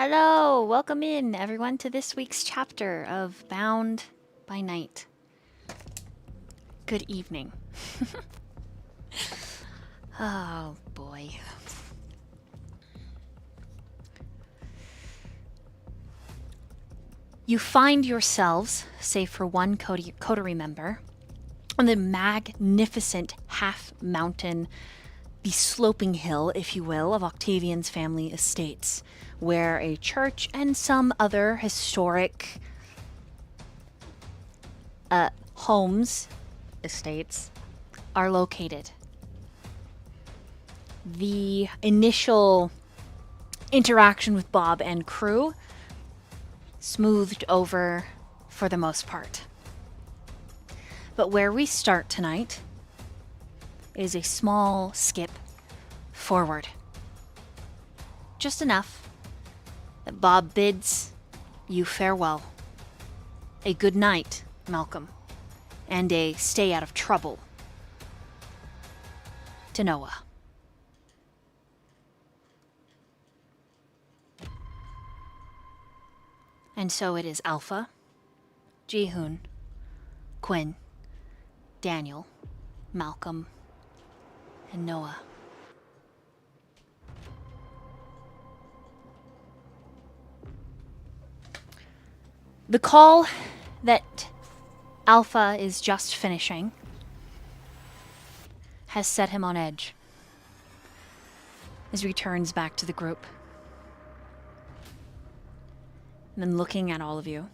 Hello, welcome in everyone to this week's chapter of Bound by Night. Good evening. Oh boy. You find yourselves, save for one coterie member, on the magnificent half-mountain, the sloping hill, if you will, of Octavian's family estates, where a church and some other historic homes, estates, are located. The initial interaction with Bob and crew smoothed over for the most part. But where we start tonight is a small skip forward. Just enough that Bob bids you farewell. A good night, Malcolm, and a stay out of trouble to Noah. And so it is Alpha, Jihoon, Quinn, Daniel, Malcolm, and Noah. The call that Alpha is just finishing has set him on edge as he returns back to the group. And then looking at all of you,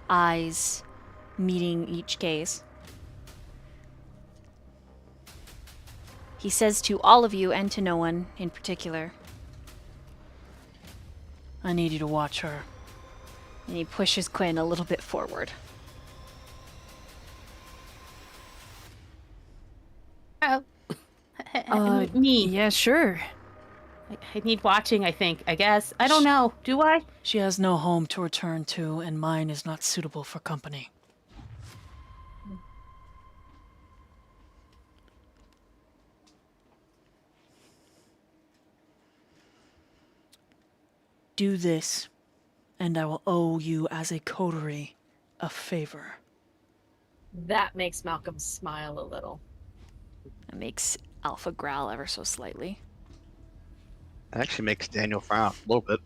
eyes meeting each gaze. He says to all of you and to no one in particular, I need you to watch her. And he pushes Quinn a little bit forward. Me. Yeah, sure. I need watching, I think. I guess. I don't know. Do I? She has no home to return to, and mine is not suitable for company. Do this, and I will owe you as a coterie a favor. That makes Malcolm smile a little. It makes Alpha growl ever so slightly. It actually makes Daniel frown a little bit.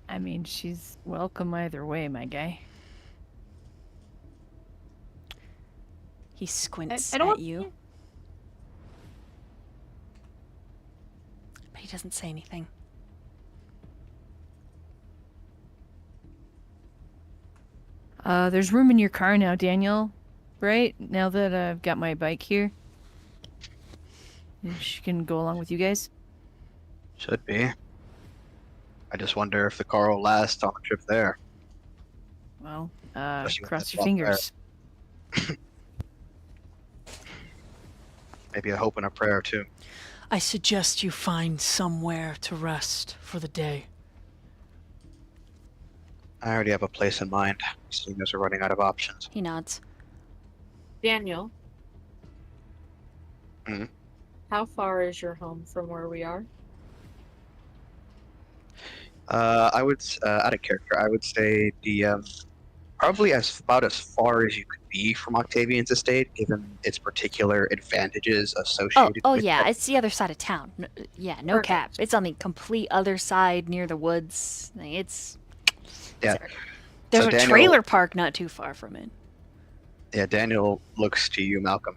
I mean, she's welcome either way, my guy. He squints I don't at you. But he doesn't say anything. There's room in your car now, Daniel. Right? Now that I've got my bike here. She can go along with you guys. Should be. I just wonder if the car will last on the trip there. Well, Especially with cross that your swap fingers. Maybe a hope and a prayer too. I suggest you find somewhere to rest for the day. I already have a place in mind, seeing as we're running out of options. He nods. Daniel. Mhm. How far is your home from where we are? I would, out of character, I would say probably about as far as you could be from Octavian's estate, given its particular advantages associated with yeah, it. it's the other side of town. Yeah, no Perfect. cap. It's on the complete other side near the woods. It's Yeah. There's So a Daniel- trailer park not too far from it. Yeah, Daniel looks to you, Malcolm.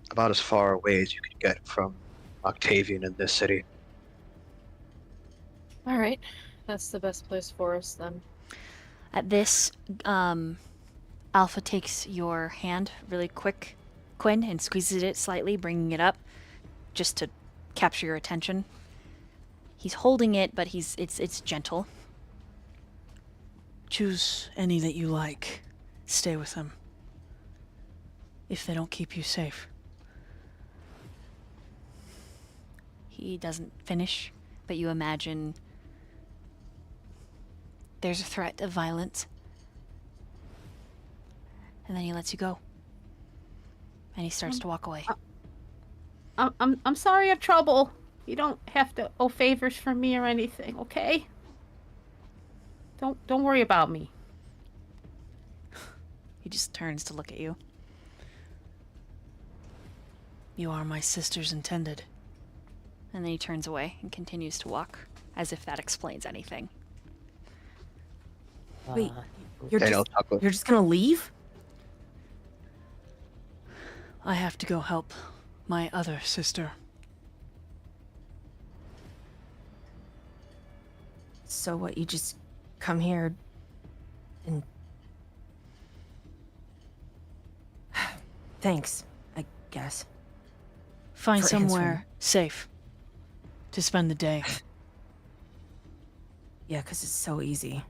About as far away as you could get from Octavian in this city. All right. That's the best place for us then. At this, Alpha takes your hand really quick, Quinn, and squeezes it slightly, bringing it up, just to capture your attention. He's holding it, but it's gentle. Choose any that you like. Stay with them. If they don't keep you safe. He doesn't finish, but you imagine there's a threat of violence. And then he lets you go. And he starts to walk away. I'm sorry I have trouble. You don't have to owe favors from me or anything, okay? Don't worry about me. He just turns to look at you. You are my sister's intended. And then he turns away and continues to walk, as if that explains anything. Wait, you're Daniel just, chuckles. you're just gonna leave? I have to go help my other sister. So what, you just come here and... Thanks, I guess. Find For somewhere answering. safe to spend the day. Yeah, 'cause it's so easy.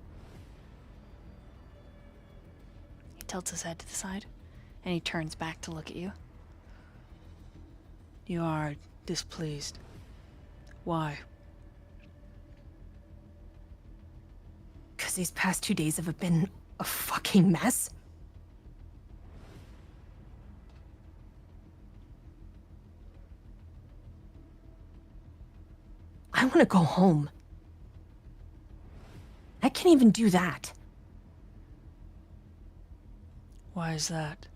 He tilts his head to the side, and he turns back to look at you. You are displeased. Why? 'Cause these past 2 days have been a fucking mess. I want to go home. I can't even do that. Why is that?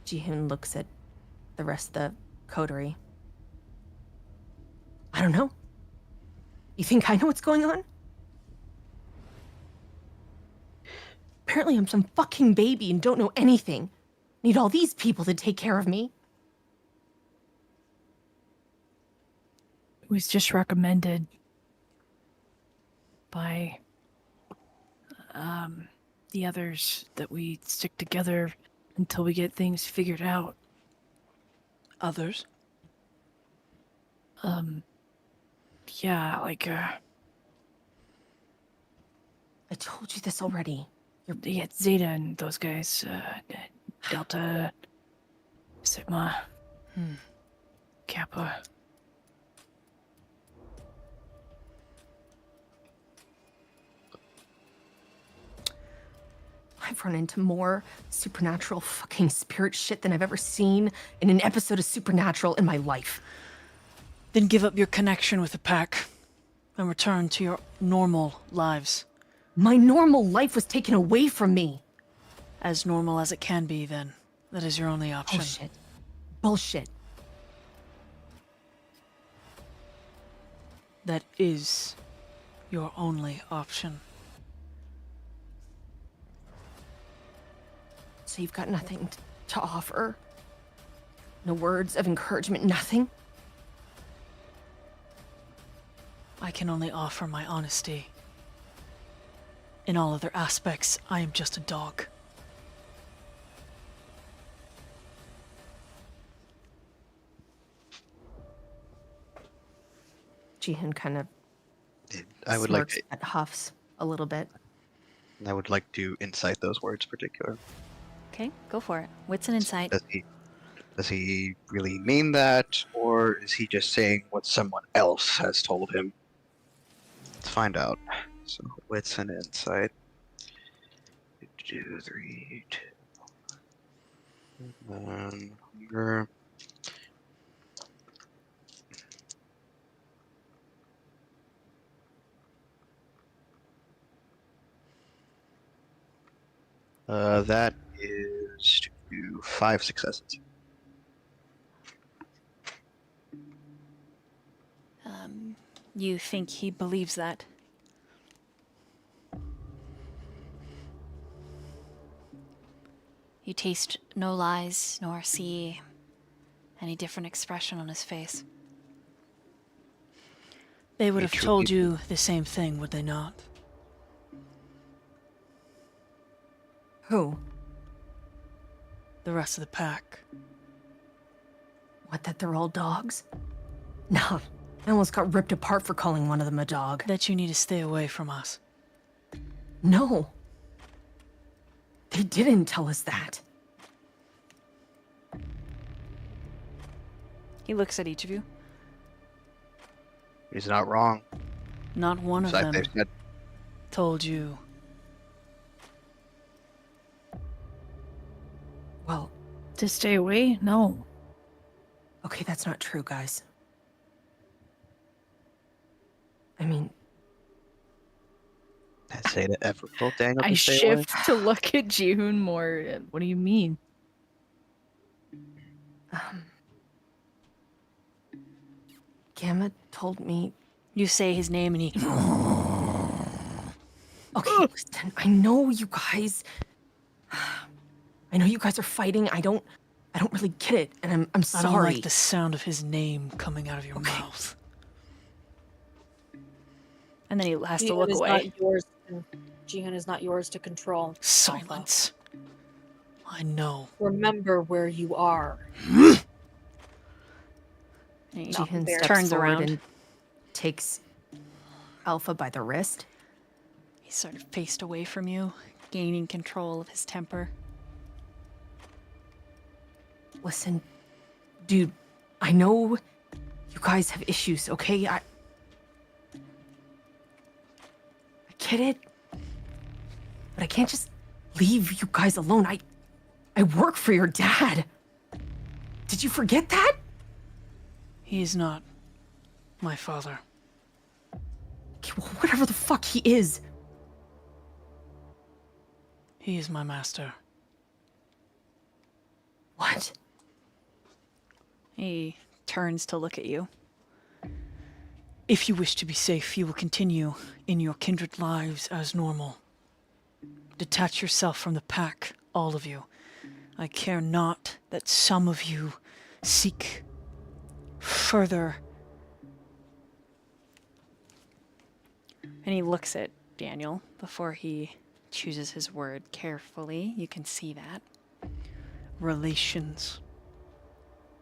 Jihoon looks at the rest of the coterie. I don't know. You think I know what's going on? Apparently I'm some fucking baby and don't know anything. Need all these people to take care of me. It was just recommended by the others that we stick together until we get things figured out. Others? Yeah, like I told you this already. yeah, Zeta and those guys, Delta, Sigma, Kappa. I've run into more supernatural fucking spirit shit than I've ever seen in an episode of Supernatural in my life. Then give up your connection with the pack and return to your normal lives. My normal life was taken away from me. As normal as it can be, then. That is your only option. Bullshit. Bullshit. That is your only option. So you've got nothing to offer? No words of encouragement, nothing? I can only offer my honesty. In all other aspects, I am just a dog. Jihoon kind of I would like smirks to. at huffs a little bit. I would like to incite those words particular. Okay, go for it. Wits and insight. Does he really mean that, or is he just saying what someone else has told him? Let's find out. So wits and insight. 2, 3, 2. And hunger. That is 5 successes. You think he believes that? You taste no lies, nor see any different expression on his face. They would Me have too. told you the same thing, would they not? Who? The rest of the pack. What, that they're all dogs? No, I almost got ripped apart for calling one of them a dog. That you need to stay away from us. No. They didn't tell us that. He looks at each of you. He's not wrong. Not one of Besides, them they've said told you. Well, To stay away? No. Okay, that's not true, guys. I mean, I say to Everett, told Daniel I to stay away. shift to look at Jihoon more. What do you mean? Gamma told me. You say his name and he. Okay, listen, I know you guys. I know you guys are fighting. I don't really get it, and I'm I sorry. don't like the sound of his name coming out of your Okay. mouth. And then he has to Jihoon look is away. not yours. Jihoon is not yours to control. Alpha. Silence. I know. Remember where you are. And he Jihoon steps turns forward around. and takes Alpha by the wrist. He sort of paced away from you, gaining control of his temper. Listen, dude, I know you guys have issues, okay? I get it, but I can't just leave you guys alone. I work for your dad. Did you forget that? He is not my father. Okay, well, whatever the fuck he is. He is my master. What? He turns to look at you. If you wish to be safe, you will continue in your kindred lives as normal. Detach yourself from the pack, all of you. I care not that some of you seek further. And he looks at Daniel before he chooses his word carefully. You can see that. Relations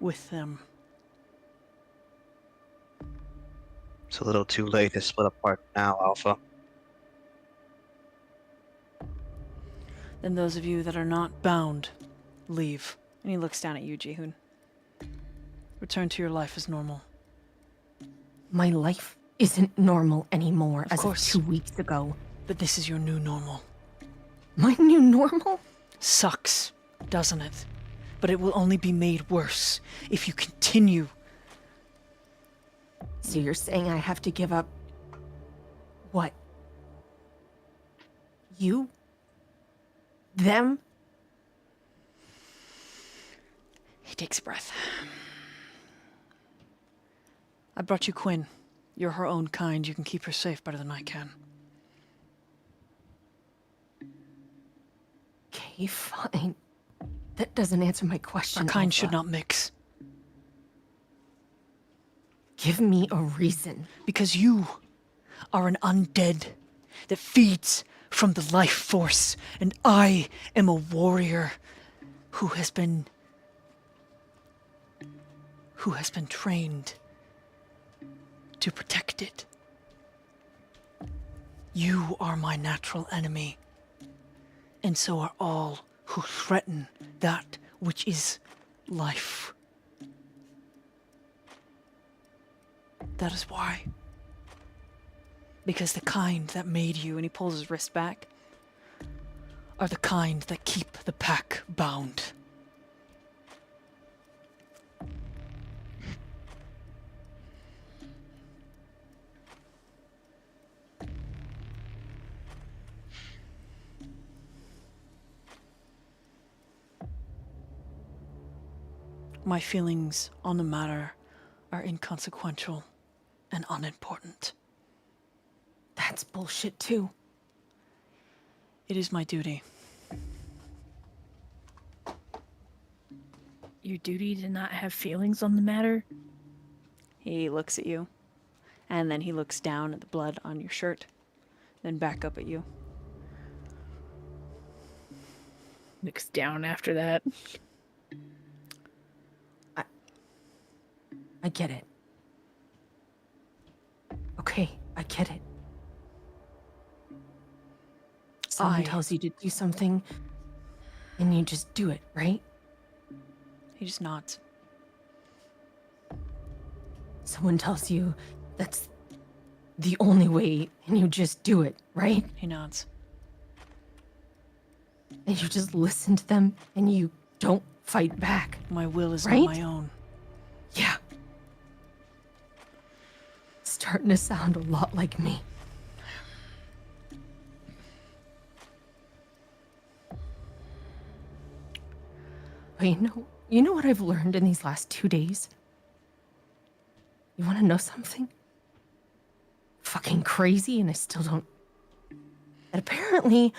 with them. It's a little too late to split apart now, Alpha. Then those of you that are not bound, leave. And he looks down at you, Jihoon. Return to your life as normal. My life isn't normal anymore Of as course. of 2 weeks ago. But this is your new normal. My new normal? Sucks, doesn't it? But it will only be made worse if you continue. So you're saying I have to give up what? You? Them? He takes a breath. I brought you Quinn. You're her own kind. You can keep her safe better than I can. Okay, fine. That doesn't answer my question. Our kind Alpha. should not mix. Give me a reason. Because you are an undead that feeds from the life force, and I am a warrior who has been trained to protect it. You are my natural enemy, and so are all who threaten that which is life. That is why. Because the kind that made you, and he pulls his wrist back, are the kind that keep the pack bound. My feelings on the matter are inconsequential and unimportant. That's bullshit too. It is my duty. Your duty to not have feelings on the matter? He looks at you. And then he looks down at the blood on your shirt. Then back up at you. Looks down after that. I get it. Okay, I get it. Someone tells you to do something, and you just do it, right? He just nods. Someone tells you that's the only way, and you just do it, right? He nods. And you just listen to them, and you don't fight back. My will is Right? not my own. Yeah. starting to sound a lot like me. But you know what I've learned in these last 2 days? You want to know something? Fucking crazy, and I still don't. That apparently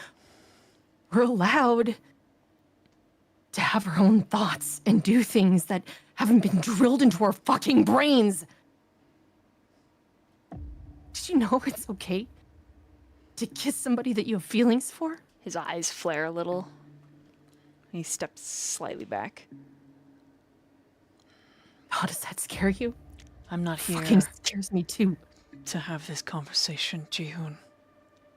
we're allowed to have our own thoughts and do things that haven't been drilled into our fucking brains. Did you know it's okay to kiss somebody that you have feelings for? His eyes flare a little. He steps slightly back. How does that scare you? I'm not here Fucking scares me too. to have this conversation, Jihoon.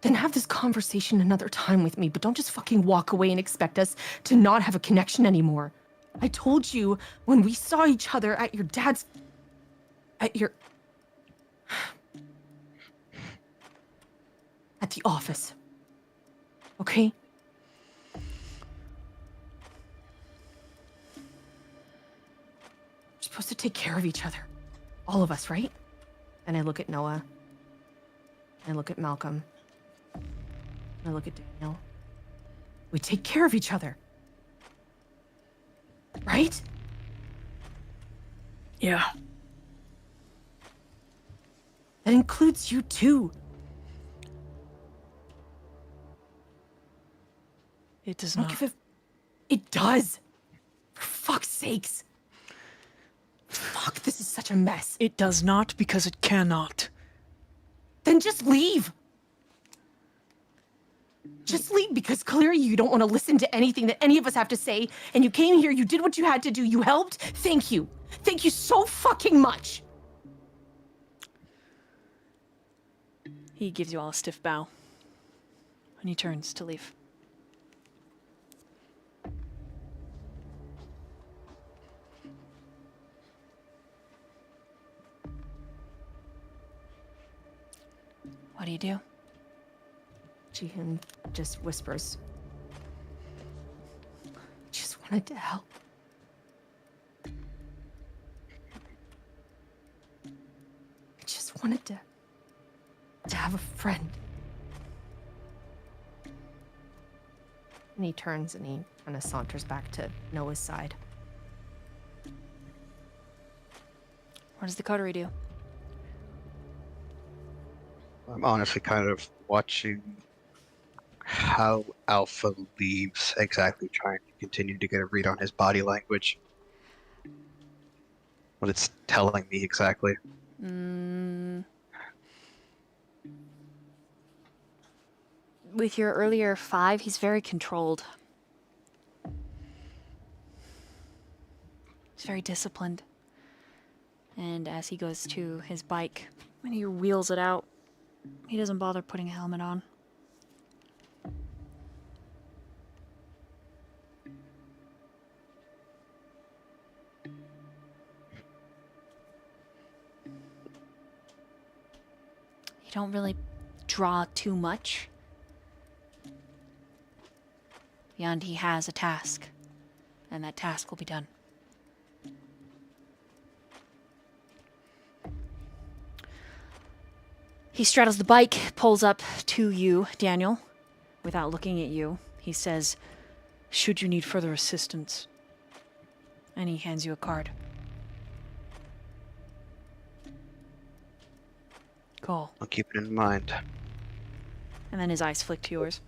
Then have this conversation another time with me, but don't just fucking walk away and expect us to not have a connection anymore. I told you when we saw each other at your dad's... at the office. Okay? We're supposed to take care of each other. All of us, right? And I look at Noah. I look at Malcolm. I look at Daniel. We take care of each other. Right? Yeah. That includes you too. It does Don't not. give a... It does. For fuck's sakes. Fuck, this is such a mess. It does not because it cannot. Then just leave. Just leave because clearly you don't want to listen to anything that any of us have to say. And you came here, you did what you had to do, you helped. Thank you. Thank you so fucking much. He gives you all a stiff bow. And he turns to leave. What do you do? Jihoon just whispers. Just wanted to help. I just wanted to have a friend. And he turns and he kind of saunters back to Noah's side. What does the coterie do? I'm honestly kind of watching how Alpha leaves, exactly trying to continue to get a read on his body language. What it's telling me exactly. With your earlier 5, he's very controlled. He's very disciplined. And as he goes to his bike, and he wheels it out, he doesn't bother putting a helmet on. You don't really draw too much. Beyond he has a task, and that task will be done. He straddles the bike, pulls up to you, Daniel, without looking at you. He says, Should you need further assistance? and he hands you a card. Call. I'll keep it in mind. And then his eyes flick to yours.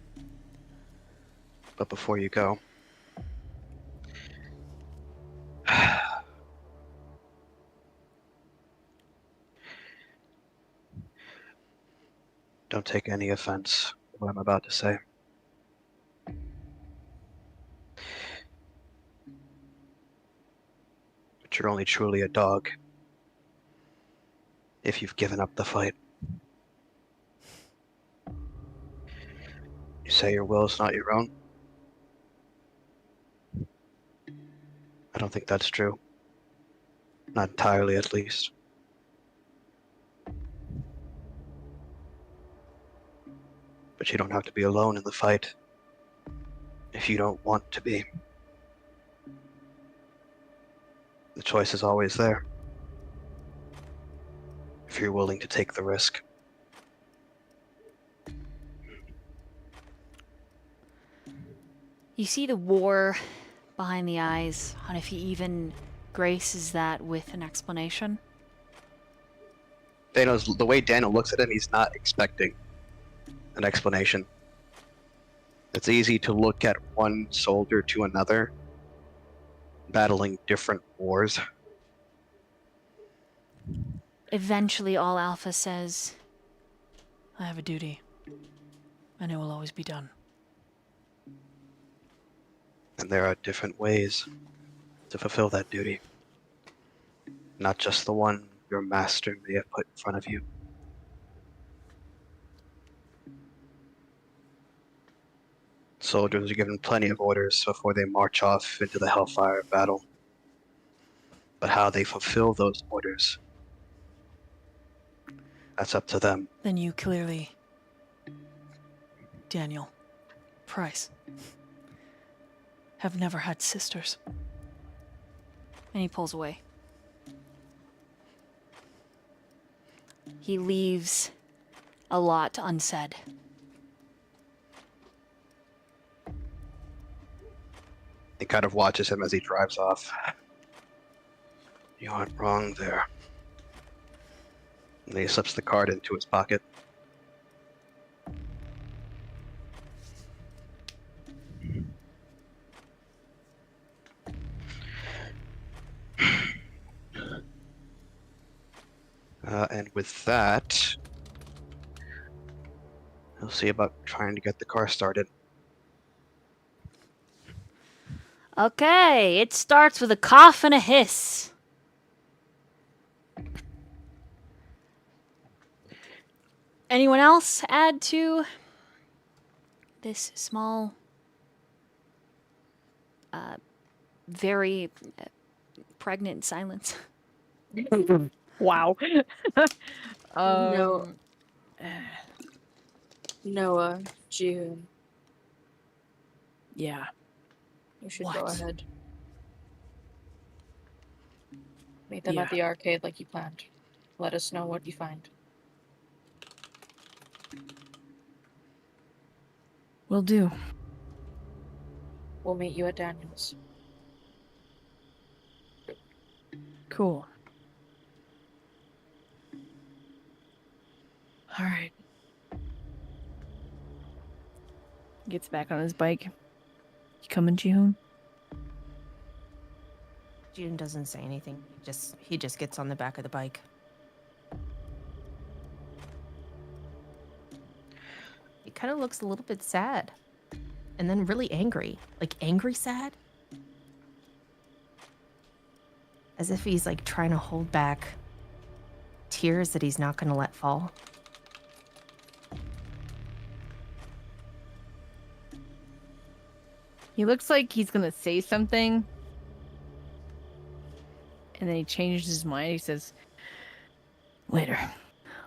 But before you go, don't take any offense to what I'm about to say. But you're only truly a dog if you've given up the fight. You say your will is not your own? I don't think that's true. Not entirely, at least. But you don't have to be alone in the fight if you don't want to be. The choice is always there. if you're willing to take the risk. You see the war behind the eyes, and if he even graces that with an explanation. The way Daniel looks at him, he's not expecting an explanation. It's easy to look at one soldier to another, battling different wars. Eventually, All Alpha says, I have a duty, and it will always be done. And there are different ways to fulfill that duty. Not just the one your master may have put in front of you. Soldiers are given plenty of orders before they march off into the Hellfire battle. But how they fulfill those orders, that's up to them. Then you clearly, Daniel, Price, have never had sisters. and he pulls away. He leaves a lot unsaid. He kind of watches him as he drives off. You aren't wrong there. And he slips the card into his pocket. And with that, he'll see about trying to get the car started. Okay, it starts with a cough and a hiss. Anyone else add to this small, very pregnant silence? Wow. No. Noah, June, Yeah. you should go What? ahead. Meet them Yeah. at the arcade like you planned. Let us know what you find. Will do. We'll meet you at Daniel's. Cool. All right. Gets back on his bike. You coming, June? June doesn't say anything. He just gets on the back of the bike. He kind of looks a little bit sad. And then really angry. Like angry sad. As if he's like trying to hold back tears that he's not going to let fall. He looks like he's gonna say something. And then he changes his mind. He says, later.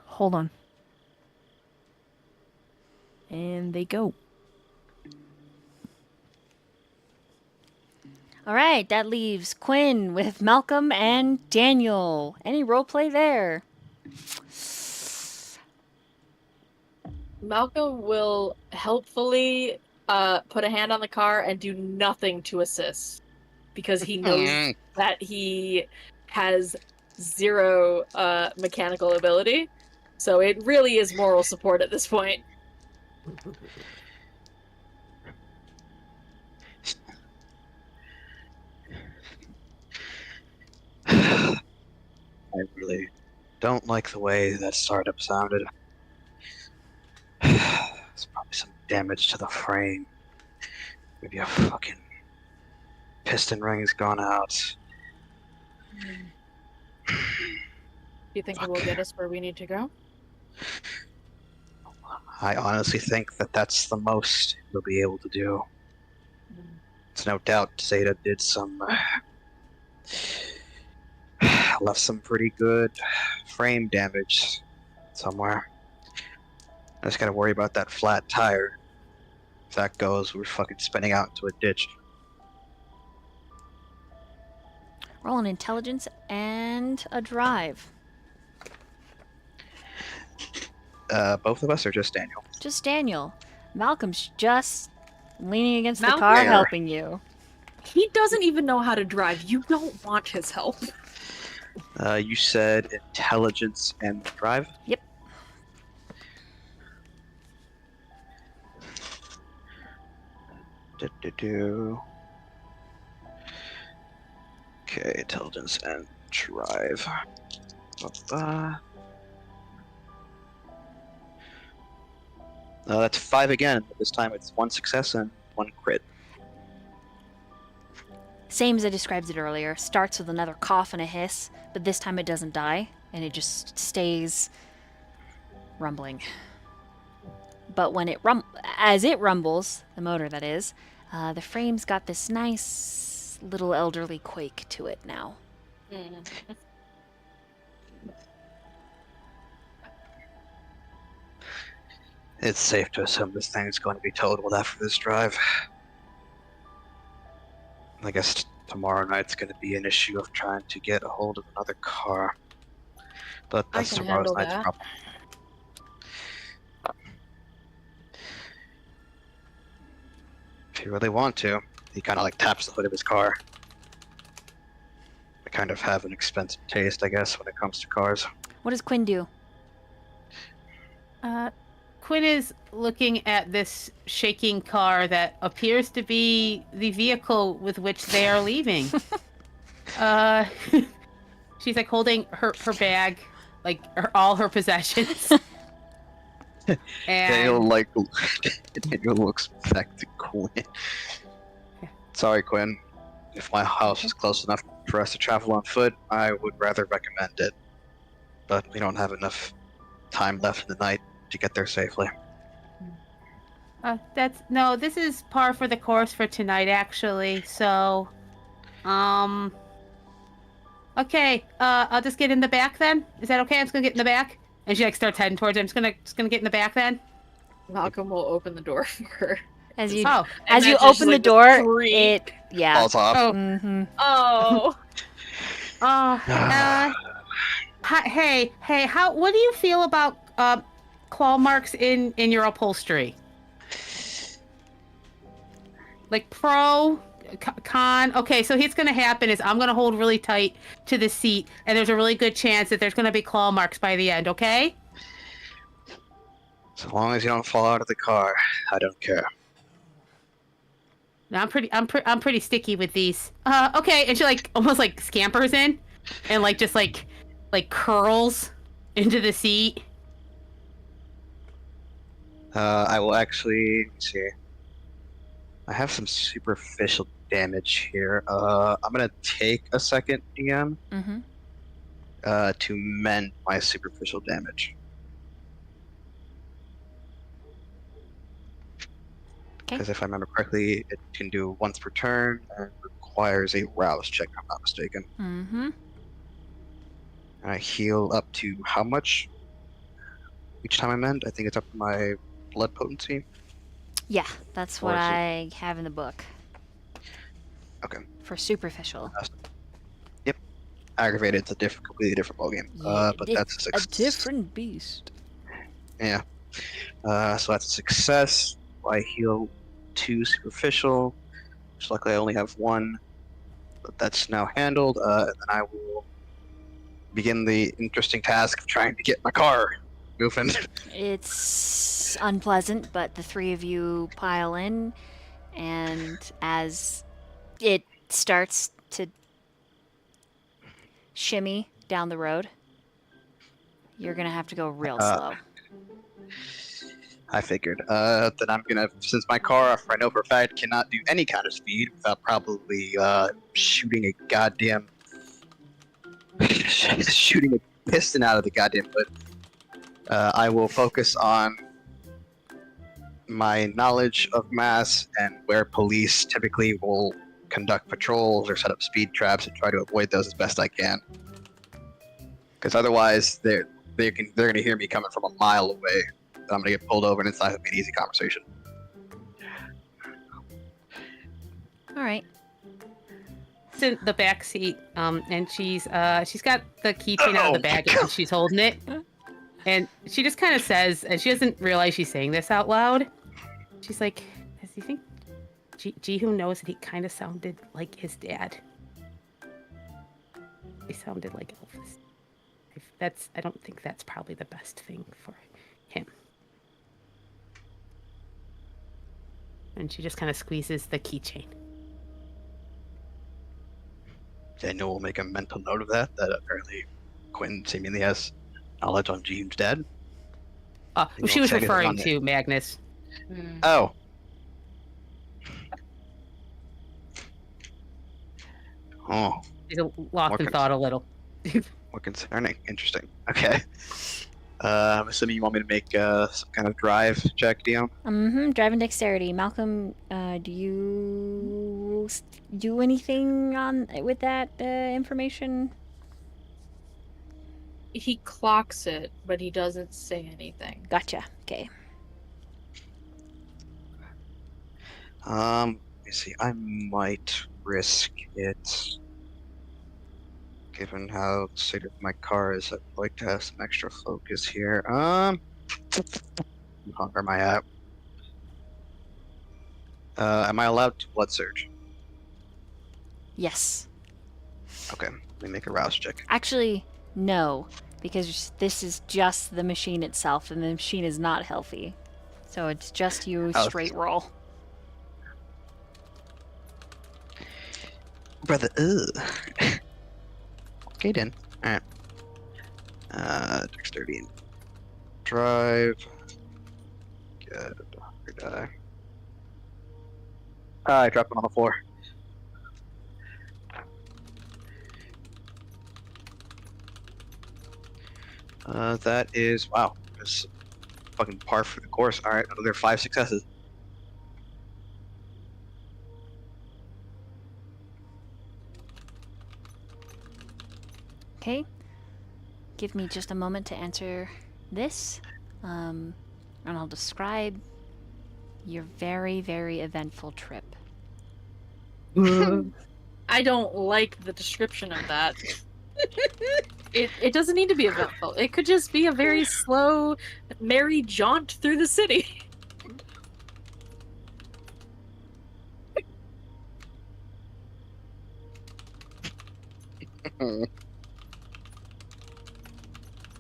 Hold on. And they go. All right, that leaves Quinn with Malcolm and Daniel. Any roleplay there? Malcolm will helpfully put a hand on the car and do nothing to assist because he knows that he has zero mechanical ability. So it really is moral support at this point. I really don't like the way that startup sounded. There's probably some damage to the frame. Maybe a fucking piston ring's gone out. Do you think it will get us where we need to go? I honestly think that that's the most he'll be able to do. It's no doubt Zeta did some... left some pretty good frame damage somewhere. I just gotta worry about that flat tire. If that goes, we're fucking spinning out into a ditch. Roll an intelligence and a drive. Both of us or just Daniel? Just Daniel. Malcolm's just leaning against the Malcolm- car, Yeah. helping you. He doesn't even know how to drive. You don't want his help. You said intelligence and drive? Yep. Do. Okay, intelligence and drive. That's 5 again, but this time it's 1 success and 1 crit. Same as I described it earlier. Starts with another cough and a hiss, but this time it doesn't die, and it just stays rumbling. But when as it rumbles, the motor that is, the frame's got this nice little elderly quake to it now. It's safe to assume this thing's going to be totaled after this drive. I guess tomorrow night's going to be an issue of trying to get a hold of another car. But I that's can tomorrow's handle night's that. problem. If you really want to, he kind of like taps the hood of his car. I kind of have an expensive taste, I guess, when it comes to cars. What does Quinn do? Quinn is looking at this shaking car that appears to be the vehicle with which they are leaving. She's like holding her bag, like all her possessions. Daniel Daniel looks back to Quinn. Sorry, Quinn. If my house is close enough for us to travel on foot, I would rather recommend it. But we don't have enough time left in the night to get there safely. This is par for the course for tonight, actually. So, okay. I'll just get in the back then. Is that okay? I'm just gonna get in the back. And she like starts heading towards it. I'm just gonna get in the back then. Malcolm will open the door for her. As you Oh, as you Imagine just, open the like, the door, creak. it Falls off. oh, Mm-hmm. Oh. Hey, what do you feel about claw marks in your upholstery? Like pro, con. Okay, so what's gonna happen is I'm gonna hold really tight to the seat, and there's a really good chance that there's gonna be claw marks by the end. Okay? So long as you don't fall out of the car, I don't care. No, I'm pretty sticky with these. Okay, and she like almost like scampers in, and like just like curls into the seat. I will actually, let me see. I have some superficial damage here. I'm gonna take a second, DM, Mm-hmm. to mend my superficial damage. Okay. Because if I remember correctly, it can do once per turn and requires a rouse check, if I'm not mistaken. Mm-hmm. I heal up to how much each time I mend? I think it's up to my blood potency. Yeah, that's what Or is it- I have in the book. Okay. For superficial. Aggravated, it's a completely different ballgame. But that's a success. different beast. Yeah. So that's a success. I heal 2 superficial. Which luckily I only have 1. But that's now handled. And then I will begin the interesting task of trying to get my car moving. It's unpleasant, but the three of you pile in, and as it starts to shimmy down the road, you're gonna have to go real slow. I figured. Then I'm gonna, since my car, I know for a fact, cannot do any kind of speed without probably shooting a goddamn shooting a piston out of the goddamn hood. I will focus on my knowledge of mass and where police typically will conduct patrols or set up speed traps and try to avoid those as best I can. Because otherwise, they're gonna hear me coming from a mile away. I'm gonna get pulled over, and it's not gonna be an easy conversation. All right. It's in the back seat, and she's got the keychain out of the bag, and she's holding it, And she just kind of says, and she doesn't realize she's saying this out loud. She's like, does he think Jihu knows that he kind of sounded like his dad? He sounded like Elvis. I don't think that's probably the best thing for him. And she just kind of squeezes the keychain. Daniel will make a mental note of that apparently Quinn seemingly has knowledge on Jean's dad. Who she was referring to, Magnus. Oh. Oh. He's lost in thought a little. More concerning. Interesting. Okay. I'm assuming you want me to make some kind of drive check, Dion? Drive and dexterity. Malcolm, do you do anything with that information? He clocks it, but he doesn't say anything. Gotcha. Okay. Let me see. I might risk it. Given how the state of my car is, I'd like to have some extra focus here. Where am I at? Am I allowed to blood surge? Yes. Okay, let me make a rouse check. Actually, no, because this is just the machine itself, and the machine is not healthy. So it's just you straight roll. Brother, ugh. Okay then. Alright. Dexterity and drive. Good. Die. I dropped him on the floor. That is, wow. That's fucking par for the course. Alright, another 5 successes. Okay. Give me just a moment to answer this. And I'll describe your very, very eventful trip. I don't like the description of that. It doesn't need to be eventful. It could just be a very slow, merry jaunt through the city.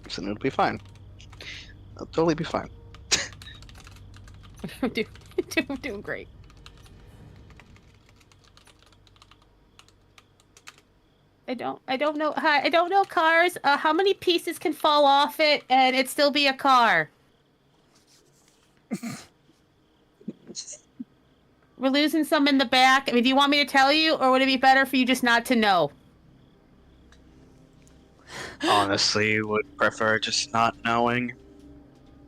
So it'll be fine. It'll totally be fine. I'm doing great. I don't know cars. How many pieces can fall off it and it still be a car? We're losing some in the back. I mean, do you want me to tell you, or would it be better for you just not to know? Honestly, would prefer just not knowing.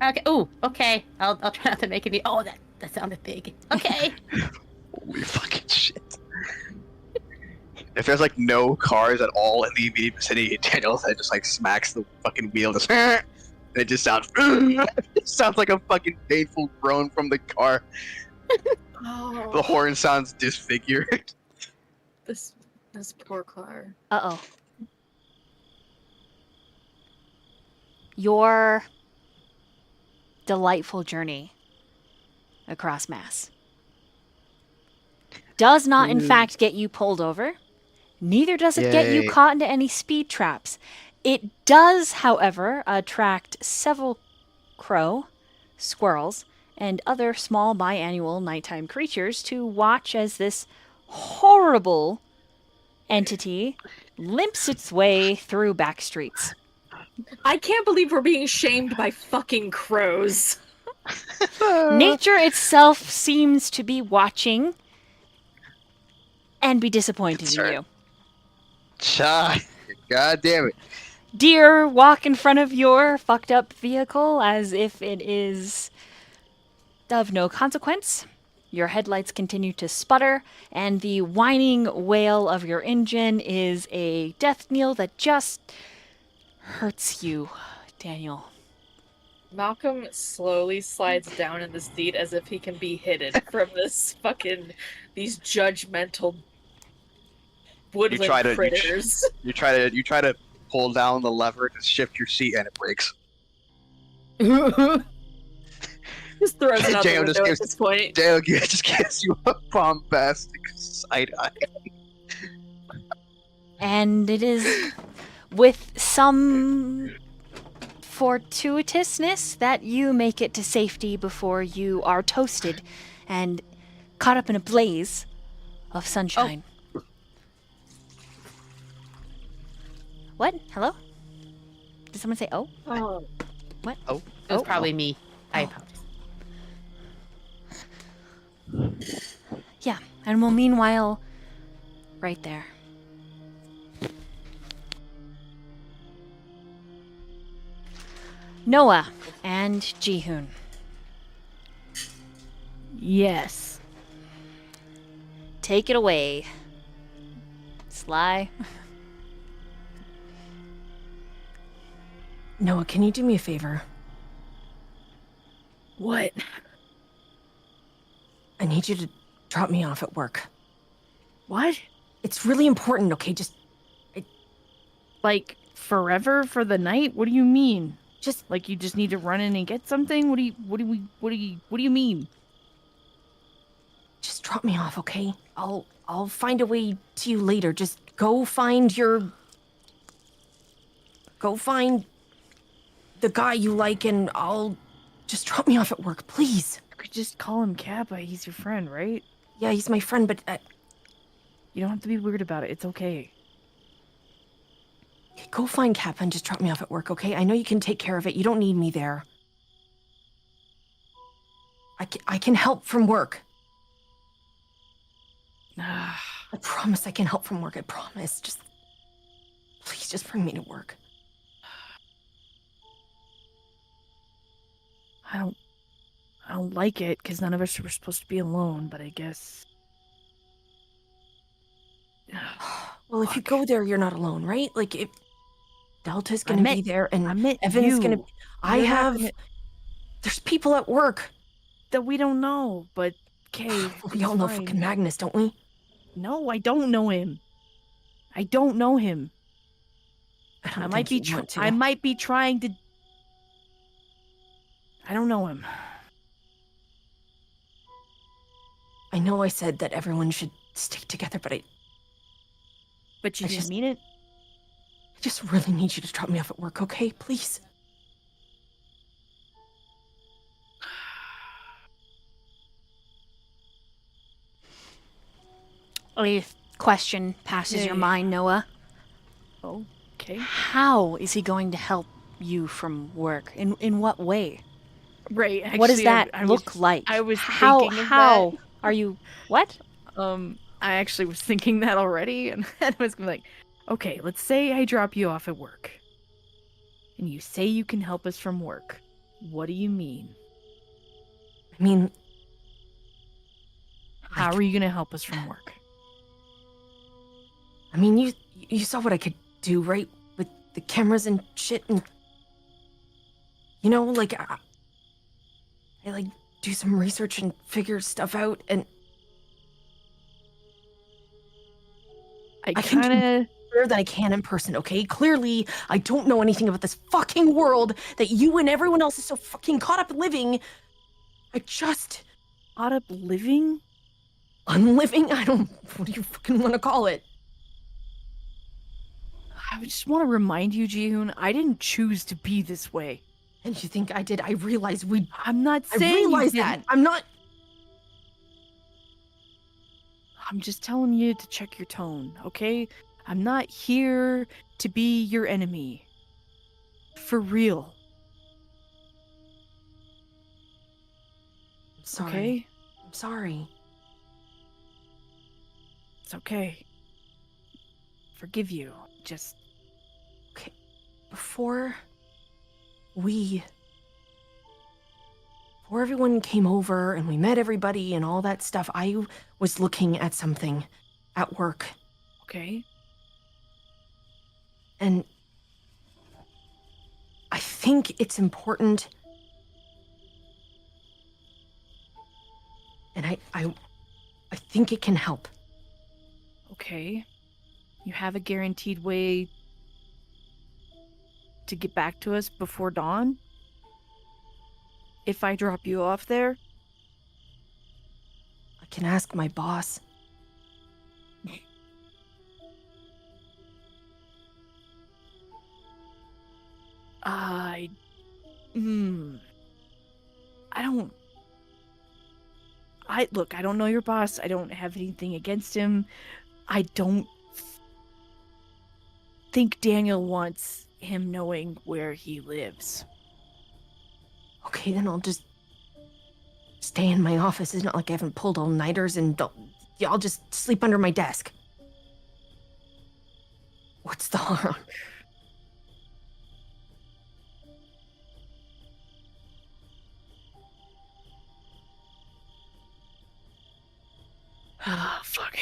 Okay. Ooh. Okay. I'll try not to make any. Oh, that sounded big. Okay. Holy fucking shit. If there's like no cars at all in the immediate vicinity, Daniel just like smacks the fucking wheel. Just and it just sounds. It sounds like a fucking painful groan from the car. Oh, The horn sounds disfigured. this poor car. Uh-oh. Your delightful journey across Mass does not, in fact, get you pulled over. Neither does it get you caught into any speed traps. It does, however, attract several crow, squirrels, and other small biannual nighttime creatures to watch as this horrible entity limps its way through back streets. I can't believe we're being shamed by fucking crows. Nature itself seems to be watching and be disappointed in you. God damn it. Deer walk in front of your fucked up vehicle as if it is of no consequence. Your headlights continue to sputter, and the whining wail of your engine is a death knell that just hurts you, Daniel. Malcolm slowly slides down in the seat as if he can be hidden from these judgmental woodland critters. You try to pull down the lever to shift your seat and it breaks. Just throws it out the J.O. window at this point. J.O. just gives you a bombastic side eye. And it is with some fortuitousness that you make it to safety before you are toasted and caught up in a blaze of sunshine. What? Hello? Did someone say oh? Oh. What? Oh. It was probably me. I Oh. apologize. Yeah, and well, meanwhile, right there. Noah and Jihoon. Yes. Take it away. Sly. Noah, can you do me a favor? What? I need you to drop me off at work. What? It's really important, okay? Like forever for the night? What do you mean? Just Like you just need to run in and get something? What do you mean? just drop me off, okay? I'll find a way to you later. Just go find the guy you like, and I'll just drop me off at work, please. You could just call him Kappa. He's your friend, right? Yeah, he's my friend, but You don't have to be weird about it. It's okay. go find Kappa and just drop me off at work, okay? I know you can take care of it. You don't need me there. I can help from work. I promise I can help from work. I promise. Please, just bring me to work. I don't like it because none of us were supposed to be alone, but I guess. Well, if you go there, you're not alone, right? Like, if Delta's I gonna be meant- there and I meant Evan's you. gonna. You're not gonna- There's people at work. that we don't know, but okay. We all it's know fine. fucking Magnus, don't we? No, I don't know him. I don't know him. I don't I might be. think you want to. I might be trying to. I don't know him. I know I said that everyone should stick together, but I But you I didn't just- mean it. just really need you to drop me off at work, okay? Please. A question passes your Yeah. mind, Noah. Okay. How is he going to help you from work? In what way? Right. Actually, What does that I look was, like? I was how thinking of how are you what? I actually was thinking that already, and I was gonna be like, okay, let's say I drop you off at work, and you say you can help us from work. What do you mean? I mean, How are you gonna help us from work? I mean, you saw what I could do, right? With the cameras and shit, and like I like do some research and figure stuff out, and I I can do- kind of. better than I can in person. Okay, clearly I don't know anything about this fucking world that you and everyone else is so fucking caught up living. I just Caught up living? unliving. I don't. What do you fucking want to call it? I just want to remind you, Jihoon, I didn't choose to be this way. And you think I did? I realized we. I'm not I saying realized you that. didn't. I'm not. I'm just telling you to check your tone, okay? I'm not here to be your enemy. For real, I'm sorry. okay? I'm sorry. It's okay. Forgive you. Just Before everyone came over and we met everybody and all that stuff, I was looking at something at work, okay. and I think it's important. And I think it can help. Okay. You have a guaranteed way to get back to us before dawn? if I drop you off there? I can ask my boss. I don't. I don't know your boss. I don't have anything against him. I don't think Daniel wants him knowing where he lives. Okay, then I'll just stay in my office. It's not like I haven't pulled all-nighters and I'll just sleep under my desk. What's the harm? Ah, fuck.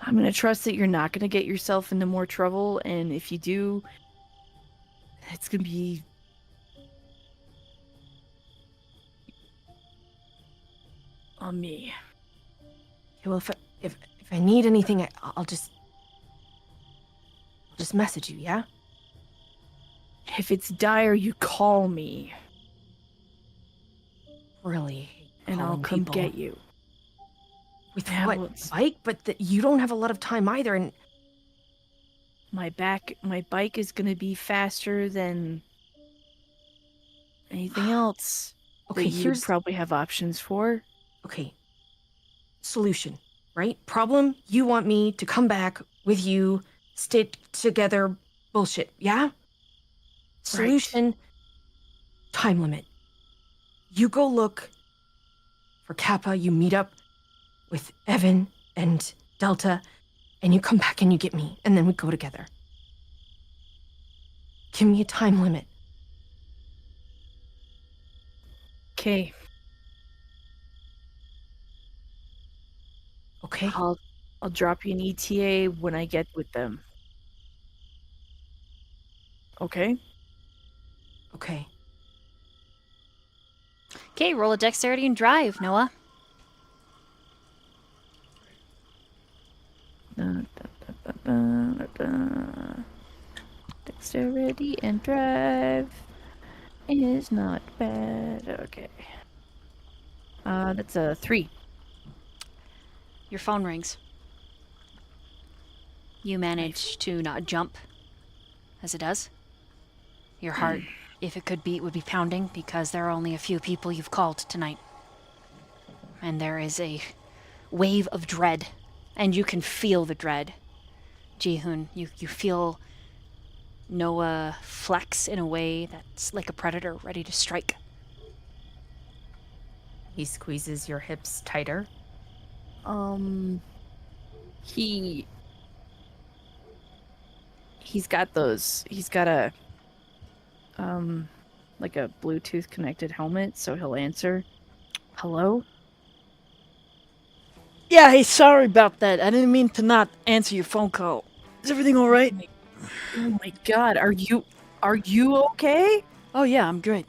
I'm gonna trust that you're not gonna get yourself into more trouble, and if you do, it's gonna be on me. Okay, well, if I need anything, I'll just message you, yeah? If it's dire, you call me, Really hate and I'll calling come people. get you. With Yeah, what? well, it's- Bike? But you don't have a lot of time either, and My bike is gonna be faster than anything else. okay, that you'd here's probably have options for. okay. Solution, right? Problem, you want me to come back with you, stay together, bullshit, yeah? Solution, time limit. You go look for Kappa, you meet up with Evan and Delta, and you come back and you get me, and then we go together. Give me a time limit. Okay, Okay? I'll drop you an ETA when I get with them. Okay? Okay. Okay, roll a dexterity and drive, Noah. Dexterity and drive is not bad. Okay. That's a 3. Your phone rings. You manage to not jump, as it does. Your heart, if it could beat, would be pounding because there are only a few people you've called tonight. And there is a wave of dread, and you can feel the dread. Jihoon, you feel Noah flex in a way that's like a predator ready to strike. He squeezes your hips tighter. He's got a like a Bluetooth connected helmet, so he'll answer. Hello? Yeah, hey, sorry about that. I didn't mean to not answer your phone call. Is everything all right? Oh my god, are you okay? Oh yeah, I'm great.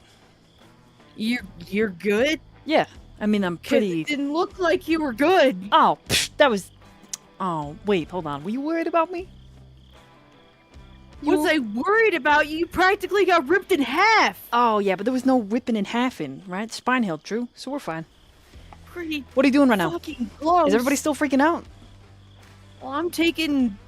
You're good? Yeah, I mean I'm 'Cause pretty. it didn't look like you were good. Oh, that was. Oh wait, hold on. Were you worried about me? Was I worried about you? You practically got ripped in half. Oh yeah, but there was no ripping and halving, right? Spine held true, so we're fine. Pretty What are you doing right now? fucking close. Is everybody still freaking out? Well, I'm taking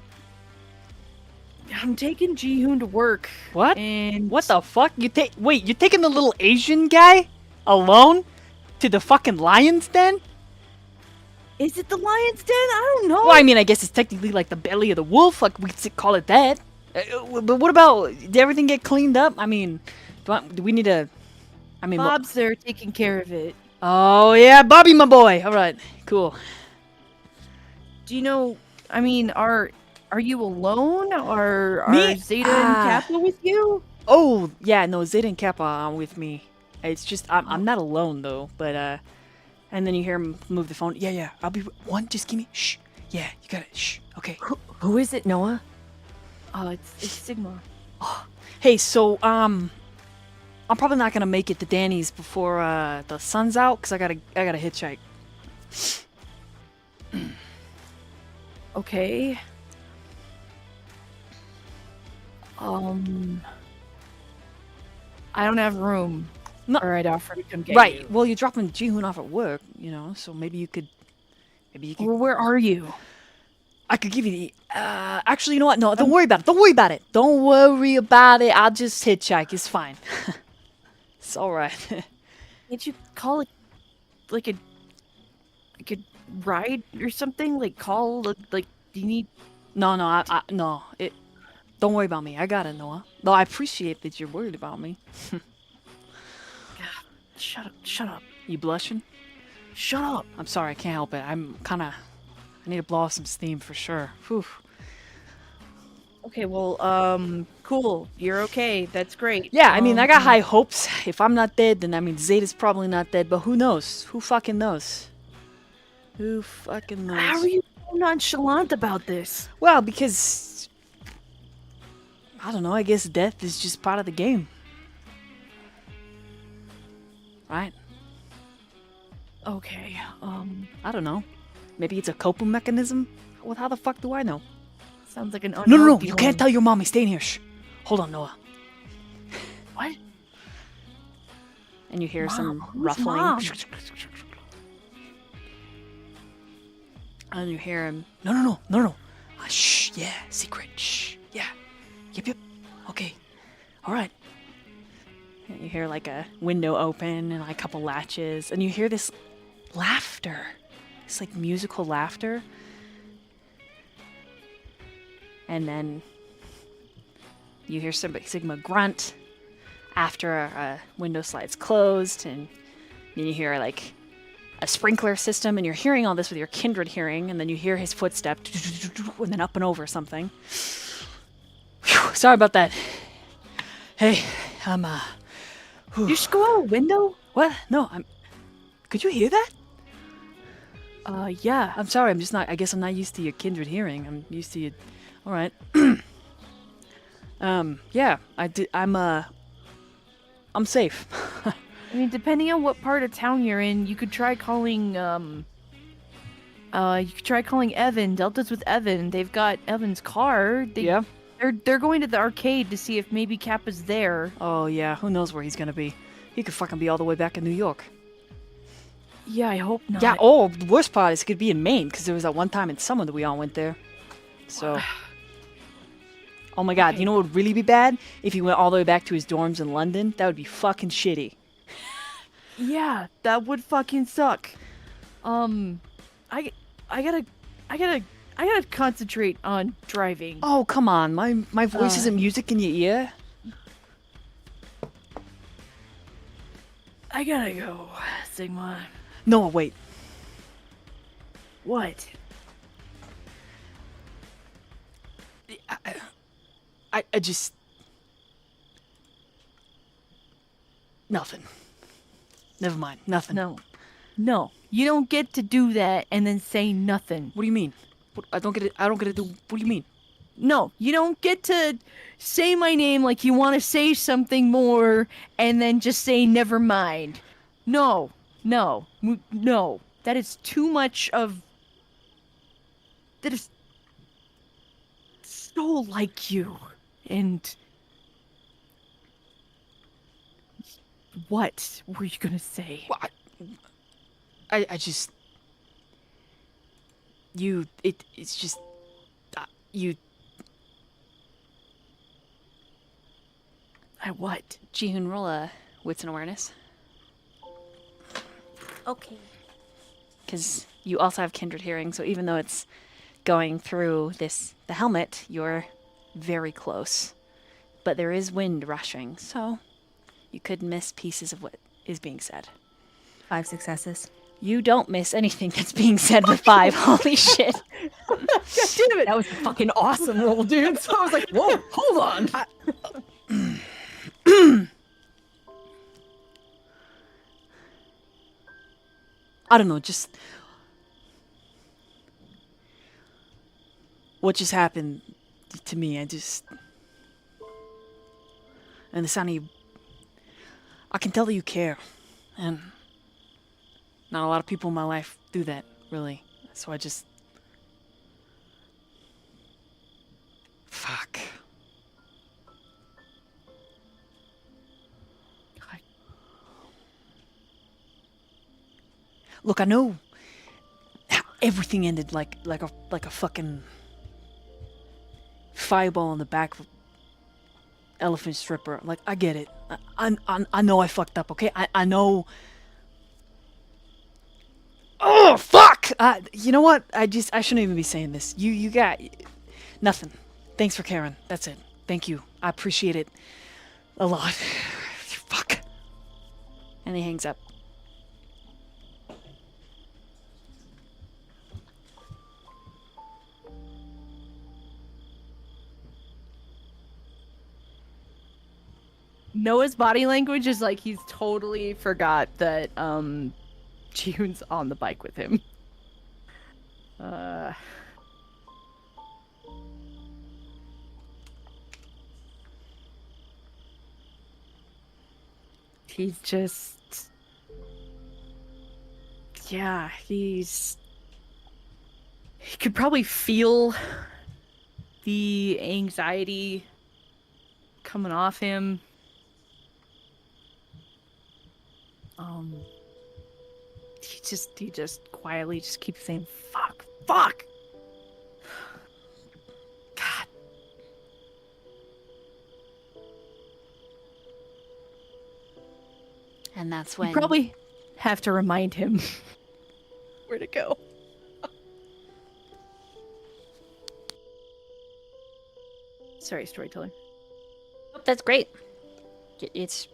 Jihoon to work. What? And What the fuck? Wait, you're taking the little Asian guy alone to the fucking lion's den? Is it the lion's den? I don't know. Well, I mean, I guess it's technically like the belly of the wolf. Like we could call it that. But what about? Did everything get cleaned up? I mean, do we need to? I mean, Bob's there taking care of it. oh yeah, Bobby, my boy. All right, cool. Do you know? I mean, are you alone, or are Me? Zeta and Ah. Kappa with you? Oh yeah, no, Zeta and Kappa are with me. It's just I'm not alone though. But and then you hear him move the phone. Yeah, I'll be one. Just give me shh. Yeah, you got it. Shh. Okay. Who is it, Noah? Oh, it's Sigma. Hey, so I'm probably not gonna make it to Danny's before the sun's out because I gotta hitchhike. Okay. I don't have room. No. Or I'd offer to come get Right. you. Well, you're dropping Jihoon off at work, you know, so maybe you could. Well, where are you? I could give you the. Actually, you know what? No, don't worry about it. Don't worry about it. Don't worry about it. I'll just hitchhike. It's fine. It's all right. Can't you call it like a ride or something? Like call like do you need? No, no. It. Don't worry about me. I got it, Noah. No, I appreciate that you're worried about me. Shut up! Shut up! You blushing? Shut up! I'm sorry. I can't help it. I'm kind of. I need to blow off some steam for sure. Whew. Okay, well, cool. You're okay. That's great. Yeah, I mean, I got high hopes. If I'm not dead, then I mean, Zeta's probably not dead. But who knows? Who fucking knows? Who fucking knows? How are you so nonchalant about this? Well, because I don't know. I guess death is just part of the game, right? Okay, I don't know. Maybe it's a coping mechanism. Well, how the fuck do I know? sounds like an No. unhealthy You can't one. tell your mom he's staying here. Shh. Hold on, Noah. What? And you hear some Mom, who's ruffling. Mom? And you hear him. No. Shh. Yeah. Secret. Shh. Yeah. Yep. Okay. All right. And you hear like a window open and like a couple latches, and you hear this laughter. It's like musical laughter. And then you hear Sigma grunt after a window slide's closed, and then you hear like a sprinkler system, and you're hearing all this with your Kindred hearing, and then you hear his footstep, and then up and over something. Whew, sorry about that. Hey, I'm You just go out a window? What? No, I'm. Could you hear that? Yeah. I'm sorry. I'm just not. I guess I'm not used to your Kindred hearing. I'm used to your. All right. Yeah. I'm safe. I mean, depending on what part of town you're in, you could try calling, Evan. Delta's with Evan. They've got Evan's car. Yeah. They're going to the arcade to see if maybe Kappa's there. Oh yeah. Who knows where he's gonna be? He could fucking be all the way back in New York. Yeah, I hope not. Yeah. Oh, the worst part is he could be in Maine, because there was that one time in summer that we all went there. So. Oh my god, Okay. you know what would really be bad? If he went all the way back to his dorms in London. That would be fucking shitty. Yeah, that would fucking suck. I gotta concentrate on driving. Oh, come on. My voice isn't music in your ear. I gotta go, Sigma. No, wait. What? I just... Nothing. Never mind. Nothing. No, you don't get to do that and then say nothing. What do you mean? I don't get it. I don't get to do... What do you mean? No, you don't get to say my name like you want to say something more and then just say never mind. No. That is too much of... That is so like you. And... What were you gonna say? Well, I just... It's just... You... I what? Jihoon, roll a wits and awareness. Okay. Because you also have Kindred hearing, so even though it's going through the helmet, you're very close. But there is wind rushing, so you could miss pieces of what is being said. 5 successes. You don't miss anything that's being said with 5. Holy shit. God damn it! That was a fucking awesome roll, dude. So I was like, whoa, hold on. I don't know, just... What just happened to me, and the sound of you... I can tell that you care. And not a lot of people in my life do that, really. So I just... Fuck. Look, I know how everything ended like a fucking fireball on the back of an elephant stripper. Like, I get it. I know I fucked up, okay? I know. Oh, fuck! You know what? I shouldn't even be saying this. You got nothing. Thanks for caring. That's it. Thank you. I appreciate it a lot. Fuck. And he hangs up. Noah's body language is like he's totally forgot that June's on the bike with him. He's just, yeah, he could probably feel the anxiety coming off him. He just quietly just keeps saying, fuck. God. And that's when You probably have to remind him where to go. Sorry, storyteller. Oh, that's great. It's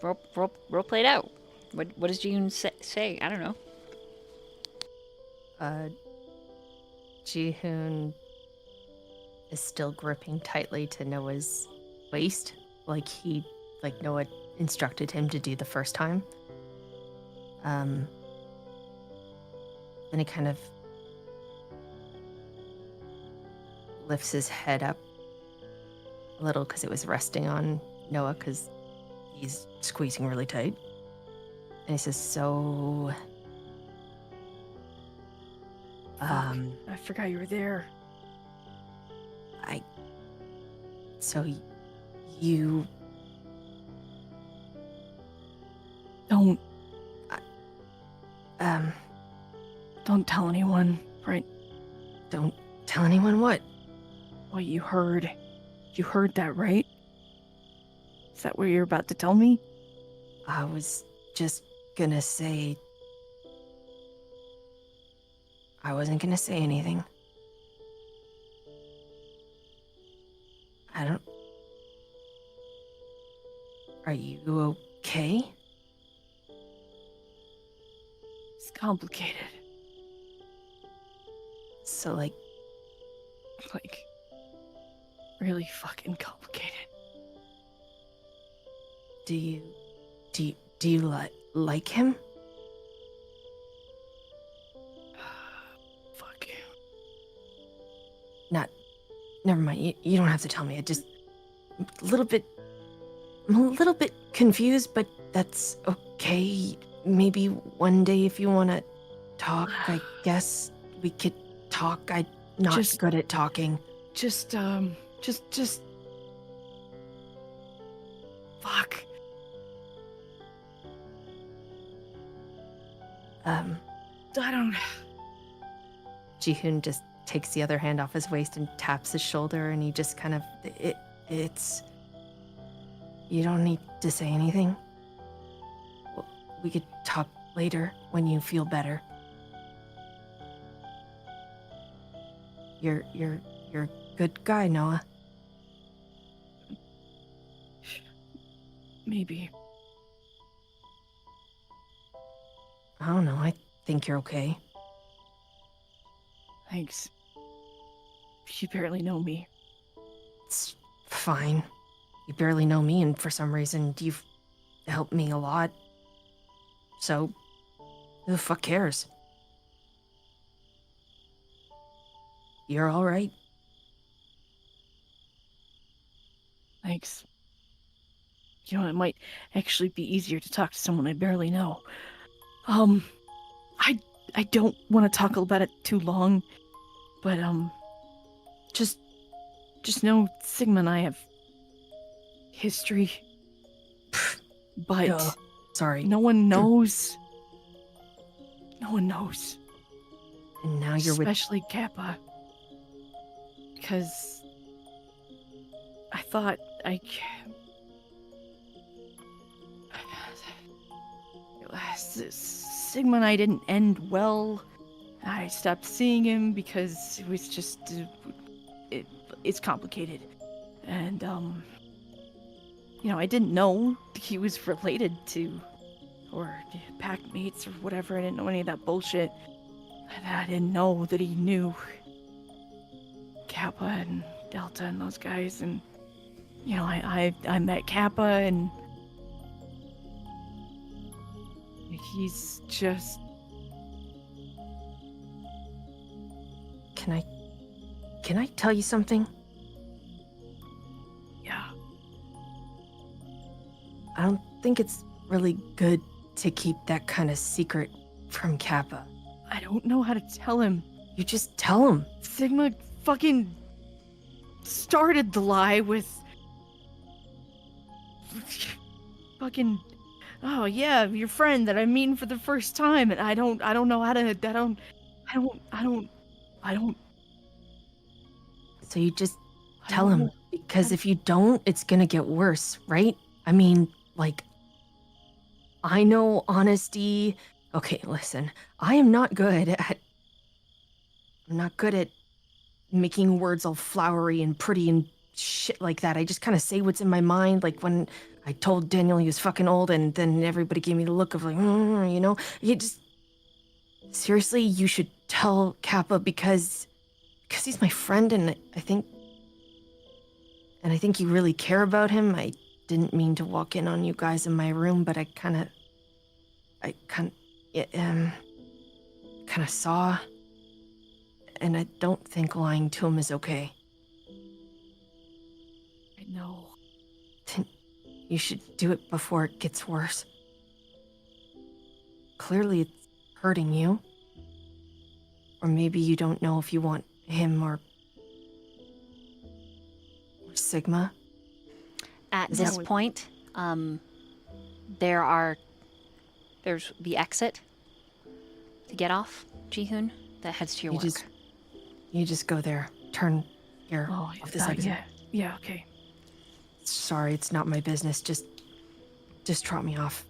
role played out. What does June say? I don't know. Jihoon is still gripping tightly to Noah's waist, like Noah instructed him to do the first time. Then he kind of lifts his head up a little because it was resting on Noah because he's squeezing really tight. And he says, so... I forgot you were there. So you... Don't tell anyone, right? Don't tell anyone what? What you heard. You heard that, right? Is that what you're about to tell me? I was just gonna say... I wasn't gonna say anything. I don't... Are you okay? It's complicated. So, like, really fucking complicated. do you like him? Fuck you. Never mind. You don't have to tell me. I'm a little bit confused, but that's okay. Maybe one day if you want to talk, I guess we could talk. I'm not Just- good at talking. Just fuck. I don't. Jihoon just takes the other hand off his waist and taps his shoulder, and he just kind of it's. You don't need to say anything. We could talk later when you feel better. You're a good guy, Noah. Maybe. I don't know. I think you're okay. Thanks. You barely know me. It's fine. You barely know me, and for some reason, you've helped me a lot. So, who the fuck cares? You're all right. Thanks. You know, it might actually be easier to talk to someone I barely know. I don't want to talk about it too long, but just know Sigma and I have history. But Sorry. no one knows. No one knows. And now you're with. Especially Kappa. Because I thought Sigma and I didn't end well. I stopped seeing him because it was just it's complicated. And I didn't know he was related to or pack mates or whatever. I didn't know any of that bullshit. I didn't know that he knew Kappa and Delta and those guys, and I met Kappa, and he's just. Can I tell you something? Yeah. I don't think it's really good to keep that kind of secret from Kappa. I don't know how to tell him. You just tell him. Sigma fucking started the lie with fucking oh yeah, your friend that I meet for the first time, and I don't know how to I don't So you just I tell don't him, know. because if you don't, it's gonna get worse, right? I mean, like, I know honesty. Okay, listen, I'm not good at making words all flowery and pretty and shit like that. I just kind of say what's in my mind. Like when I told Daniel he was fucking old, and then everybody gave me the look of like, you just seriously, you should tell Kappa because he's my friend, and I think you really care about him. I didn't mean to walk in on you guys in my room, but I kind of saw, and I don't think lying to him is okay. I know. You should do it before it gets worse. Clearly it's hurting you. Or maybe you don't know if you want him or Sigma. At Is this that what- point, there's the exit to get off Jihoon that heads to your work. You just go there. Turn here Oh, off this exit. yeah, okay. Sorry, it's not my business. Just drop me off.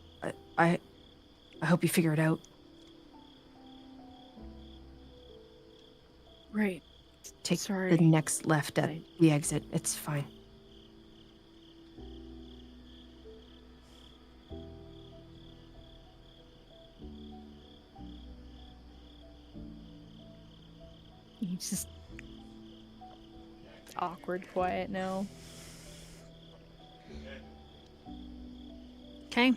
I hope you figure it out. Right. Take Sorry. the next left at the exit. It's fine. It's just awkward quiet now. Okay.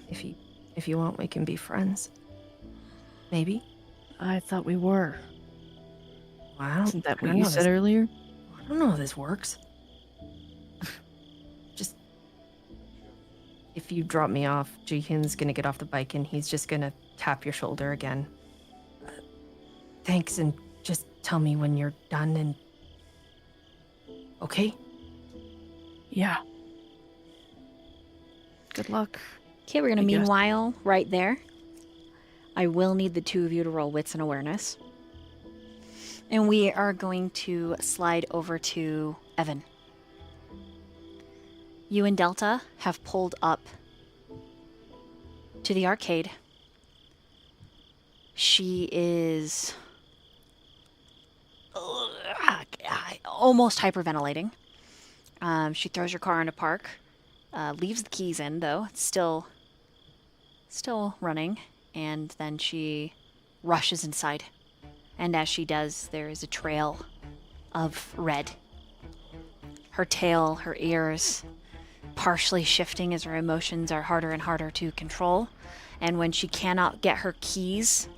If you want, we can be friends. Maybe. I thought we were. Wow. Isn't that what you said earlier? I don't know how this works. Just if you drop me off, Jihyun's gonna get off the bike and he's just gonna tap your shoulder again. Thanks, and just tell me when you're done and okay? Yeah. Good luck. Okay, we're gonna I guess. meanwhile right there. I will need the two of you to roll wits and awareness. And we are going to slide over to Evan. You and Delta have pulled up to the arcade. She is almost hyperventilating. She throws your car into park, leaves the keys in though. It's still running, and then she rushes inside. And as she does, there is a trail of red. Her tail, her ears, partially shifting as her emotions are harder and harder to control. And when she cannot get her keys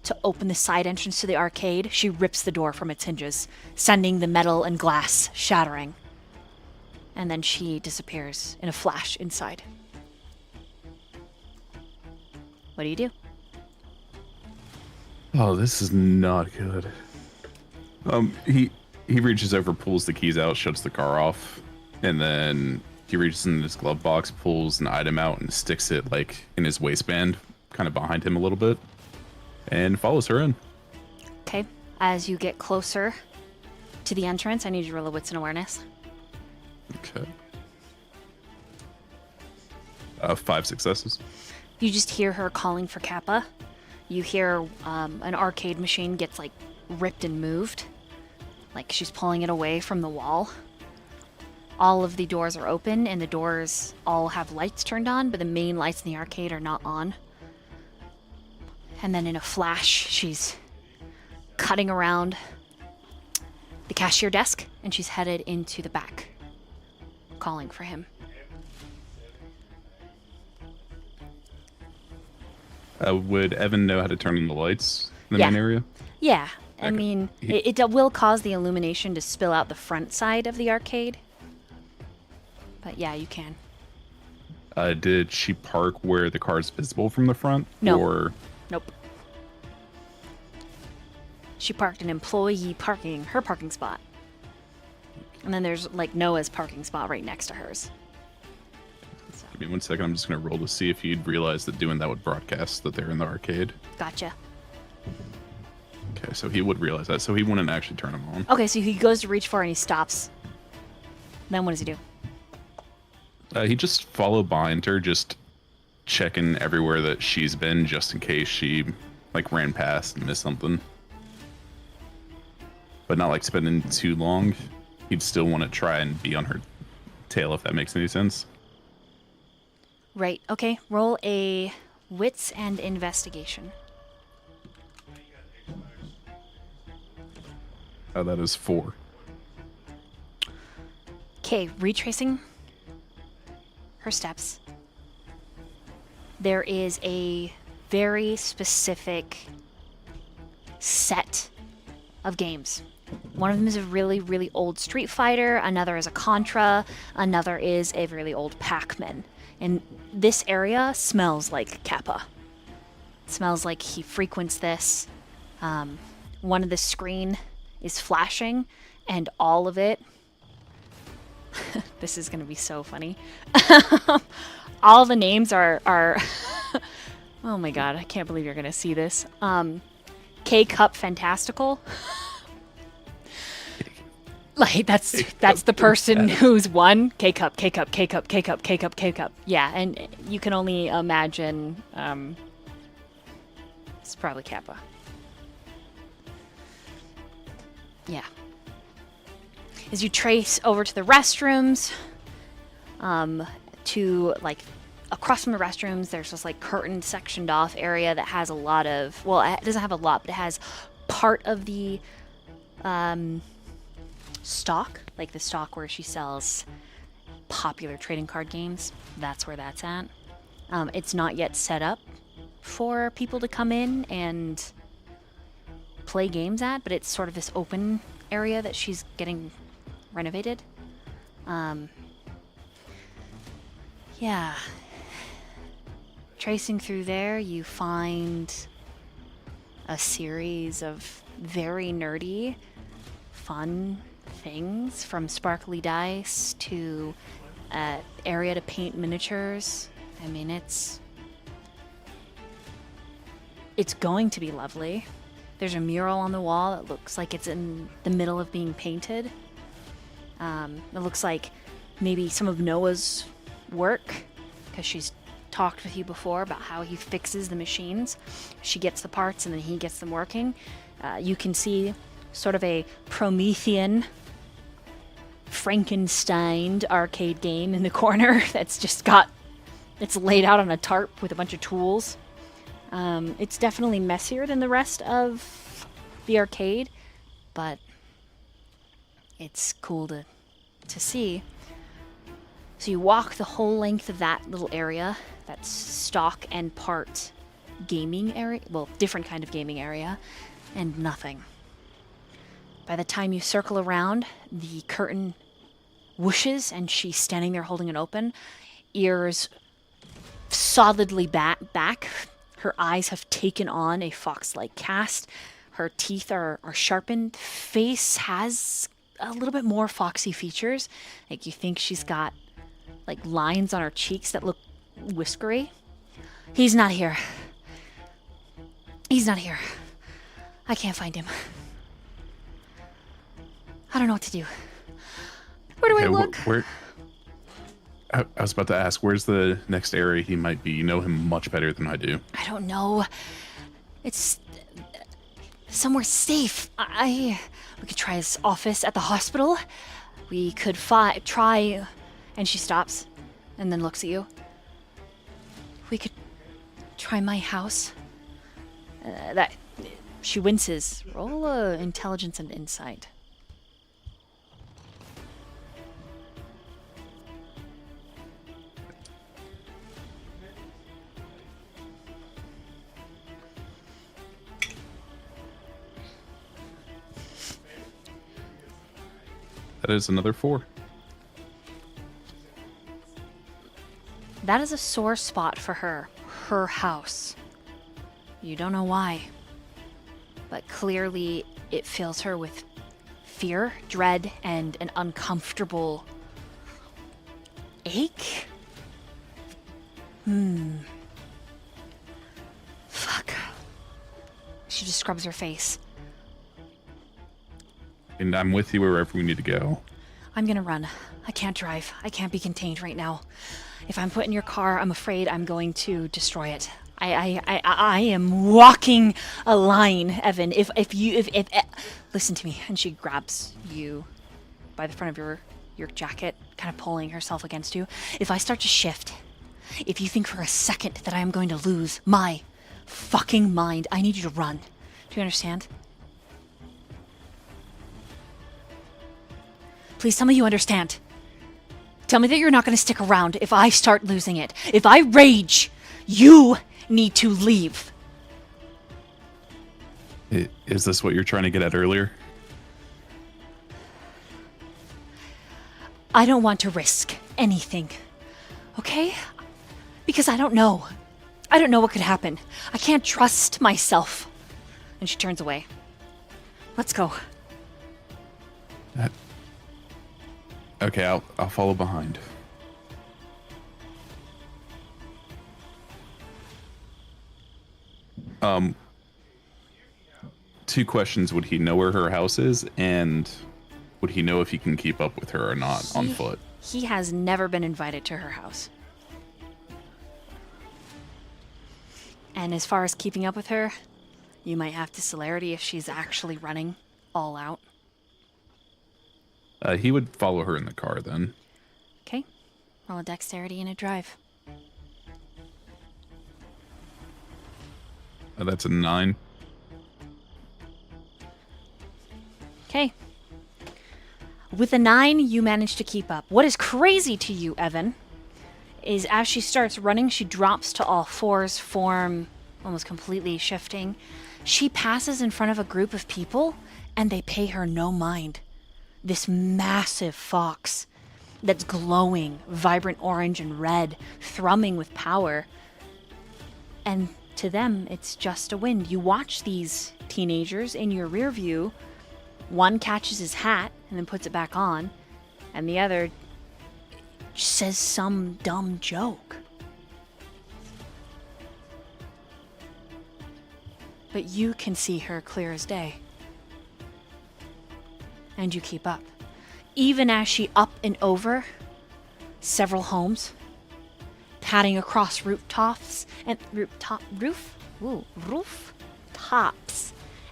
to open the side entrance to the arcade, she rips the door from its hinges, sending the metal and glass shattering. And then she disappears in a flash inside. What do you do? Oh, this is not good. He reaches over, pulls the keys out, shuts the car off, and then he reaches in his glove box, pulls an item out, and sticks it like in his waistband, kind of behind him a little bit. and follows her in. Okay. As you get closer to the entrance, I need you to roll a wits and awareness. Okay. 5 successes. You just hear her calling for Kappa. You hear an arcade machine gets like ripped and moved, like she's pulling it away from the wall. All of the doors are open, and the doors all have lights turned on, but the main lights in the arcade are not on. And then in a flash, she's cutting around the cashier desk, and she's headed into the back, calling for him. Would Evan know how to turn on the lights in the Yeah. main area? Yeah, I Okay. mean, it will cause the illumination to spill out the front side of the arcade. But yeah, you can. Did she park where the car is visible from the front? No. Or Nope. She parked an employee her parking spot. And then there's like Noah's parking spot right next to hers. So, give me 1 second. I'm just going to roll to see if you'd realize that doing that would broadcast that they're in the arcade. gotcha. Okay, so he would realize that. So he wouldn't actually turn them on. Okay, so he goes to reach for her and he stops. Then what does he do? He just followed behind her, just checking everywhere that she's been, just in case she like ran past and missed something. But not like spending too long. He'd still want to try and be on her tail, if that makes any sense. Right, okay. Roll a wits and investigation. That is 4. Okay, retracing her steps. There is a very specific set of games. One of them is a really, really old Street Fighter, another is a Contra, another is a really old Pac-Man. And this area smells like Kappa. It smells like he frequents this. One of the screen is flashing, and all of it... This is going to be so funny. All the names are oh my god, I can't believe you're going to see this. K-Cup Fantastical. Like, that's the person who's won. K-Cup, K-Cup, K-Cup, K-Cup, K-Cup, K-Cup. Yeah, and you can only imagine, it's probably Kappa. Yeah. As you trace over to the restrooms, to, like, across from the restrooms, there's this, like, curtained, sectioned off area that has a lot of, well, it doesn't have a lot, but it has part of the, stock, like the stock where she sells popular trading card games. That's where that's at. It's not yet set up for people to come in and play games at, but it's sort of this open area that she's getting renovated. Yeah. Tracing through there, you find a series of very nerdy, fun things, from sparkly dice to area to paint miniatures. I mean, it's going to be lovely. There's a mural on the wall that looks like it's in the middle of being painted. It looks like maybe some of Noah's work, because she's talked with you before about how he fixes the machines. She gets the parts and then he gets them working. You can see sort of a Promethean, Frankenstein arcade game in the corner that's just it's laid out on a tarp with a bunch of tools. It's definitely messier than the rest of the arcade, but it's cool to see. So you walk the whole length of that little area, that's stock and part gaming area, well, different kind of gaming area, and nothing. By the time you circle around, the curtain whooshes and she's standing there holding it open, ears solidly back. Her eyes have taken on a fox-like cast. Her teeth are sharpened. Face has a little bit more foxy features. Like, you think she's got like lines on her cheeks that look whiskery. He's not here. He's not here. I can't find him. I don't know what to do. Where do I look? Where? I was about to ask, where's the next area he might be? You know him much better than I do. I don't know. It's somewhere safe. We could try his office at the hospital. We could try... And she stops and then looks at you. We could try my house. She winces. Roll intelligence and insight. That is another 4. That is a sore spot for her. Her house. You don't know why. But clearly it fills her with fear, dread, and an uncomfortable ache? Fuck. She just scrubs her face. And I'm with you wherever we need to go. I'm gonna run. I can't drive. I can't be contained right now. If I'm put in your car, I'm afraid I'm going to destroy it. I am walking a line, Evan. If listen to me. And she grabs you by the front of your jacket, kind of pulling herself against you. If I start to shift, if you think for a second that I am going to lose my fucking mind, I need you to run. Do you understand? Please tell me you understand. Tell me that you're not going to stick around if I start losing it. If I rage, you need to leave. Is this what you're trying to get at earlier? I don't want to risk anything. Okay? Because I don't know. I don't know what could happen. I can't trust myself. And she turns away. Let's go. Okay, I'll follow behind. Two questions. Would he know where her house is? And would he know if he can keep up with her or not on foot? He has never been invited to her house. And as far as keeping up with her, you might have to celerity if she's actually running all out. He would follow her in the car then. Okay. Roll a dexterity and a drive. That's a 9. Okay. With a 9, you manage to keep up. What is crazy to you, Evan, is as she starts running, she drops to all fours, form almost completely shifting. She passes in front of a group of people, and they pay her no mind. This massive fox that's glowing, vibrant orange and red, thrumming with power. And to them, it's just a wind. You watch these teenagers in your rear view. One catches his hat and then puts it back on, and the other says some dumb joke. But you can see her clear as day. And you keep up. Even as she up and over several homes, padding across rooftops and rooftops,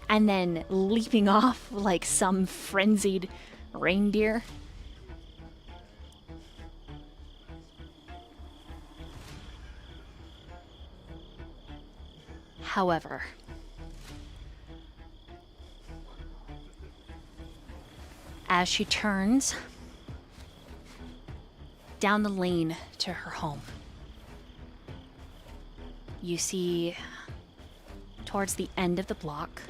and then leaping off like some frenzied reindeer. However, as she turns down the lane to her home, you see towards the end of the block,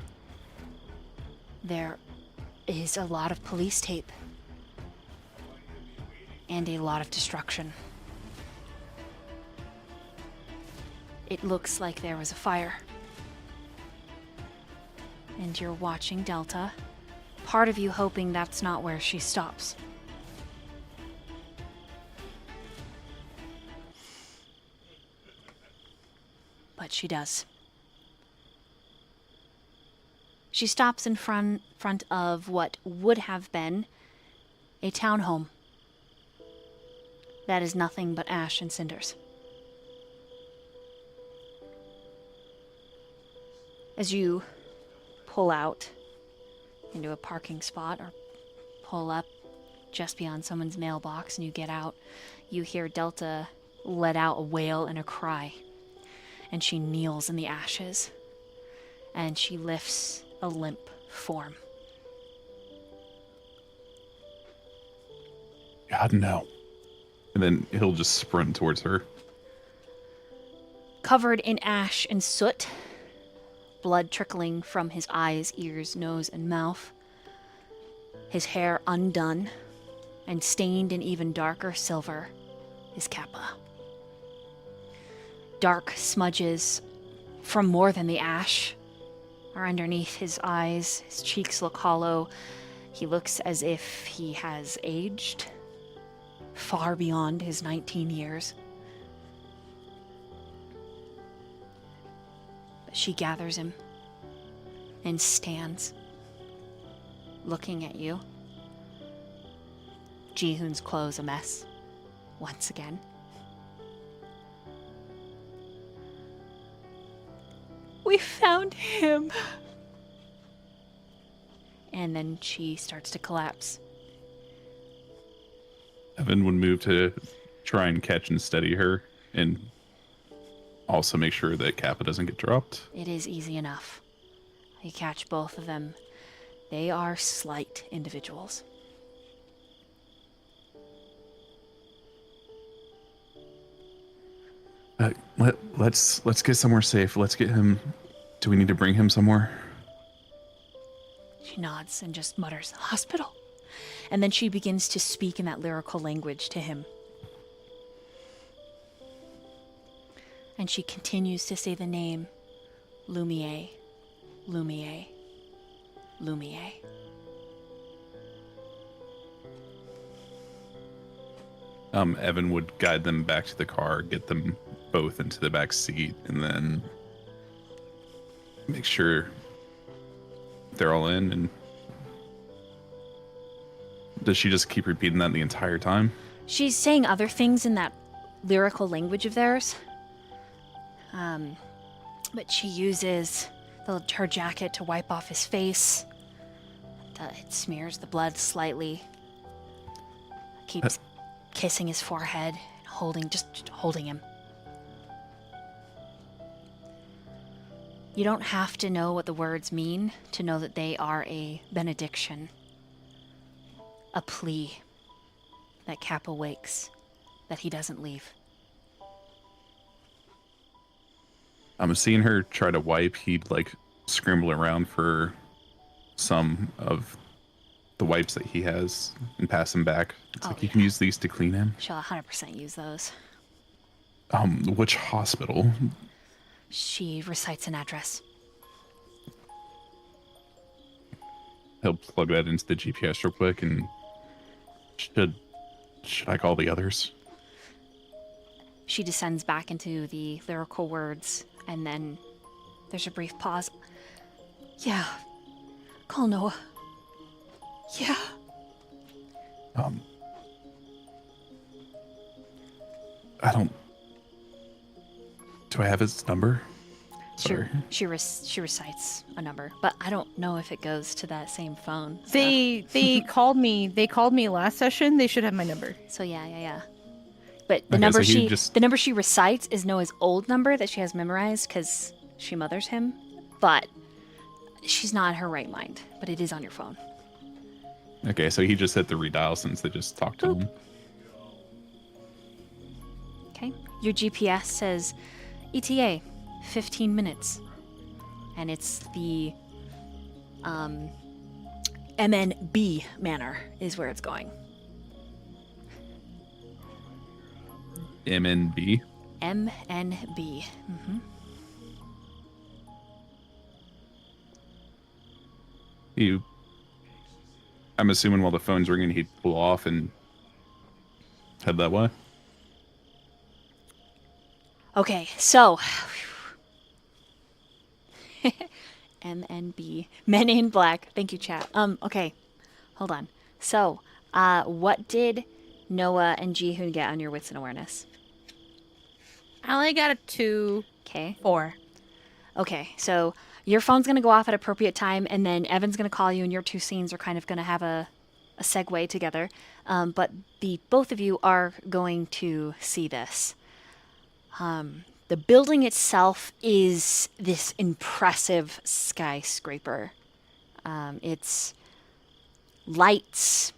there is a lot of police tape and a lot of destruction. It looks like there was a fire. And you're watching Delta, part of you hoping that's not where she stops. But she does. She stops in front of what would have been a townhome. That is nothing but ash and cinders. As you pull out into a parking spot or pull up just beyond someone's mailbox and you get out, you hear Delta let out a wail and a cry. And she kneels in the ashes. And she lifts a limp form. God, no. And then he'll just sprint towards her. Covered in ash and soot, blood trickling from his eyes, ears, nose, and mouth, his hair undone and stained in even darker silver, is Kappa. Dark smudges from more than the ash are underneath his eyes. His cheeks look hollow. He looks as if he has aged far beyond his 19 years. But she gathers him and stands, looking at you. Jihoon's clothes a mess, once again. We found him. And then she starts to collapse. Evan would move to try and catch and steady her and also make sure that Kappa doesn't get dropped. It is easy enough. You catch both of them. They are slight individuals. Let's get somewhere safe. Let's get him. Do we need to bring him somewhere? She nods and just mutters, "Hospital." And then she begins to speak in that lyrical language to him. And she continues to say the name, Lumiere, Lumiere, Lumiere. Evan would guide them back to the car, get them both into the back seat, and then make sure they're all in. And does she just keep repeating that the entire time? She's saying other things in that lyrical language of theirs. But she uses her jacket to wipe off his face. It smears the blood slightly. Keeps kissing his forehead, just holding him. You don't have to know what the words mean to know that they are a benediction, a plea that Kappa wakes, that he doesn't leave. I'm seeing her try to wipe. He'd scramble around for some of the wipes that he has and pass them back. It's you can use these to clean him. She'll 100% use those. Which hospital? She recites an address. He'll plug that into the GPS real quick. And should I call the others? She descends back into the lyrical words, and then there's a brief pause. Yeah. Call Noah. Yeah. I don't. Do I have his number? Sorry. She recites a number, but I don't know if it goes to that same phone. So. They called me. They called me last session. They should have my number. So yeah. But the number the number she recites is Noah's old number that she has memorized because she mothers him. But she's not in her right mind. But it is on your phone. Okay, so he just hit the redial since they just talked to him. Okay. Your GPS says ETA 15 minutes. And it's the MNB manor is where it's going. MNB? MNB. I'm assuming while the phone's ringing, he'd pull off and head that way. Okay, so MNB. Men in Black. Thank you, chat. Okay. Hold on. So, what did Noah and Jihoon get on your wits and awareness? I only got a 2. Okay. 4. Okay, so your phone's going to go off at appropriate time, and then Evan's going to call you, and your two scenes are kind of going to have a segue together. But both of you are going to see this. The building itself is this impressive skyscraper. It's lights,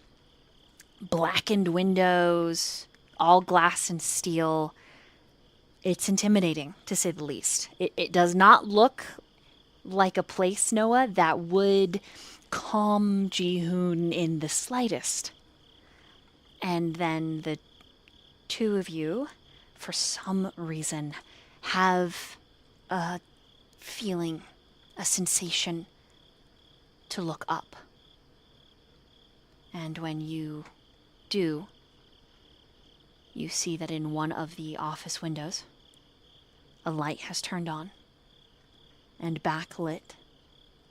blackened windows, all glass and steel. It's intimidating, to say the least. It does not look like a place, Noah, that would calm Jihoon in the slightest. And then the two of you, for some reason, have a feeling, a sensation to look up. And when you do, you see that in one of the office windows, a light has turned on and backlit.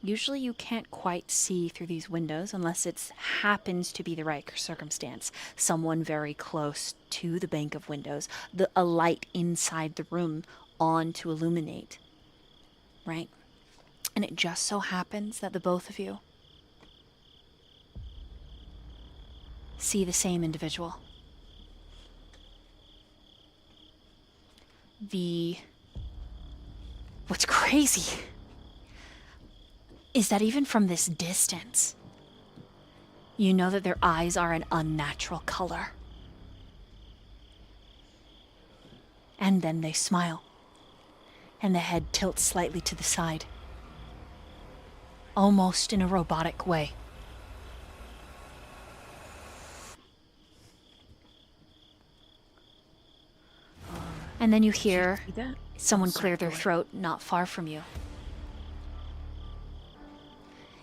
Usually you can't quite see through these windows unless it happens to be the right circumstance. Someone very close to the bank of windows, a light inside the room on to illuminate, right? And it just so happens that the both of you see the same individual. What's crazy is that even from this distance, you know that their eyes are an unnatural color. And then they smile, and the head tilts slightly to the side, almost in a robotic way. And then you hear someone clear their throat not far from you.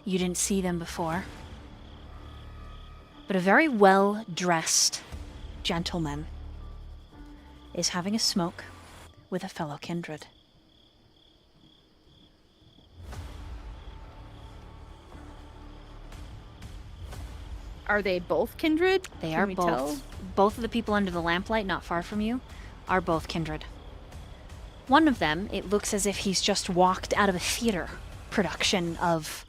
You didn't see them before, but a very well-dressed gentleman is having a smoke with a fellow kindred. Are they both kindred? They Can are we both. tell? Both of the people under the lamplight not far from you are both kindred. One of them, it looks as if he's just walked out of a theater production of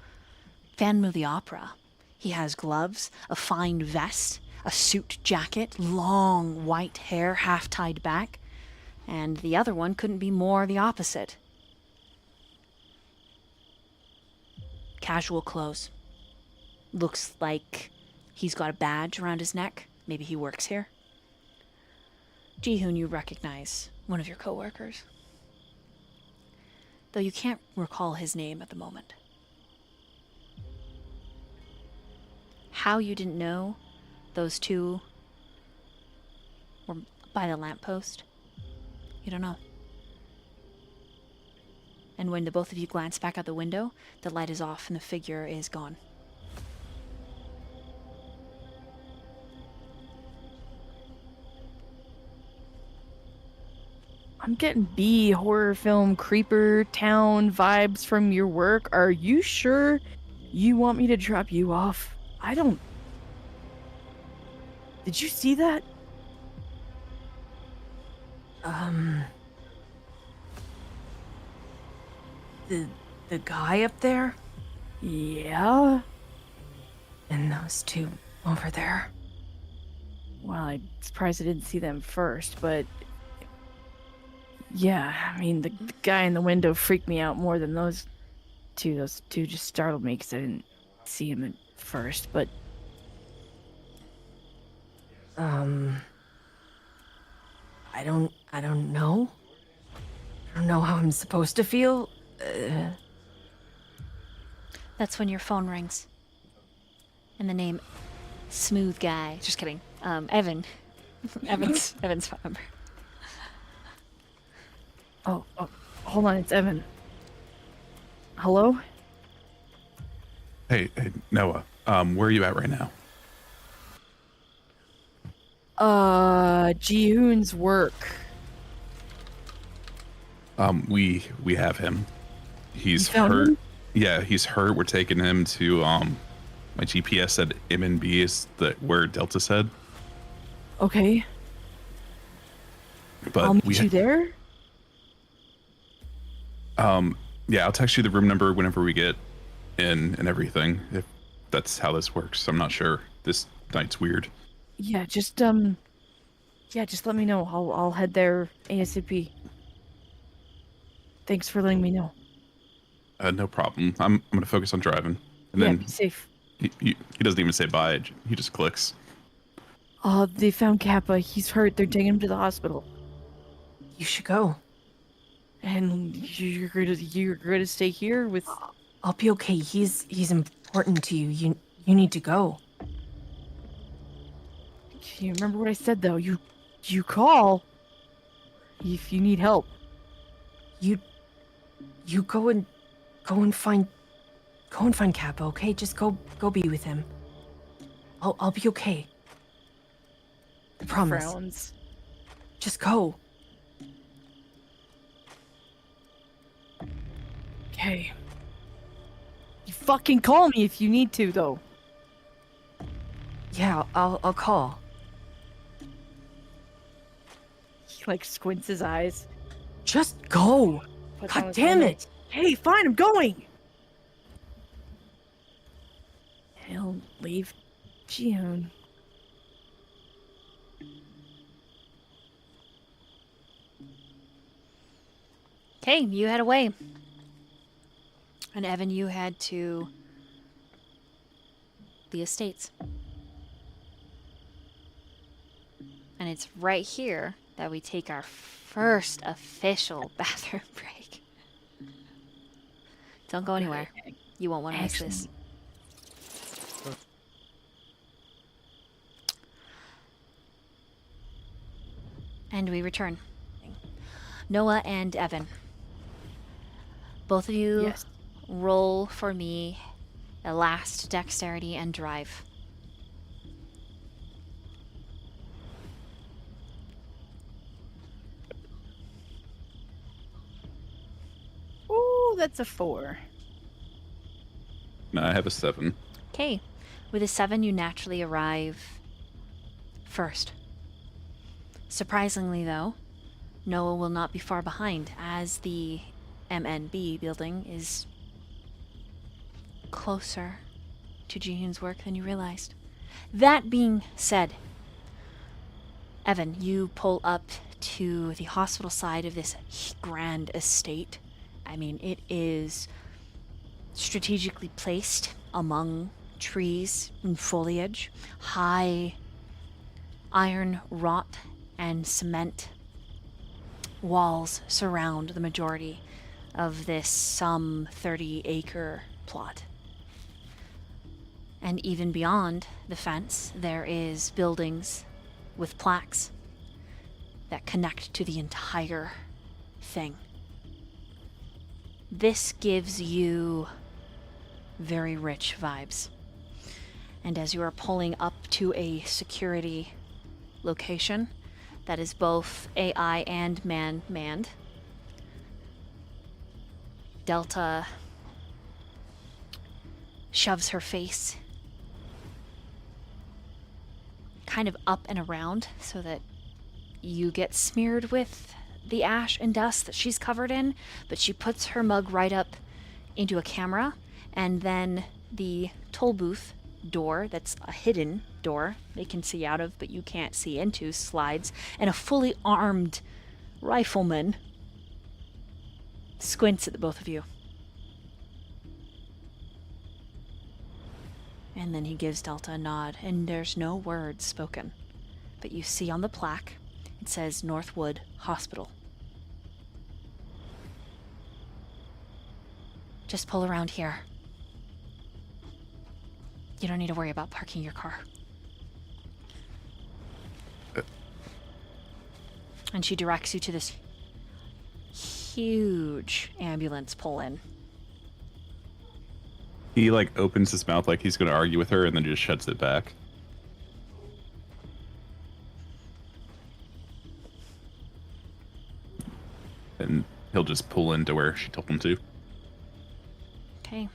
Phantom of the Opera. He has gloves, a fine vest, a suit jacket, long white hair half tied back, and the other one couldn't be more the opposite. Casual clothes. Looks like he's got a badge around his neck. Maybe he works here. Jihoon, you recognize one of your coworkers, though you can't recall his name at the moment. How you didn't know those two were by the lamppost, you don't know. And when the both of you glance back out the window, the light is off and the figure is gone. I'm getting B horror film creeper town vibes from your work. Are you sure you want me to drop you off? I don't. Did you see that? The guy up there? Yeah. And those two over there? Well, I'm surprised I didn't see them first, but yeah, I mean, the guy in the window freaked me out more than those two. Those two just startled me because I didn't see him at first, but I don't know. I don't know how I'm supposed to feel. That's when your phone rings. And the name Smooth Guy. Just kidding. Evan. Evan's phone number. oh, hold on, it's Evan. Hello? Hey, Noah. Where are you at right now? Jihoon's work. We have him. He's You found hurt. him? Yeah, he's hurt. We're taking him to my GPS said MNB is where Delta said. Okay, But I'll meet you there. yeah, I'll text you the room number whenever we get in and everything. If that's how this works, I'm not sure. This night's weird. Yeah, just let me know. I'll head there ASAP. Thanks for letting me know. No problem. I'm gonna focus on driving, and Yeah, then be safe. he doesn't even say bye. He just clicks. They found Kappa. He's hurt. They're taking him to the hospital. You should go. And you're gonna stay here with. I'll be okay. He's important to you. You need to go. You remember what I said though? You call if you need help. You go and find Kappa, okay? Just go be with him. I'll be okay. I promise. Frowns. Just go. Okay. You fucking call me if you need to though. Yeah, I'll call. He like squints his eyes. Just go. Puts on God his damn helmet. it. Hey, fine, I'm going. He'll leave June. Okay, you head away. And Evan, you head to the estates. And it's right here that we take our first official bathroom break. Don't go anywhere. You won't want to miss this. And we return. Noah and Evan. Both of you Yes. roll for me a last dexterity and drive. Ooh, that's a 4. No, I have a 7. Okay. With a 7, you naturally arrive first. Surprisingly, though, Noah will not be far behind, as the MNB building is closer to Jihoon's work than you realized. That being said, Evan, you pull up to the hospital side of this grand estate. I mean, it is strategically placed among trees and foliage. High iron wrought and cement walls surround the majority of this some 30-acre plot. And even beyond the fence, there is buildings with plaques that connect to the entire thing. This gives you very rich vibes. And as you are pulling up to a security location that is both AI and man-manned, Delta shoves her face kind of up and around so that you get smeared with the ash and dust that she's covered in, but she puts her mug right up into a camera, and then the toll booth door, that's a hidden door they can see out of but you can't see into, slides, and a fully armed rifleman squints at the both of you. And then he gives Delta a nod, and there's no words spoken. But you see on the plaque, it says Northwood Hospital. Just pull around here. You don't need to worry about parking your car. And she directs you to this huge ambulance pull-in. He like opens his mouth like he's going to argue with her and then just shuts it back. And he'll just pull into where she told him to. Okay.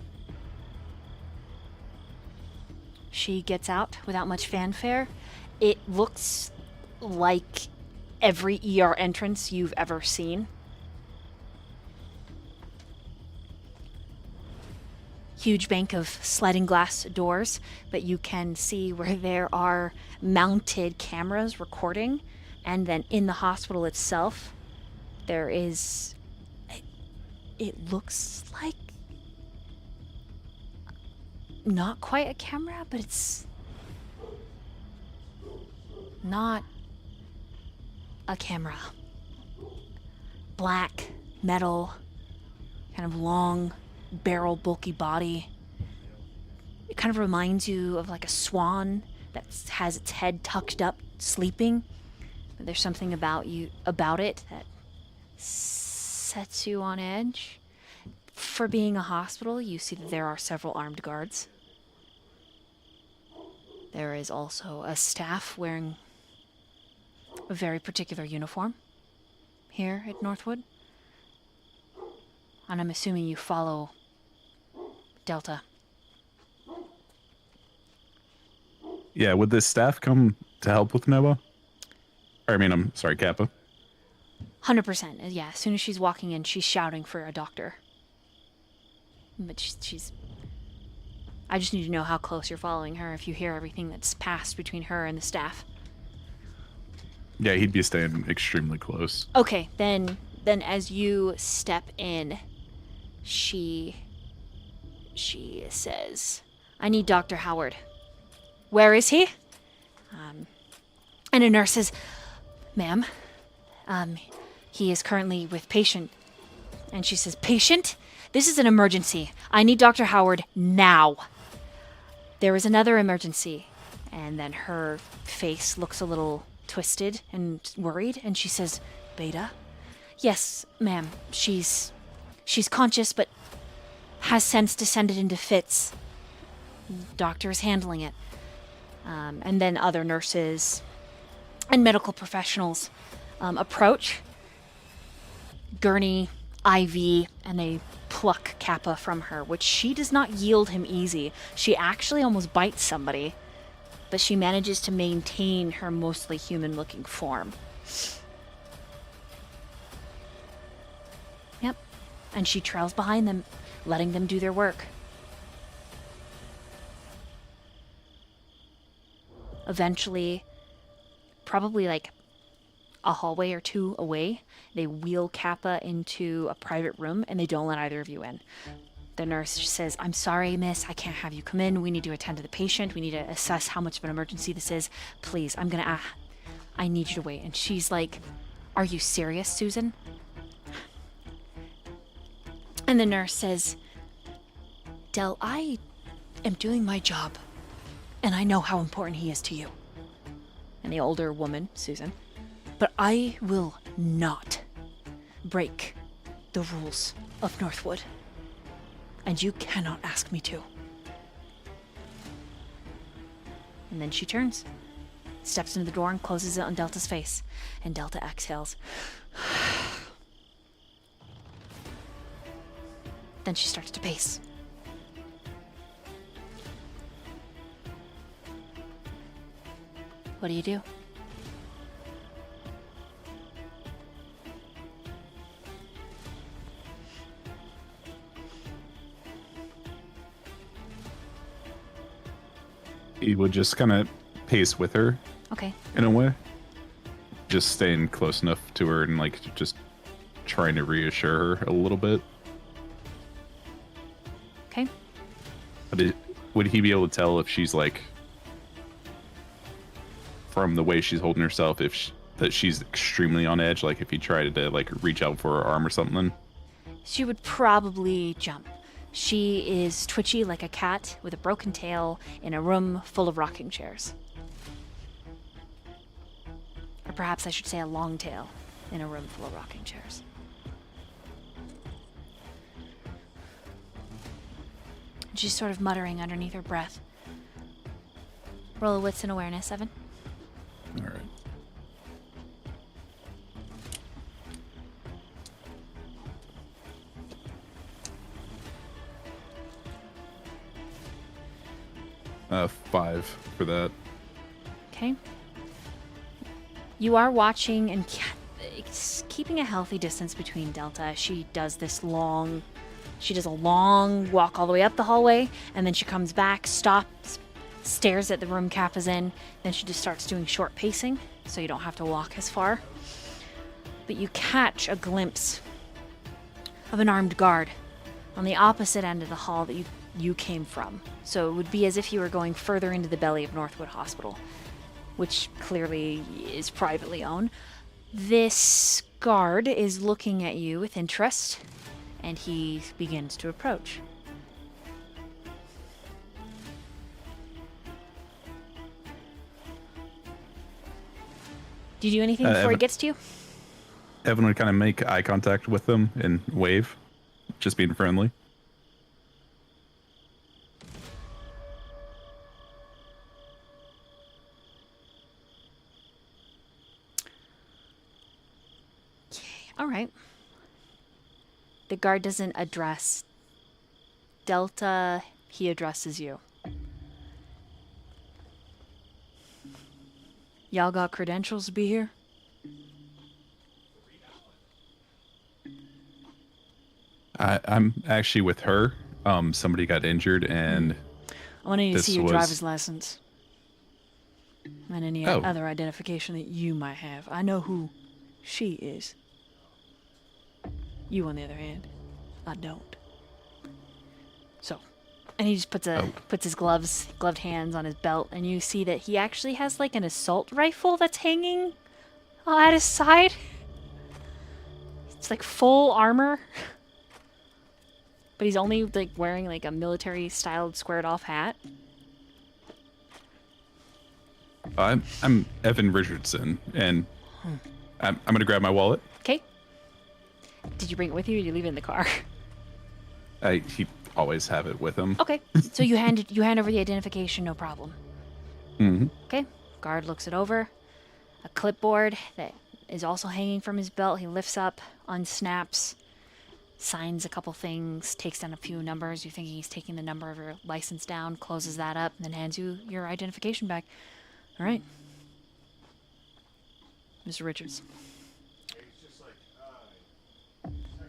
She gets out without much fanfare. It looks like every ER entrance you've ever seen. Huge bank of sliding glass doors, but you can see where there are mounted cameras recording, and then in the hospital itself, there is... It looks like... not quite a camera, but it's... not a camera. Black, metal, kind of long barrel, bulky body. It kind of reminds you of like a swan that has its head tucked up, sleeping. But there's something about it that sets you on edge. For being a hospital, you see that there are several armed guards. There is also a staff wearing a very particular uniform here at Northwood. And I'm assuming you follow Delta. Yeah, would this staff come to help with Noah? I'm sorry, Kappa. 100%. Yeah, as soon as she's walking in, she's shouting for a doctor. But she's... I just need to know how close you're following her if you hear everything that's passed between her and the staff. Yeah, he'd be staying extremely close. Okay, then as you step in, she says, I need Dr. Howard. Where is he? And a nurse says, ma'am, he is currently with patient. And she says, patient? This is an emergency. I need Dr. Howard now. There is another emergency. And then her face looks a little twisted and worried, and she says, Beta? Yes, ma'am. She's conscious, but has since descended into fits. Doctor is handling it. And then other nurses and medical professionals approach. Gurney, Ivy, and they pluck Kappa from her, which she does not yield him easy. She actually almost bites somebody, but she manages to maintain her mostly human-looking form. Yep. And she trails behind them, letting them do their work. Eventually, probably like a hallway or two away, they wheel Kappa into a private room, and they don't let either of you in. The nurse says, I'm sorry, miss, I can't have you come in. We need to attend to the patient. We need to assess how much of an emergency this is. Please, I need you to wait. And she's like, are you serious, Susan? And the nurse says, Del, I am doing my job, and I know how important he is to you. And the older woman, Susan, but I will not break the rules of Northwood. And you cannot ask me to. And then she turns, steps into the door, and closes it on Delta's face. And Delta exhales. Then she starts to pace. What do you do? He would just kind of pace with her. Okay. In a way. Just staying close enough to her and like just trying to reassure her a little bit. Okay. But would he be able to tell if she's like, from the way she's holding herself, that she's extremely on edge? Like if he tried to like reach out for her arm or something? She would probably jump. She is twitchy like a cat with a broken tail in a room full of rocking chairs. Or perhaps I should say a long tail in a room full of rocking chairs. And she's sort of muttering underneath her breath. Roll a wits and awareness, Evan. All right. 5 for that. Okay. You are watching and keeping a healthy distance between Delta. She does a long walk all the way up the hallway, and then she comes back, stops, stares at the room Cap is in, then she just starts doing short pacing, so you don't have to walk as far. But you catch a glimpse of an armed guard on the opposite end of the hall that you came from. So it would be as if you were going further into the belly of Northwood Hospital, which clearly is privately owned. This guard is looking at you with interest, and he begins to approach. Do you do anything before he gets to you? Evan would kind of make eye contact with them and wave, just being friendly. All right. The guard doesn't address Delta, he addresses you. Y'all got credentials to be here? I'm actually with her. Somebody got injured, and I want to see your was- driver's license. And any other identification that you might have. I know who she is. You, on the other hand, I don't. So, And he just puts his gloved hands on his belt, and you see that he actually has like an assault rifle that's hanging at his side. It's like full armor. But he's only like wearing like a military styled squared off hat. I'm Evan Richardson, and I'm gonna grab my wallet. Okay. Did you bring it with you, or did you leave it in the car? He always have it with him. Okay. So you hand over the identification, no problem. Mm-hmm. Okay. Guard looks it over. A clipboard that is also hanging from his belt. He lifts up, unsnaps, signs a couple things, takes down a few numbers. You're thinking he's taking the number of your license down, closes that up, and then hands you your identification back. All right. Mr. Richards.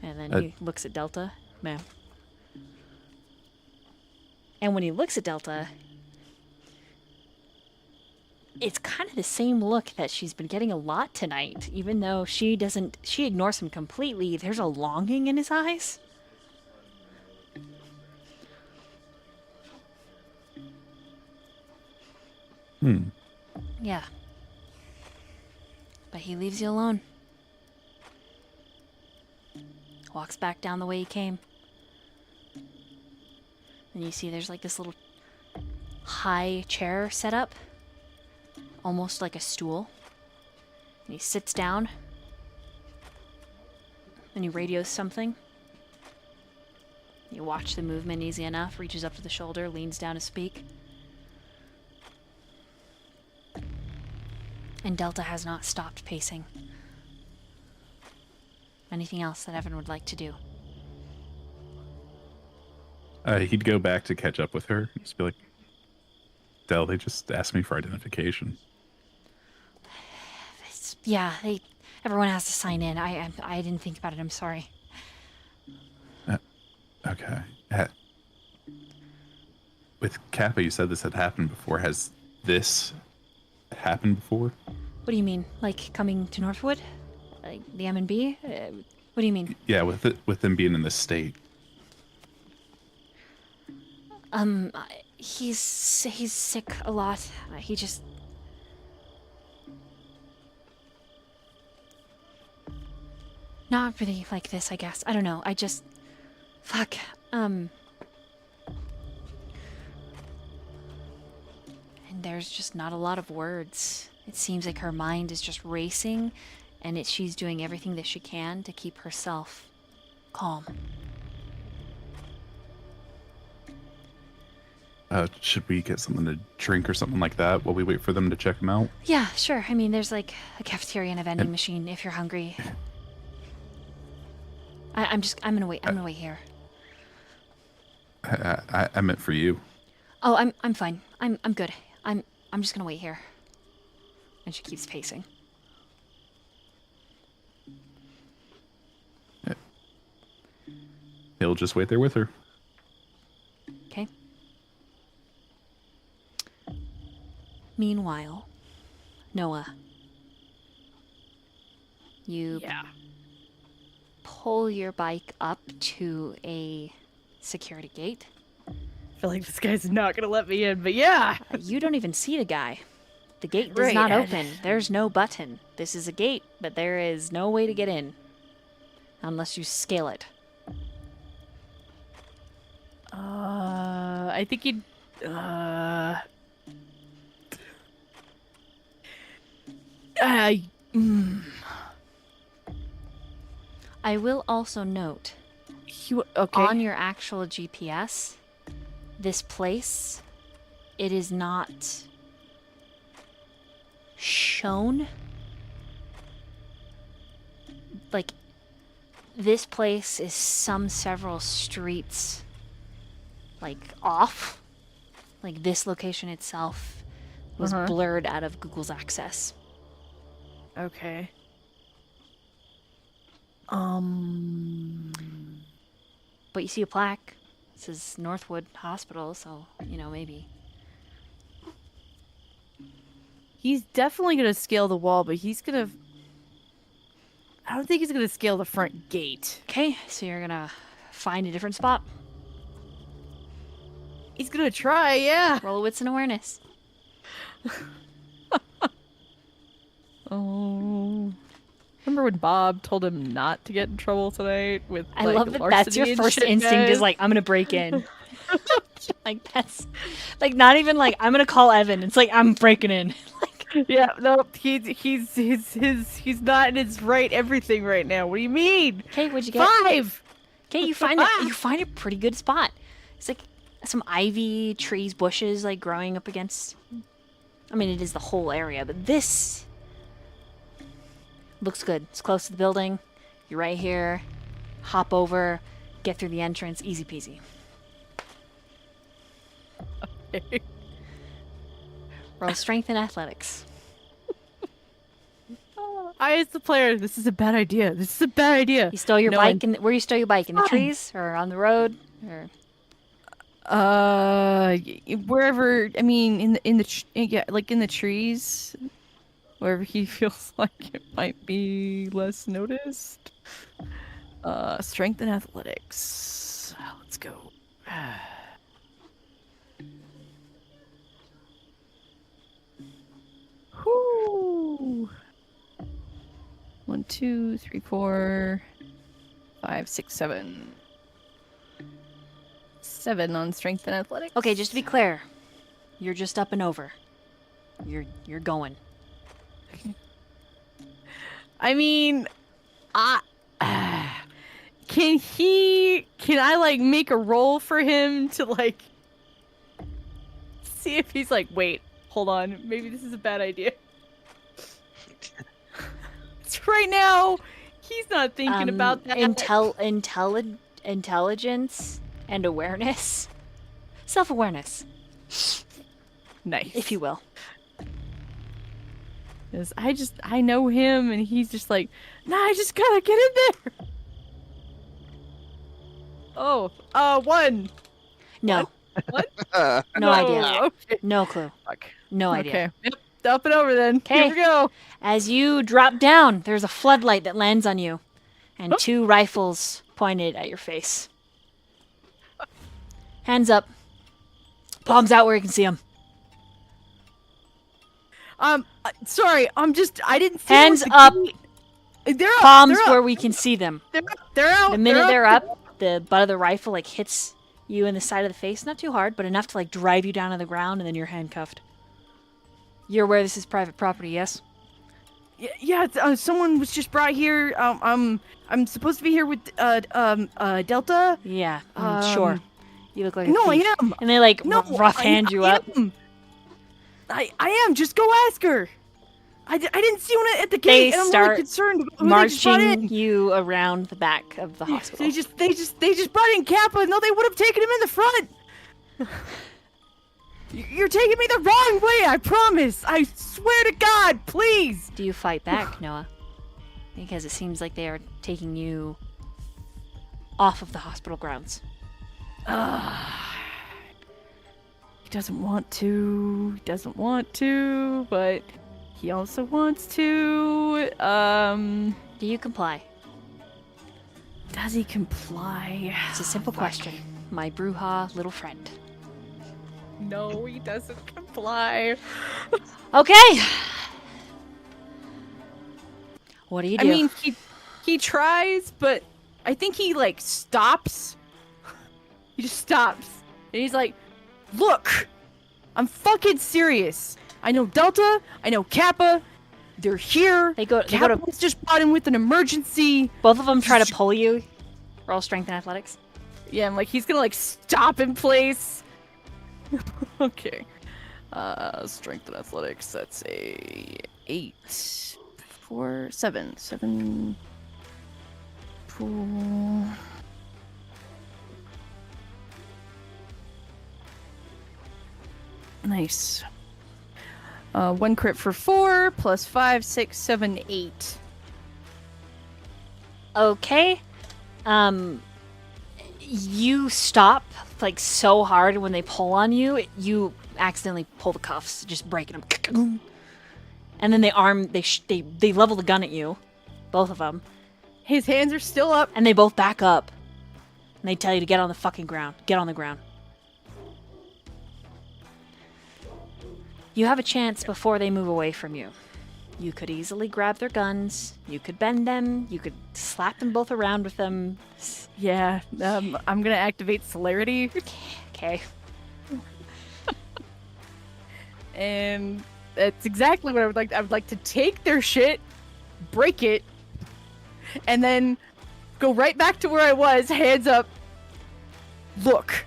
And then he looks at Delta. ma'am. And when he looks at Delta, it's kind of the same look that she's been getting a lot tonight, even though she ignores him completely. There's a longing in his eyes. Yeah. But he leaves you alone. Walks back down the way he came. And you see there's like this little high chair set up. Almost like a stool. And he sits down. And he radios something. You watch the movement easy enough. Reaches up to the shoulder, leans down to speak. And Delta has not stopped pacing. Anything else that Evan would like to do? He'd go back to catch up with her. Just be like, Del, they just asked me for identification. Yeah, everyone has to sign in. I didn't think about it. I'm sorry. Okay. With Kappa, you said this had happened before. Has this happened before? What do you mean? Like coming to Northwood? Like the M&B? What do you mean? Yeah, with them being in this state. He's sick a lot. He just... Not really like this, I guess. I don't know. I just... Fuck. And there's just not a lot of words. It seems like her mind is just racing, and she's doing everything that she can to keep herself calm. Should we get something to drink or something like that while we wait for them to check them out? Yeah, sure. I mean, there's like a cafeteria and a vending machine if you're hungry. I'm gonna wait. I'm gonna wait here. I meant for you. Oh, I'm fine. I'm good. I'm just gonna wait here. And she keeps pacing. He'll just wait there with her. Okay. Meanwhile, Noah, you pull your bike up to a security gate. I feel like this guy's not gonna let me in, but yeah. You don't even see the guy. The gate does Right, not open. There's no button. This is a gate, but there is no way to get in. Unless you scale it. I think he'd. I will also note, Okay. on your actual GPS, this place, it is not shown. Like, this place is several streets, like, off. Like, this location itself was blurred out of Google's access. Okay. But you see a plaque. It says Northwood Hospital, so, you know, maybe. He's definitely gonna scale the wall, but he's gonna. I don't think he's gonna scale the front gate. Okay, so you're gonna find a different spot. He's gonna try, yeah. Roll wits and awareness. Oh. Remember when Bob told him not to get in trouble tonight with I like, love that that's your larceny and first shit, instinct is guys? like, I'm gonna break in. Like, that's, like, not even like, I'm gonna call Evan. It's like, I'm breaking in. Like, Yeah, no, he's not in his right everything right now. What do you mean? okay, what'd you get? 5! Okay, you find a pretty good spot. It's like some ivy, trees, bushes, like, growing up against, I mean, it is the whole area, but this looks good. It's close to the building. You're right here. Hop over, get through the entrance, easy peasy. Roll strength and athletics. I, as the player, this is a bad idea. This is a bad idea. You stole your No, bike, where you stole your bike? In the Fine. trees or on the road? Or Wherever. I mean, yeah, like in the trees, wherever he feels like it might be less noticed. Strength and athletics. Let's go. Whoo! 1, 2, 3, 4, 5, 6, 7. 7 on strength and athletics. okay, just to be clear, you're just up and over. You're going. I mean, can I like make a roll for him to like see if he's like, wait, hold on, maybe this is a bad idea. It's right now, he's not thinking about that. Intelligence and awareness, self-awareness, Nice. if you will. 'Cause I know him, and he's just like, nah, I just gotta get in there. Oh, 1. No, What? no idea. Okay. No clue. Fuck. No idea. Okay. Yep. Up and over then. Here Okay. we go. As you drop down, there's a floodlight that lands on you, and 2 rifles pointed at your face. Hands up. Palms out where you can see them. Sorry, I didn't see Hands them. up. They're up. Palms they're where up. we can see them. They're out. The minute they're up, the butt of the rifle like hits you in the side of the face. Not too hard, but enough to like drive you down to the ground, and then you're handcuffed. You're aware this is private property, yes? Yeah. Someone was just brought here. I'm supposed to be here with Delta. Yeah, sure. You look like a No, thief. I am. And they like No, rough hand you up. I am. Just go ask her. I didn't see one at the They gate, and I'm start really concerned about who they just brought Marching in. you around the back of the hospital. They just brought in Kappa. No, they would have taken him in the front. You're taking me the wrong way, I promise! I swear to God, please! Do you fight back, Noah? Because it seems like they are taking you off of the hospital grounds. He doesn't want to, but he also wants to. Do you comply? Does he comply? It's a simple question, my Bruja little friend. No, he doesn't comply. Okay! What do you do? I mean, he tries, but I think he, like, stops. He just stops. And he's like, look, I'm fucking serious. I know Delta, I know Kappa, they're here. They go to Kappa's just brought in with an emergency. both of them try to pull you. Roll strength and athletics. Yeah, I'm like, he's gonna, like, stop in place. Okay. Strength and athletics, that's a 8. 4, 7. 7. Pool. Nice. 1 crit for 4, plus 5, 6, 7, 8. Okay. You stop like so hard when they pull on you, you accidentally pull the cuffs, just breaking them. And then they level the gun at you, both of them, His hands are still up. and they both back up. And they tell you to get on the fucking ground. Get on the ground. You have a chance before they move away from you. You could easily grab their guns. You could bend them. You could slap them both around with them. Yeah, I'm gonna activate celerity. Okay. And that's exactly what I would like. I would like to take their shit, break it, and then go right back to where I was, hands up. Look,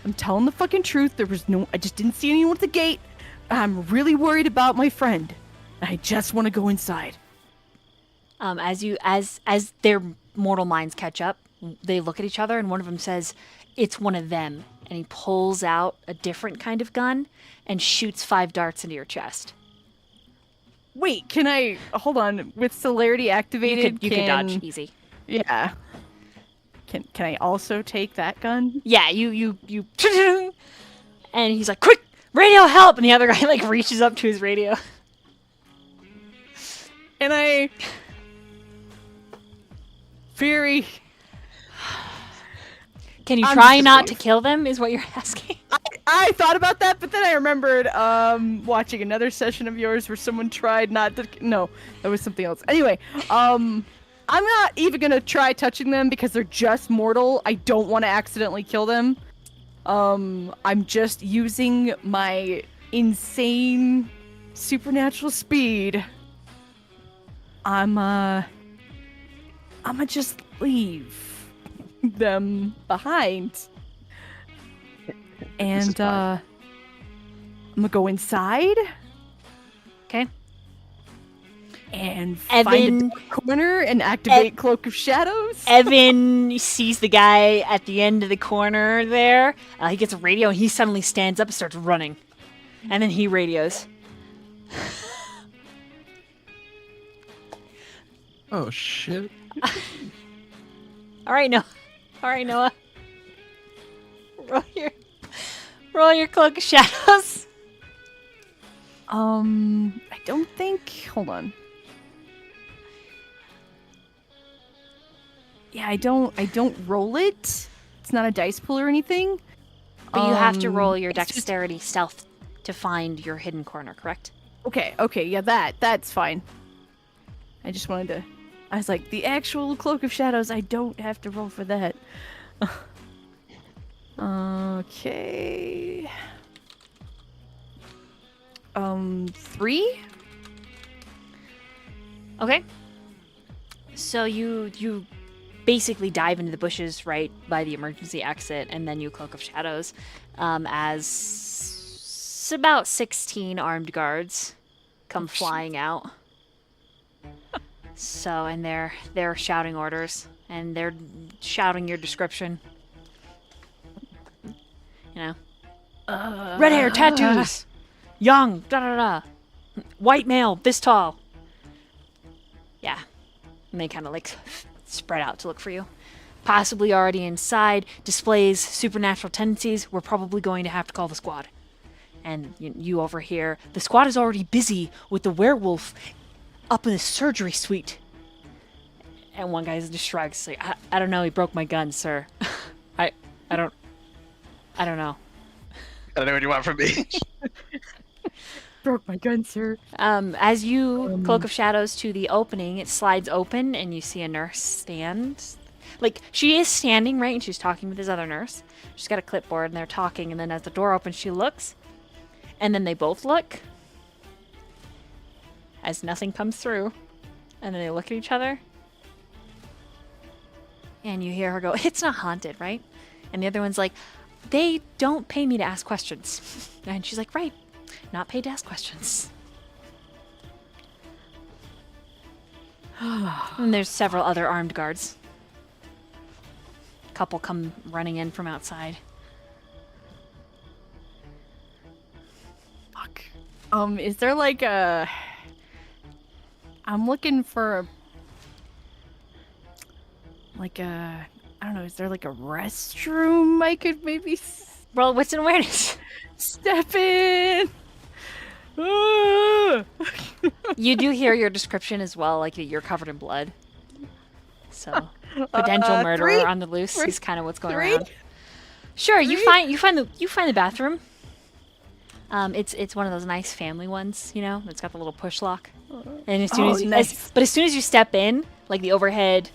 I'm telling the fucking truth. I just didn't see anyone at the gate. I'm really worried about my friend. I just want to go inside. As their mortal minds catch up, they look at each other, and one of them says, "It's one of them." And he pulls out a different kind of gun and shoots 5 darts into your chest. Wait, can I hold on? With celerity activated, You could dodge easy. Yeah. Can I also take that gun? Yeah, you and he's like, "Quick, radio help!" And the other guy like reaches up to his radio. And I very Can you I'm try just- not to kill them? Is what you're asking? I thought about that, but then I remembered watching another session of yours where someone tried not to. No, that was something else. Anyway, I'm not even gonna try touching them because they're just mortal. I don't want to accidentally kill them. I'm just using my insane supernatural speed. I'ma just leave them behind. And I'm gonna go inside. Okay. And Evan- find a dark corner and activate Cloak of Shadows. Evan sees the guy at the end of the corner there. He gets a radio and he suddenly stands up and starts running. And then he radios. Oh shit. All right, Noah. Roll your Cloak of Shadows. I don't think. Hold on. Yeah, I don't roll it. It's not a dice pool or anything. But you have to roll your it's just- dexterity stealth to find your hidden corner, correct? Okay, yeah, that's fine. I just wanted to. I was like, the actual Cloak of Shadows, I don't have to roll for that. Okay. 3? Okay. So you basically dive into the bushes right by the emergency exit, and then you Cloak of Shadows as about 16 armed guards come flying out. So, and they're shouting orders, and they're shouting your description. You know, Red hair, tattoos. Young, da-da-da. White male, this tall. Yeah. And they kind of like spread out to look for you. Possibly already inside, displays supernatural tendencies. We're probably going to have to call the squad. And you over here, the squad is already busy with the werewolf up in the surgery suite. And one guy just shrugs, like, I don't know, he broke my gun, sir. I don't know. I don't know what you want from me. Broke my gun, sir. As you cloak of shadows to the opening, it slides open and you see a nurse stand. Like, she is standing, right? And she's talking with this other nurse. She's got a clipboard and they're talking. And then as the door opens, she looks. And then they both look. As nothing comes through. And then they look at each other. And you hear her go, it's not haunted, right? And the other one's like, they don't pay me to ask questions. And she's like, right. Not paid to ask questions. And there's several other armed guards. Couple come running in from outside. Fuck. Is there like a... I'm looking for a... Like a... I don't know, is there like a restroom I could maybe Roll wits and awareness. step in? You do hear your description as well, like that you're covered in blood. So, potential murderer 3? on the loose is kind of what's going 3? around. Sure, you find the bathroom. It's one of those nice family ones, you know. It's got the little push lock. And as soon as you, nice. but as soon as you step in, like the overhead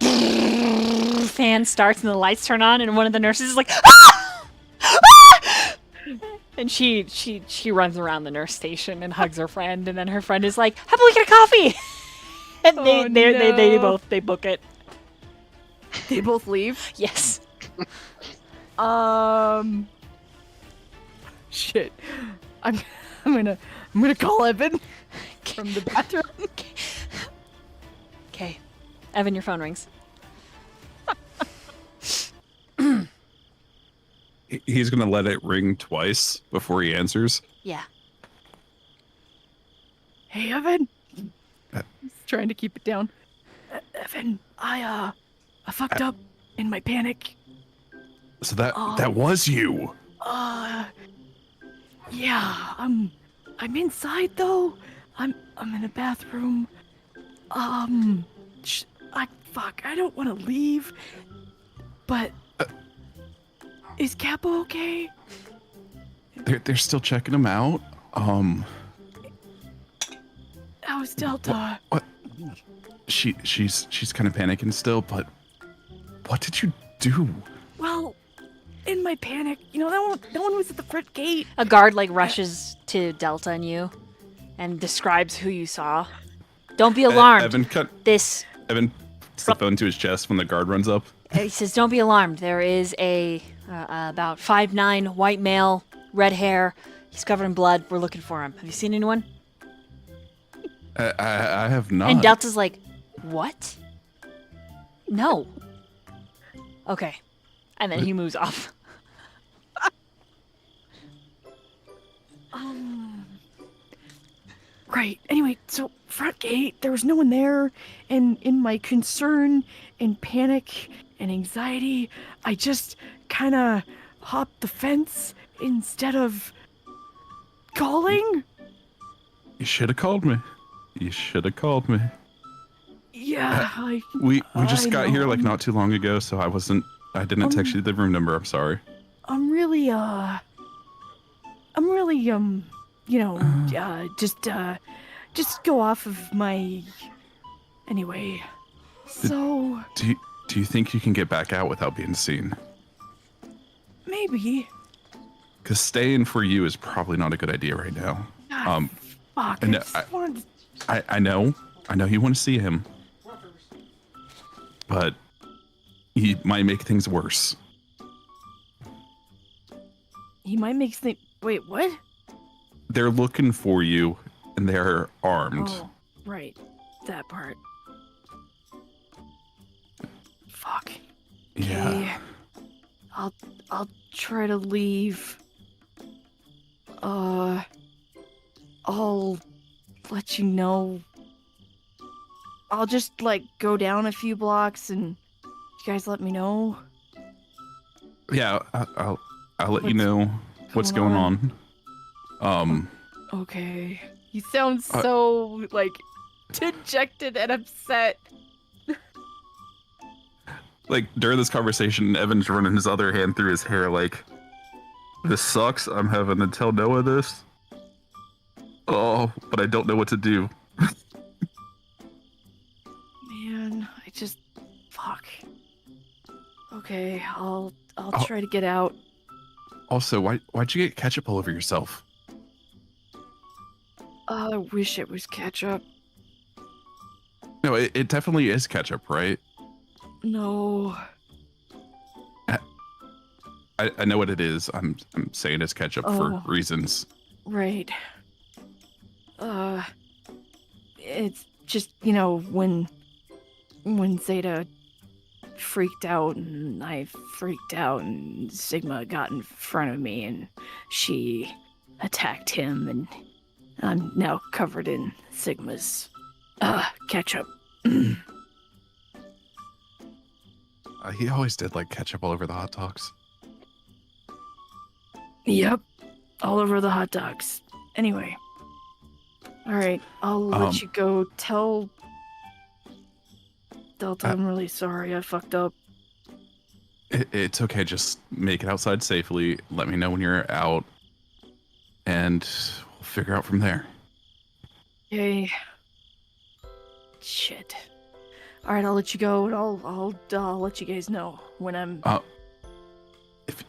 fan starts and the lights turn on, and one of the nurses is like, ah! Ah! And she runs around the nurse station and hugs her friend, and then her friend is like, how about we get a coffee? And they book it. They both leave? Yes. Shit. I'm gonna call Evan from the bathroom. Okay. Evan, your phone rings. He's gonna let it ring twice before he answers. Yeah. Hey, Evan. He's trying to keep it down. Evan, I fucked up in my panic. So that was you. Yeah, I'm inside though. I'm in a bathroom. I don't want to leave. But is Capo okay? They're still checking him out. How's Delta? What? She's kind of panicking still, but what did you do? Well, in my panic, no one was at the front gate. A guard like rushes to Delta and you and describes who you saw. Don't be alarmed. Evan puts the phone to his chest when the guard runs up. He says, don't be alarmed. There is a about 5'9" white male, red hair. He's covered in blood. We're looking for him. Have you seen anyone? I have not. And Delta's like, what? No. Okay. And then he moves off. Right. Anyway, so front gate, there was no one there, and in my concern and panic and anxiety, I just kind of hopped the fence instead of calling. You should have called me. Yeah, We just I got here like know. not too long ago, so I didn't text you the room number. I'm sorry. I'm really just go off of my. Anyway, so Do you think you can get back out without being seen? maybe. Because staying for you is probably not a good idea right now. Fuck. and I just wanted to- I know you want to see him, but he might make things worse. He might make things. Wait, what? They're looking for you, and they're armed. Oh, right. That part. Fuck. Yeah. Okay. I'll try to leave. I'll let you know. I'll just, like, go down a few blocks and you guys let me know. Yeah, I'll let you What's know what's going on. Okay. You sound so, like, dejected and upset. Like during this conversation, Evan's running his other hand through his hair like, this sucks. I'm having to tell Noah this. Oh, but I don't know what to do. Man, fuck. Okay, I'll try to get out. Also, why'd you get ketchup all over yourself? I wish it was ketchup. No, it definitely is ketchup, right? No. I know what it is. I'm saying it's ketchup for reasons. Right. It's just, you know, when Zeta freaked out and I freaked out and Sigma got in front of me and she attacked him and I'm now covered in Sigma's ketchup. He always did like ketchup all over the hot dogs. Yep. All over the hot dogs. Anyway. Alright, I'll let you go. Tell Delta I'm really sorry I fucked up. It's okay. Just make it outside safely. Let me know when you're out. And we'll figure out from there. Okay. Shit. Alright, I'll let you go and I'll let you guys know when I'm...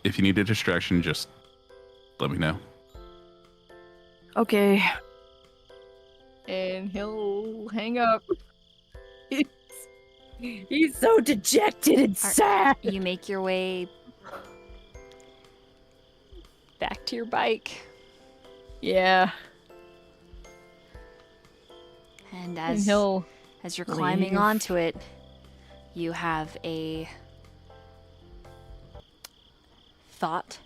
If you need a distraction, just let me know. Okay. And he'll hang up. He's so dejected and sad. You make your way back to your bike. Yeah. And And as he'll you're climbing leave. onto it, you have a thought.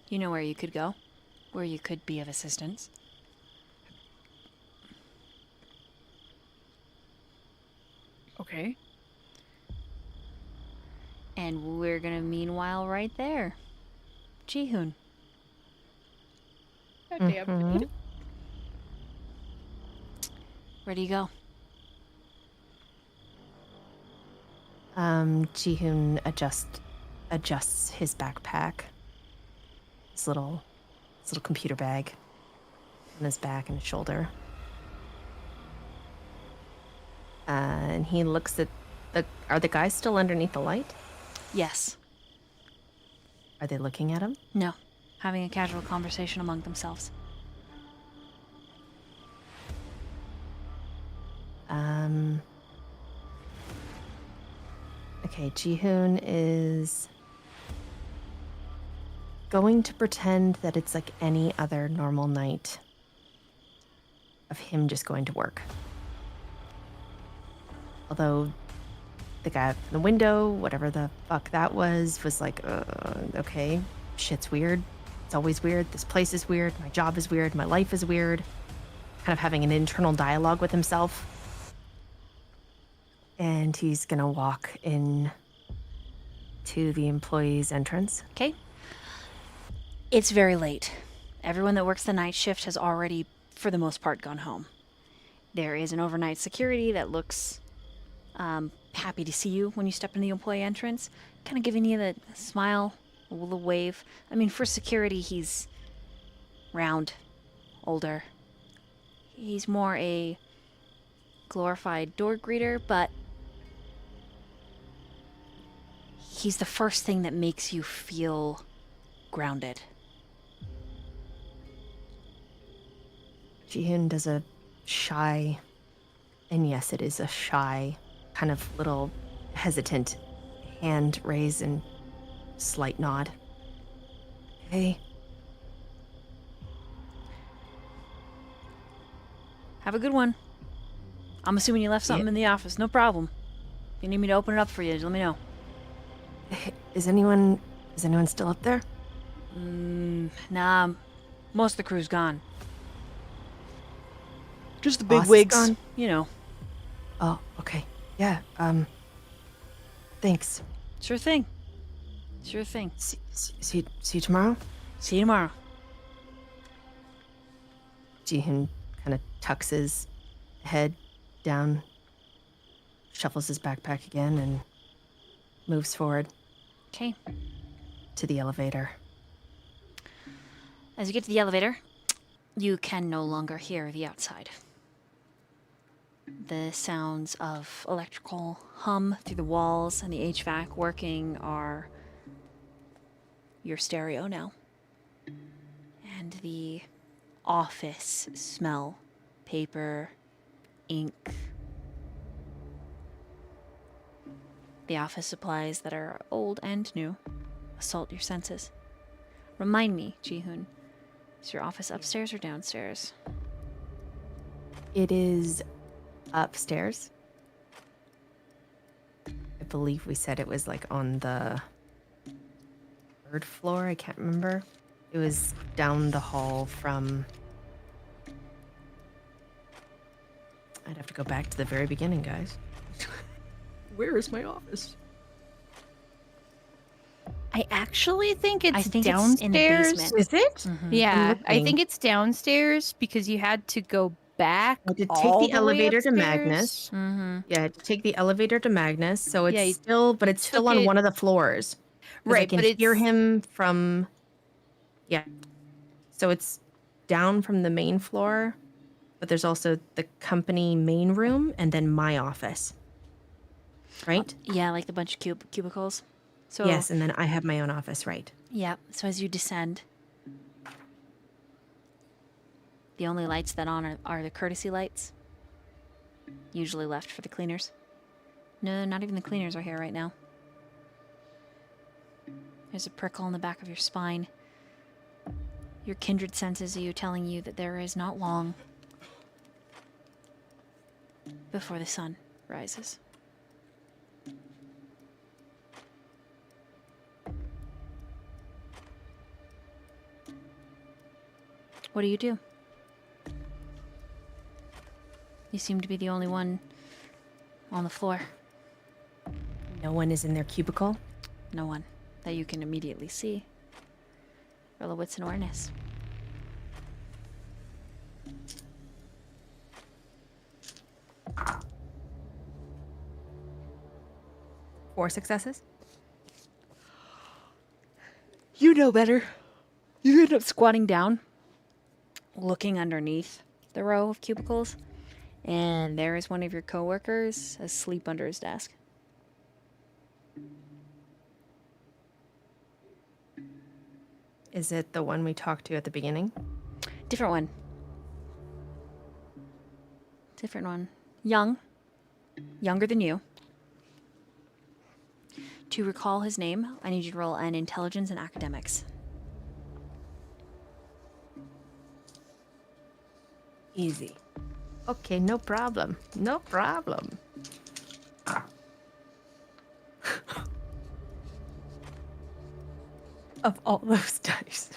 You know where you could go, where you could be of assistance. Okay. And we're gonna meanwhile right there. Jihoon. Mhm. Where do you go? Jihoon adjusts his backpack, his little computer bag on his back and his shoulder. And he looks at are the guys still underneath the light? Yes. Are they looking at him? No. Having a casual conversation among themselves. Okay, Jihoon is going to pretend that it's like any other normal night of him just going to work. Although the guy from the window, whatever the fuck that was like, okay, shit's weird. It's always weird. This place is weird. My job is weird. My life is weird. Kind of having an internal dialogue with himself. And he's gonna walk in to the employee's entrance. Okay. It's very late. Everyone that works the night shift has already, for the most part, gone home. There is an overnight security that looks happy to see you when you step in the employee entrance, kind of giving you the smile, a little wave. I mean, for security, he's round, older. He's more a glorified door greeter, but he's the first thing that makes you feel grounded. Jihoon does a shy, and yes, it is a shy, kind of little hesitant hand raise and slight nod. Hey. Have a good one. I'm assuming you left something in the office. No problem. If you need me to open it up for you, let me know. Is anyone still up there? Nah, Most of the crew's gone. Just the Boss big is wigs. gone? You know. Oh, okay. Yeah, thanks. Sure thing. Sure thing. See you tomorrow? See you tomorrow. Jihoon kind of tucks his head down, shuffles his backpack again, and moves forward Okay. to the elevator. As you get to the elevator, you can no longer hear the outside. The sounds of electrical hum through the walls and the HVAC working are your stereo now. And the office smell, paper, ink, the office supplies that are old and new assault your senses. Remind me, Jihoon, is your office upstairs or downstairs? It is upstairs. I believe we said it was like on the 3rd floor. I can't remember. It was down the hall from. I'd have to go back to the very beginning, guys. Where is my office? I actually think it's I think downstairs. it's in the basement. Is it? Mhm. Yeah, I looking. think it's downstairs because you had to go back. I did take all the way elevator to upstairs. Magnus. Mm-hmm. Yeah, I had to take the elevator to Magnus, so it's Yeah, you still, but it's still took on it- one of the floors. 'Cause Right, I can but it's hear him from. Yeah, so it's down from the main floor, but there's also the company main room and then my office. Right? Yeah, like the bunch of cubicles. So Yes, and then I have my own office, right? yeah. So as you descend, the only lights that are the courtesy lights. Usually left for the cleaners. No, not even the cleaners are here right now. There's a prickle in the back of your spine. Your kindred senses are you telling you that there is not long before the sun rises. What do you do? You seem to be the only one on the floor. No one is in their cubicle. No one that you can immediately see. Roll a wits and awareness. Four successes. You know better. You end up squatting down, looking underneath the row of cubicles, and there is one of your coworkers asleep under his desk. Is it the one we talked to at the beginning? Different one. Different one. Young. Younger than you. To recall his name, I need you to roll an intelligence and academics. Easy. Okay, no problem. No problem. Of all those dice.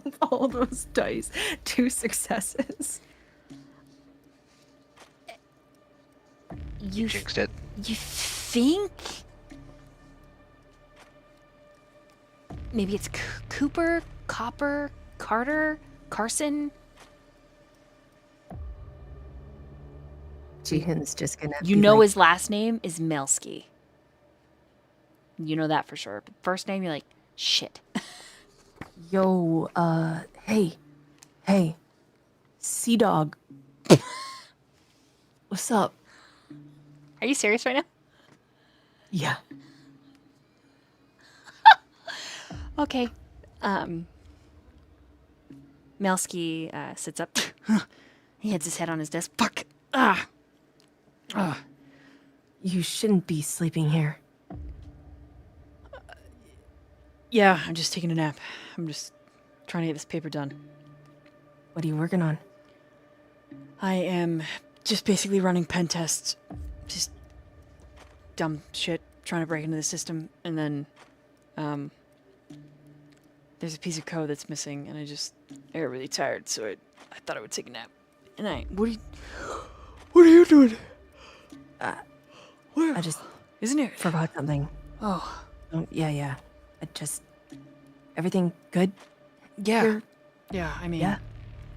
Of all those dice, 2 successes. You Jinxed it. You think? Maybe it's Cooper, Copper, Carter, Carson? Jihoon's just gonna. You be know like, his last name is Melsky. You know that for sure. But first name, you're like, shit. Yo, hey, Sea Dog. What's up? Are you serious right now? Yeah. Okay. Melsky sits up. He hits his head on his desk. Fuck. You shouldn't be sleeping here. Yeah, I'm just taking a nap. I'm just trying to get this paper done. What are you working on? I am just basically running pen tests. Just dumb shit, trying to break into the system, and then, There's a piece of code that's missing, and I got really tired, so I thought I would take a nap. And what are you doing? Where? I just Isn't it? forgot something. Oh, Oh, yeah. Everything good? yeah. Here? Yeah, I mean, Yeah.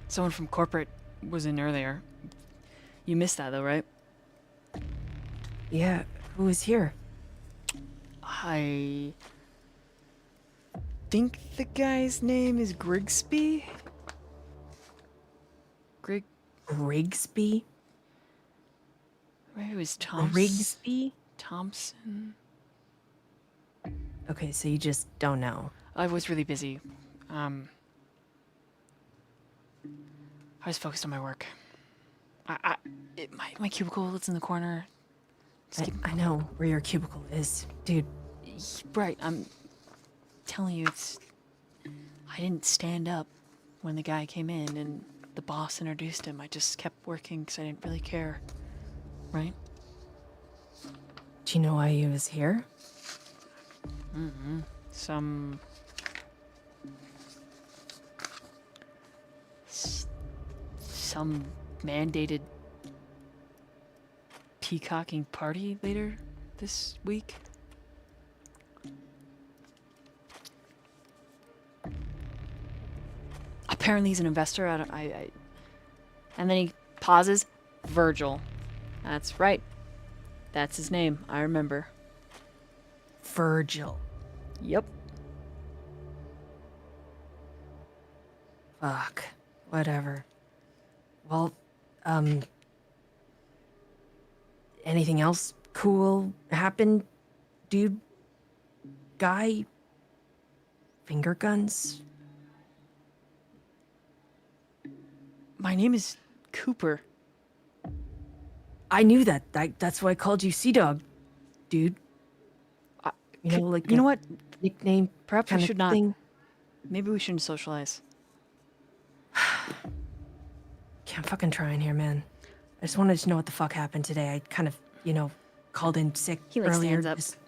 someone from corporate was in earlier. You missed that, though, right? Yeah. Who is here? I think the guy's name is Grigsby? Grigsby? Maybe it was Thompson. Grigsby? Thompson? Okay, so you just don't know. I was really busy. I was focused on my work. My cubicle is in the corner. I know where your cubicle is, dude. Right, I'm telling you, I didn't stand up when the guy came in and the boss introduced him. I just kept working because I didn't really care. Right? Do you know why he was here? Some mandated peacocking party later this week. Apparently he's an investor. And then he pauses. Virgil. That's right. That's his name. I remember. Virgil. Yep. Fuck. Whatever. Well, anything else cool happen, dude? Guy? Finger guns? My name is Cooper. I knew that. That's why I called you Sea Dog, dude. You know what? Nickname. Perhaps we kinda should not. thing. Maybe we shouldn't socialize. Can't fucking try in here, man. I just wanted to know what the fuck happened today. I kind of, called in sick He like earlier. stands up.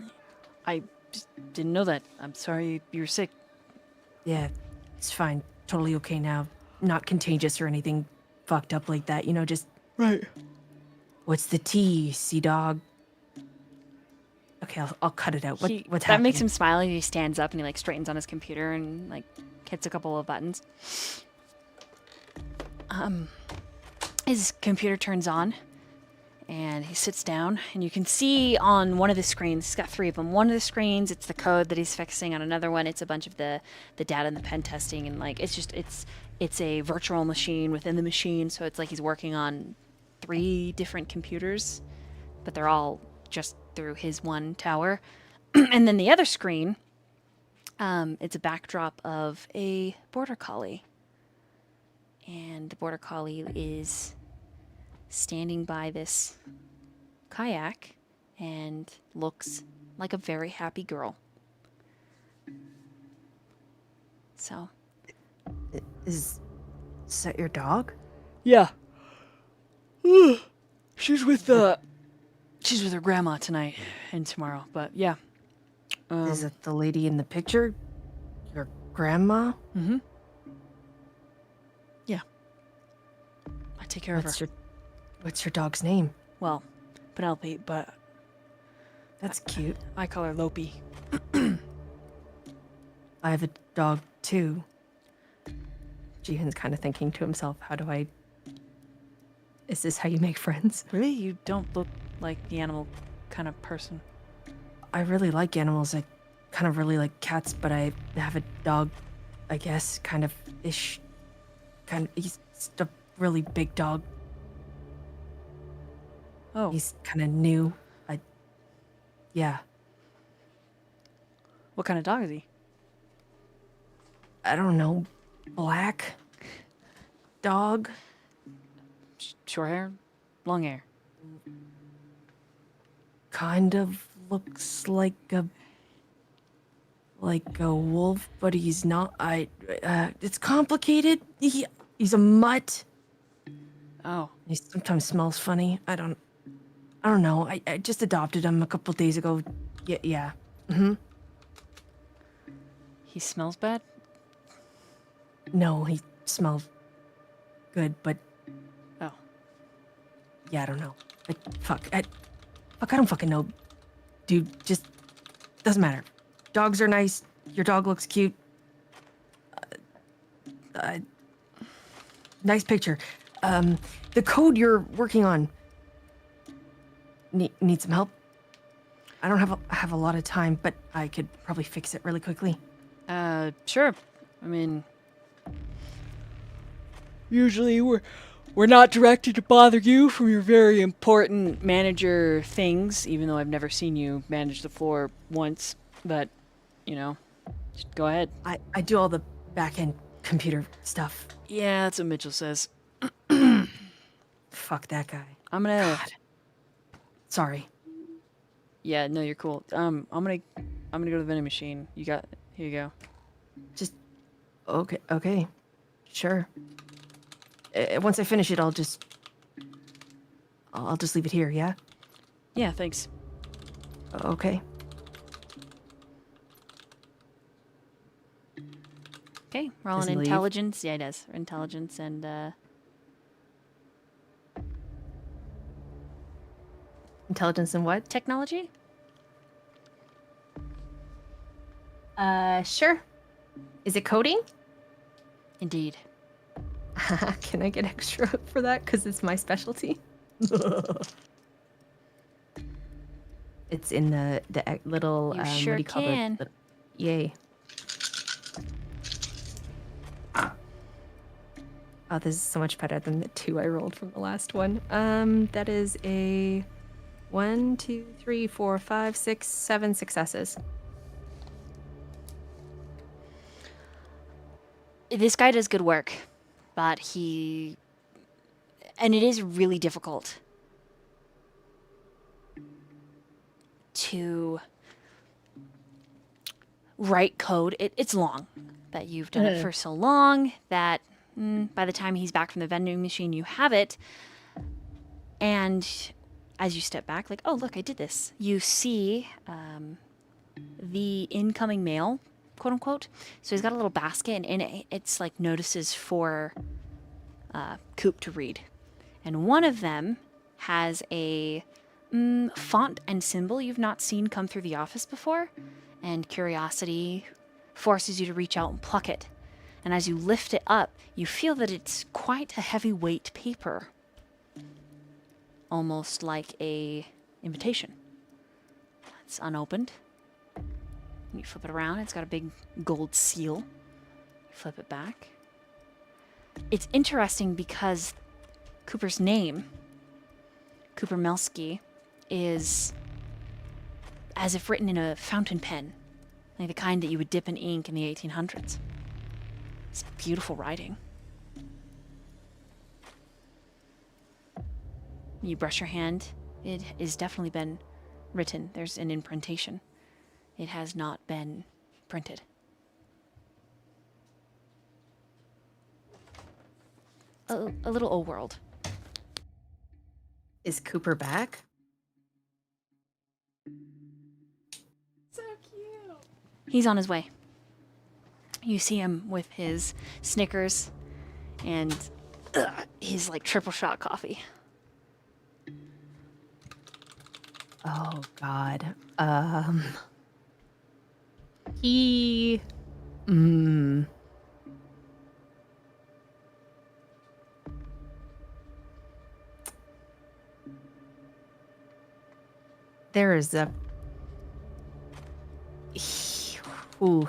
I just didn't know that. I'm sorry you were sick. Yeah, it's fine. Totally okay now. Not contagious or anything fucked up like that. Just Right. what's the tea, Sea Dog? Okay, I'll cut it out. What's That happening? makes him smile, and he stands up and he like straightens on his computer and like hits a couple of buttons. His computer turns on, and he sits down, and you can see on one of the screens, he's got 3 of them. One of the screens, it's the code that he's fixing. On another one, it's a bunch of the data and the pen testing, and like it's a virtual machine within the machine, so it's like he's working on 3 different computers, but they're all just through his one tower. And then the other screen, it's a backdrop of a border collie. And the border collie is standing by this kayak and looks like a very happy girl. So. Is that your dog? Yeah. She's with her grandma tonight and tomorrow, but yeah. Is it the lady in the picture? Your grandma? Mm-hmm. Yeah. I take care of her. What's your dog's name? Well, Penelope, but That's cute. I call her Lopi. I have a dog too. Jihoon's kind of thinking to himself, is this how you make friends? Really? You don't look like the animal kind of person. I really like animals. I kind of really like cats, but I have a dog, I guess, kind of ish. He's a really big dog. Oh. He's kind of new. Yeah. What kind of dog is he? I don't know. Black dog. Short hair? Long hair? Kind of looks like a wolf, but he's not. It's complicated. He's a mutt. Oh. He sometimes smells funny. I don't know. I just adopted him a couple days ago. Yeah. Mm-hmm. He smells bad? No, he smelled good, but Oh. yeah, I don't know. I don't fucking know. Dude, just doesn't matter. Dogs are nice. Your dog looks cute. Nice picture. The code you're working on. Need some help? I don't have a lot of time, but I could probably fix it really quickly. Sure. I mean, usually we're not directed to bother you from your very important manager things, even though I've never seen you manage the floor once. But, just go ahead. I do all the back-end computer stuff. Yeah, that's what Mitchell says. Fuck that guy. I'm gonna. God. Sorry. Yeah, no, you're cool. I'm gonna go to the vending machine. Here you go. Just okay. Sure. Once I finish it, I'll just leave it here, yeah? Yeah, thanks. Okay. Okay, roll Does an he leave? intelligence. Yeah, it does. Intelligence and Intelligence and what? technology. Sure. Is it coding? Indeed. Can I get extra for that? Because it's my specialty. It's in the little. You what sure do you call it? can. Yay. Oh, this is so much better than the 2 I rolled from the last one. That is a 1, 2, 3, 4, 5, 6, 7 successes. This guy does good work, but and it is really difficult to write code. It's long, that you've done it for so long that by the time he's back from the vending machine, you have it. And as you step back, like, oh, look, I did this. You see the incoming mail, quote unquote. So he's got a little basket, and in it, it's like notices for Coop to read. And one of them has a font and symbol you've not seen come through the office before. And curiosity forces you to reach out and pluck it. And as you lift it up, you feel that it's quite a heavyweight paper. Almost like a invitation. It's unopened. You flip it around, it's got a big gold seal. You flip it back. It's interesting because Cooper's name, Cooper Melsky, is as if written in a fountain pen, like the kind that you would dip in ink in the 1800s. It's beautiful writing. You brush your hand. It has definitely been written. There's an imprintation. It has not been printed. A little old world. Is Cooper back? He's on his way. You see him with his Snickers and his like triple shot coffee. Oh God. He. There is a.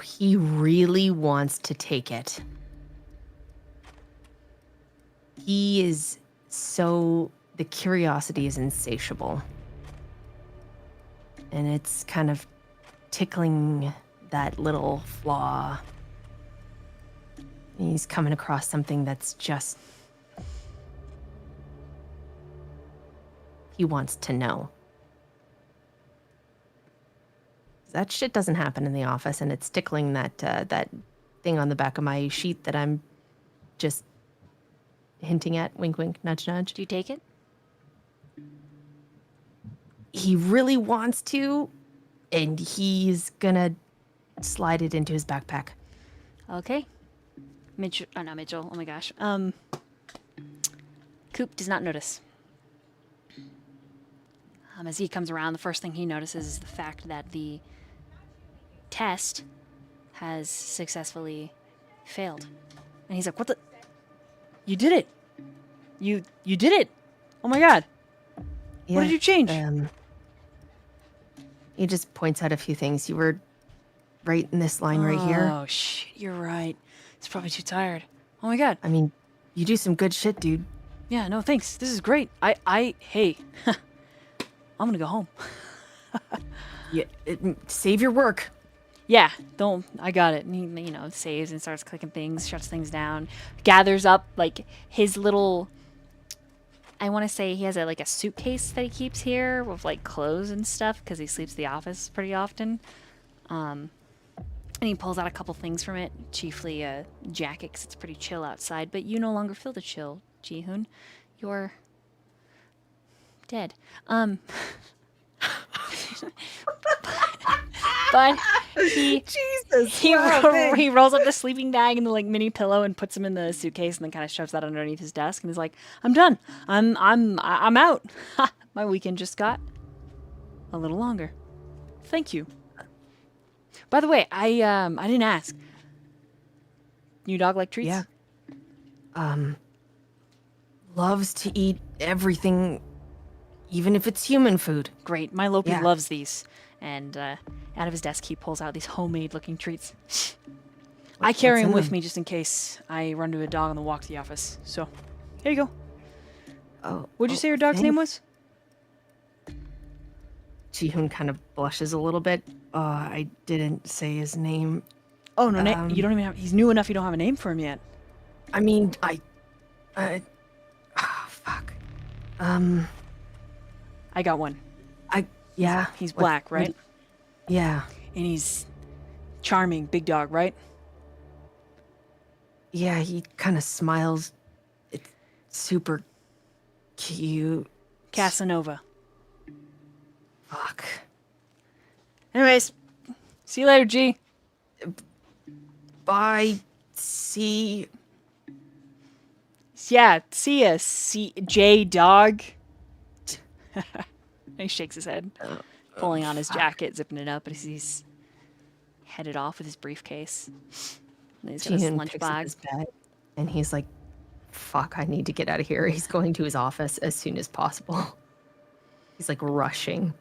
He really wants to take it. He is so. The curiosity is insatiable. And it's kind of tickling that little flaw. He's coming across something that's just. He wants to know. That shit doesn't happen in the office, and it's tickling that that thing on the back of my sheet that I'm just hinting at. Wink, wink, nudge, nudge. Do you take it? He really wants to, and he's gonna slide it into his backpack. Okay. Mitchell, oh, not Mitchell. Oh my gosh. Coop does not notice. As he comes around, the first thing he notices is the fact that the test has successfully failed. And he's like, what the? You did it! You did it! Oh my god! What did you change? He just points out a few things. You were right in this line right here. Oh, shit, you're right. He's probably too tired. Oh my god. I mean, you do some good shit, dude. Yeah, no, thanks. This is great. Hey, I'm gonna go home. Yeah, save your work. Yeah, I got it. And he, saves and starts clicking things, shuts things down, gathers up, like, his little, I want to say he has a suitcase that he keeps here with, like, clothes and stuff, because he sleeps at the office pretty often. And he pulls out a couple things from it, chiefly a jacket, because it's pretty chill outside, but you no longer feel the chill, Ji-hoon. You're dead. But he he rolls up the sleeping bag and the mini pillow and puts him in the suitcase and then kind of shoves that underneath his desk and he's like, "I'm done. I'm out. My weekend just got a little longer. Thank you." By the way, I didn't ask. New dog like treats? Yeah. Loves to eat everything, even if it's human food. Great. My Lopi Yeah. loves these. And out of his desk, he pulls out these homemade-looking treats. I carry what's him in with them? me just in case I run to a dog on the walk to the office. So, here you go. Oh, What'd you say your dog's name was? Ji-hoon kind of blushes a little bit. I didn't say his name. Oh, no, you don't even have... He's new enough you don't have a name for him yet. I mean, fuck. I got one. Yeah. He's what- black, right? what- yeah. And he's charming, big dog, right? Yeah, he kind of smiles. It's super cute. Casanova. Fuck. Anyways, see you later, G. Bye. See. Yeah, see ya, J dog. He shakes his head, pulling on his jacket, zipping it up, as he's headed off with his briefcase. And he's got his Ji-hoon lunch picks up bag. his bag, and he's like, fuck, I need to get out of here. He's going to his office as soon as possible. He's like rushing.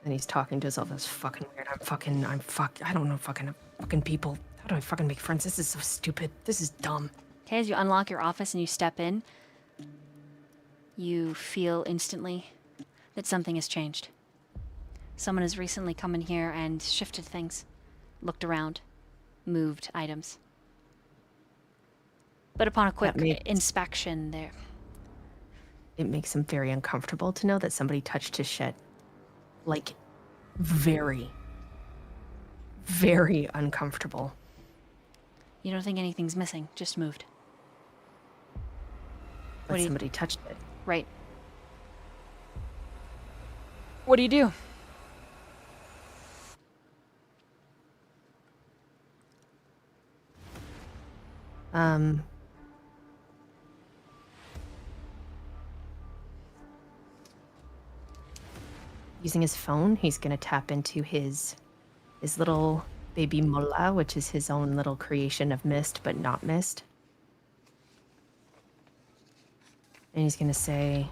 And he's talking to himself. That's fucking weird. I don't know fucking people. How do I fucking make friends? This is so stupid. This is dumb. Okay, as you unlock your office and you step in, you feel instantly that something has changed. Someone has recently come in here and shifted things, looked around, moved items. But upon a quick makes- inspection, there... It makes him very uncomfortable to know that somebody touched his shit. Like, very, very uncomfortable. You don't think anything's missing, just moved. But do you- somebody touched it. Right. What do you do? Using his phone, he's gonna tap into his little baby mola, which is his own little creation of mist, but not mist. And he's gonna say,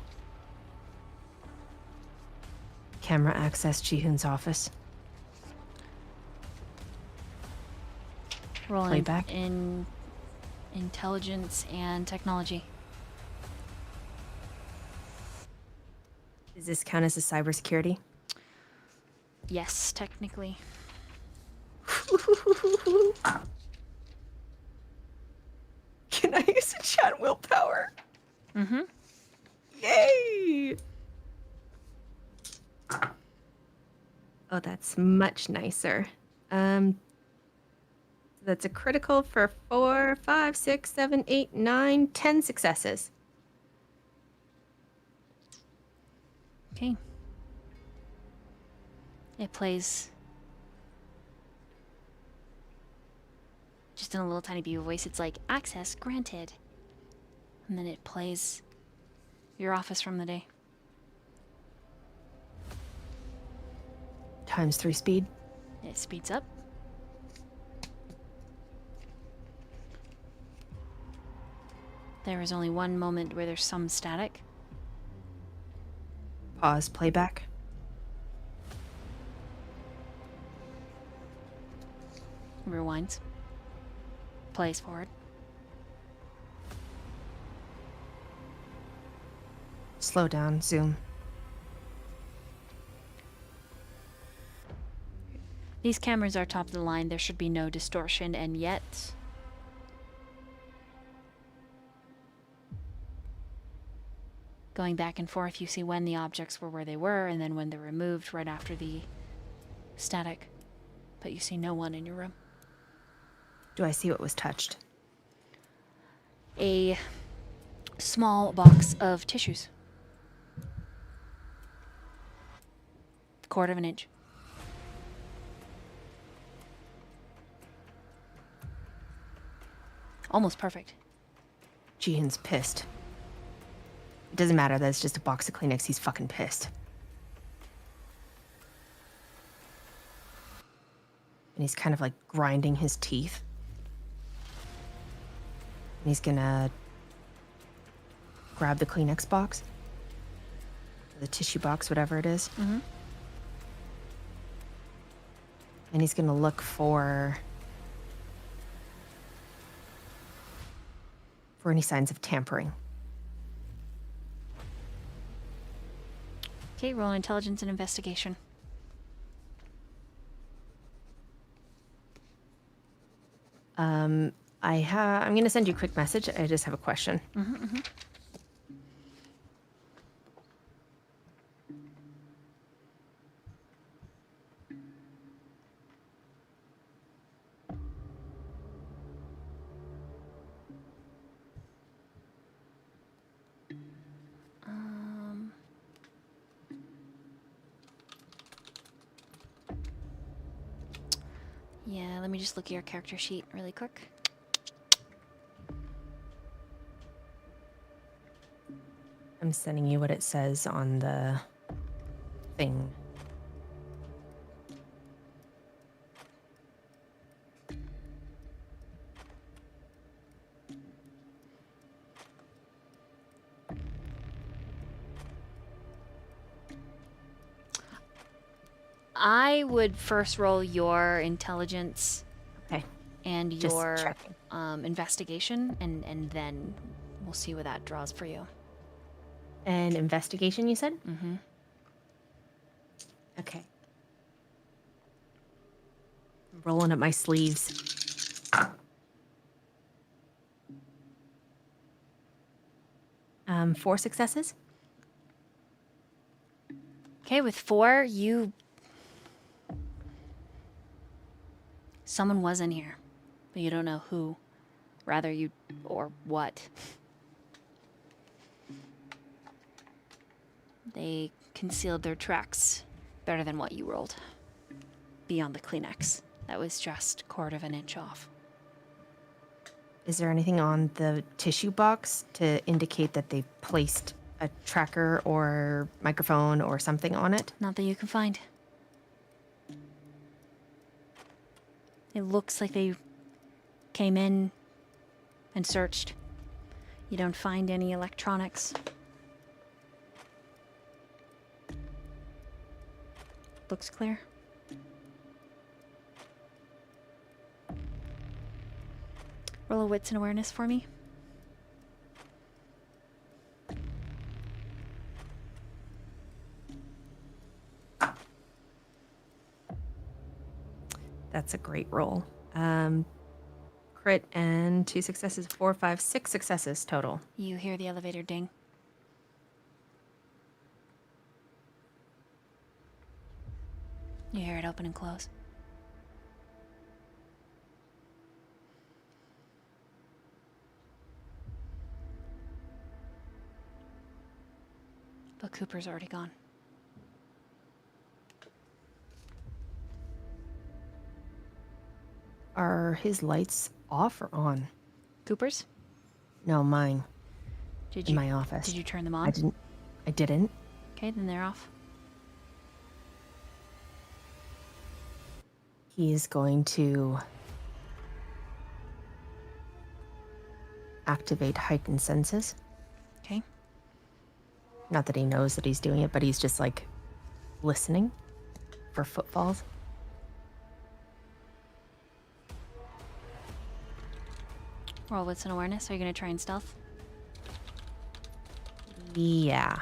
camera access Ji-hoon's office. Rolling Playback. in intelligence and technology. Does this count as a cybersecurity? Yes, technically. Can I use a chat willpower? Mm-hmm. Yay! Oh, that's much nicer. That's a critical for 4, 5, 6, 7, 8, 9, 10 successes. Okay. It plays just in a little tiny beaver voice, it's like, access granted. And then it plays your office from the day. Times 3 speed. It speeds up. There is only one moment where there's some static. Pause, playback. Rewinds. Plays forward. Slow down, zoom. These cameras are top of the line. There should be no distortion, and yet... going back and forth, you see when the objects were where they were, and then when they're removed right after the static. But you see no one in your room. Do I see what was touched? A small box of tissues. 1/4 of an inch. Almost perfect. Jihin's pissed. It doesn't matter that it's just a box of Kleenex, he's fucking pissed. And he's kind of like grinding his teeth. And he's gonna grab the Kleenex box. The tissue box, whatever it is. Mm-hmm. And he's gonna look for any signs of tampering. Okay, roll intelligence and investigation. I'm gonna send you a quick message. I just have a question. Yeah, let me just look at your character sheet really quick. I'm sending you what it says on the thing. I would first roll your intelligence Okay. and Just your checking. investigation, and then we'll see what that draws for you. And investigation, you said? Mm-hmm. Okay. I'm rolling up my sleeves. 4 successes. Okay, with 4, someone was in here, but you don't know who, rather you, or what. They concealed their tracks better than what you rolled. Beyond the Kleenex. That was just 1/4 of an inch off. Is there anything on the tissue box to indicate that they placed a tracker or microphone or something on it? Not that you can find. It looks like they came in and searched. You don't find any electronics. Looks clear. Roll a wits and awareness for me. That's a great roll. Crit and 2 successes, 4, 5, 6 successes total. You hear the elevator ding. You hear it open and close. But Cooper's already gone. Are his lights off or on? Cooper's? No, mine. Did In you my office. Did you turn them I on? didn't. I didn't. Okay, then they're off. He's going to activate heightened senses. Okay. Not that he knows that he's doing it, but he's just like listening for footfalls. Roll wits and awareness. Are you going to try and stealth? Yeah.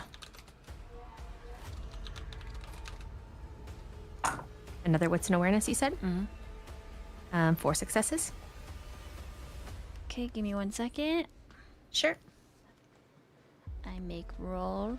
Another wits and awareness, you said? Mm-hmm. 4 successes. Okay, give me 1 second. Sure. I make roll.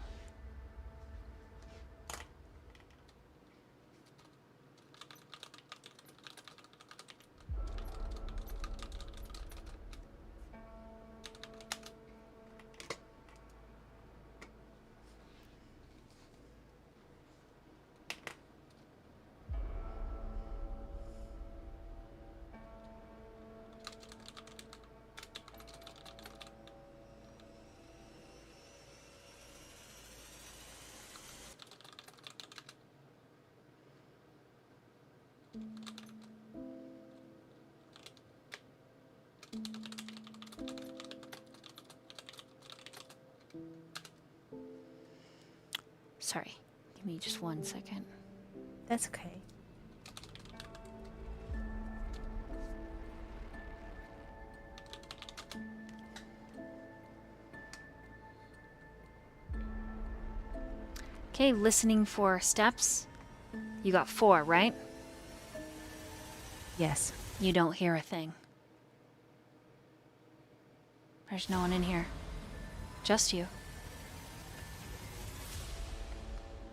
Sorry, give me just 1 second. That's okay. Okay, listening for steps. You got 4, right? Yes. You don't hear a thing. There's no one in here. Just you.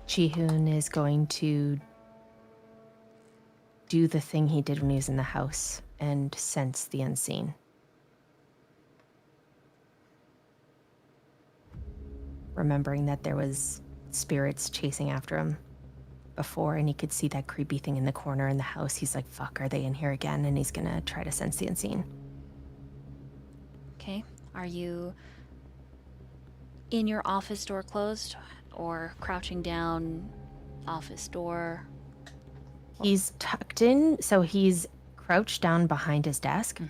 Jihoon is going to do the thing he did when he was in the house and sense the unseen. Remembering that there was spirits chasing after him before, and he could see that creepy thing in the corner in the house. He's like, fuck, are they in here again? And he's gonna try to sense the unseen. Okay. Are you in your office door closed or crouching down office door? He's tucked in, so he's crouched down behind his desk,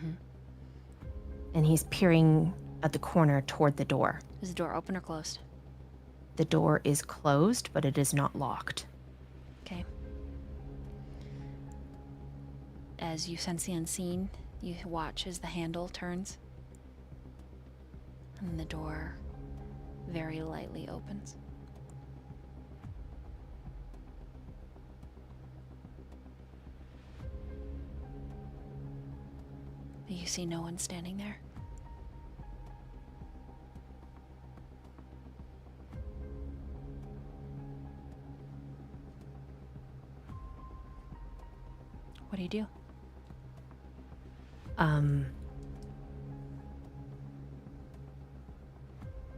and he's peering at the corner toward the door. Is the door open or closed? The door is closed, but it is not locked. Okay. As you sense the unseen, you watch as the handle turns. And the door very lightly opens. You see no one standing there. What do you do?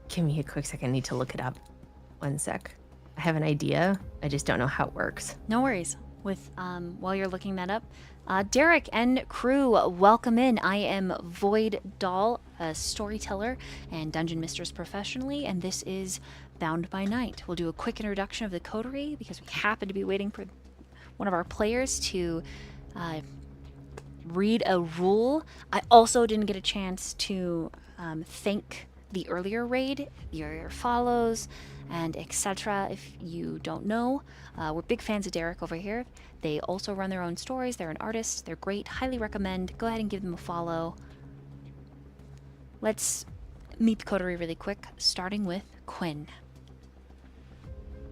Give me a quick second. I need to look it up. 1 sec. I have an idea. I just don't know how it works. No worries. With while you're looking that up, Derek and crew, welcome in. I am Void Doll, a storyteller and dungeon mistress professionally, and this is Bound by Night. We'll do a quick introduction of the coterie because we happen to be waiting for one of our players to read a rule. I also didn't get a chance to thank the earlier raid, your follows, and etc. If you don't know, we're big fans of Derek over here. They also run their own stories. They're an artist. They're great. Highly recommend. Go ahead and give them a follow. Let's meet the coterie really quick, starting with Quinn.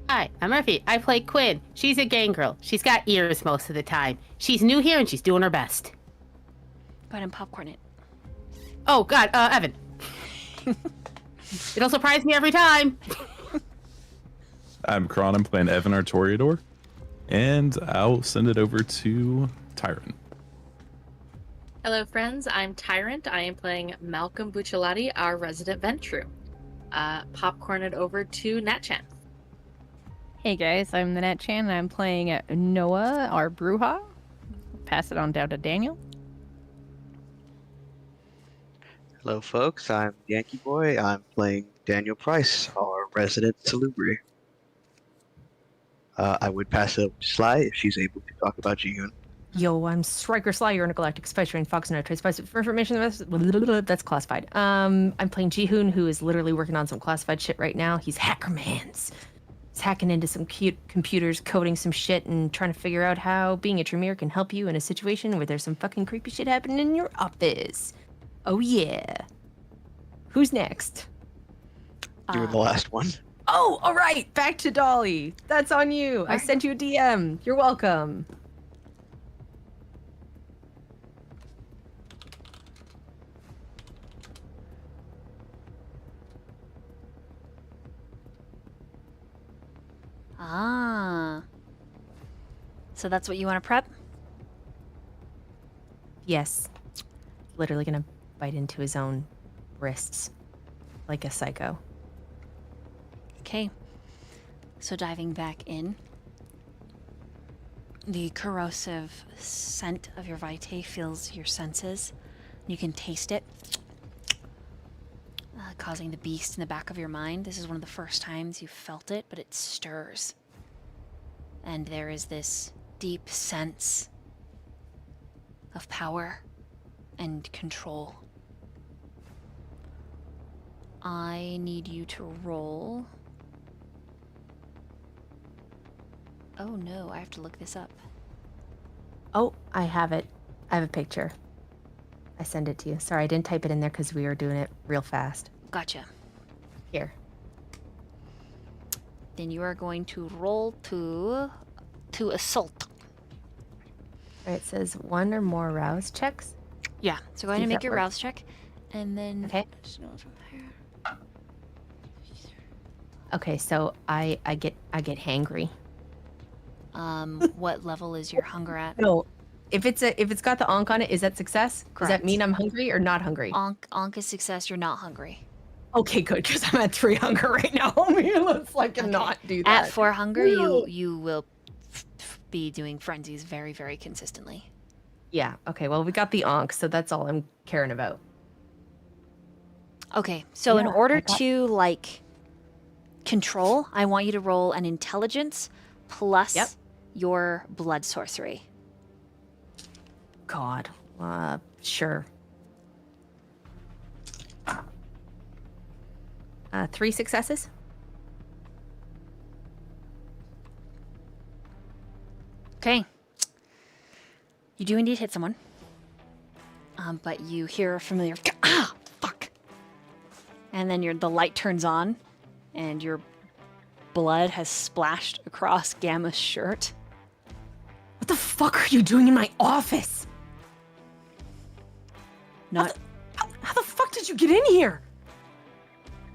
Hi, I'm Murphy. I play Quinn. She's a gang girl. She's got ears most of the time. She's new here and she's doing her best. Go ahead and popcorn it. Oh, God, Evan. It'll surprise me every time. I'm Chron. I'm playing Evan, our Toreador, and I'll send it over to Tyrant. Hello, friends. I'm Tyrant. I am playing Malcolm Bucciolati, our resident Ventru. Popcorn it over to Natchan. Hey guys, I'm the Natchan and I'm playing Noah, our Bruja. Pass it on down to Daniel. Hello, folks. I'm YankeeBoy. I'm playing Daniel Price, our resident Salubri. I would pass it over to Sly if she's able to talk about Jihoon. Yo, I'm Striker Sly, your intergalactic spy train Fox and I trade spies for information that's classified. I'm playing Jihoon, who is literally working on some classified shit right now. He's Hackermans. He's hacking into some cute computers, coding some shit, and trying to figure out how being a Tremere can help you in a situation where there's some fucking creepy shit happening in your office. Oh yeah. Who's next? You were the last one. Oh, all right. Back to Dolly. That's on you. I sent you a DM. You're welcome. Ah. So that's what you want to prep? Yes. Literally gonna bite into his own wrists like a psycho. Okay. So diving back in, the corrosive scent of your vitae fills your senses. You can taste it, causing the beast in the back of your mind. This is one of the first times you've felt it, but it stirs. And there is this deep sense of power and control. I need you to roll. Oh no, I have to look this up. Oh, I have it. I have a picture. I send it to you. Sorry, I didn't type it in there because we were doing it real fast. Gotcha. Here. Then you are going to roll to assault. All right, it says one or more rouse checks. Yeah. So go ahead and See if make that your works. rouse check, and then Okay. Okay, so I get hangry. What level is your hunger at? No, if it's got the onk on it, is that success? Does Correct. that mean I'm hungry or not hungry? Onk is success. You're not hungry. Okay, good, because I'm at 3 hunger right now. Homie, let's not do that. At 4 hunger, No. you will be doing frenzies very, very consistently. Yeah. Okay. Well, we got the onk, so that's all I'm caring about. Okay, so in Yeah, order I got- to control, I want you to roll an intelligence plus Yep. your blood sorcery. God. Sure. 3 successes. Okay. You do indeed hit someone. But you hear a familiar fuck. And then the light turns on and your blood has splashed across Gamma's shirt. What the fuck are you doing in my office? Not How the fuck did you get in here?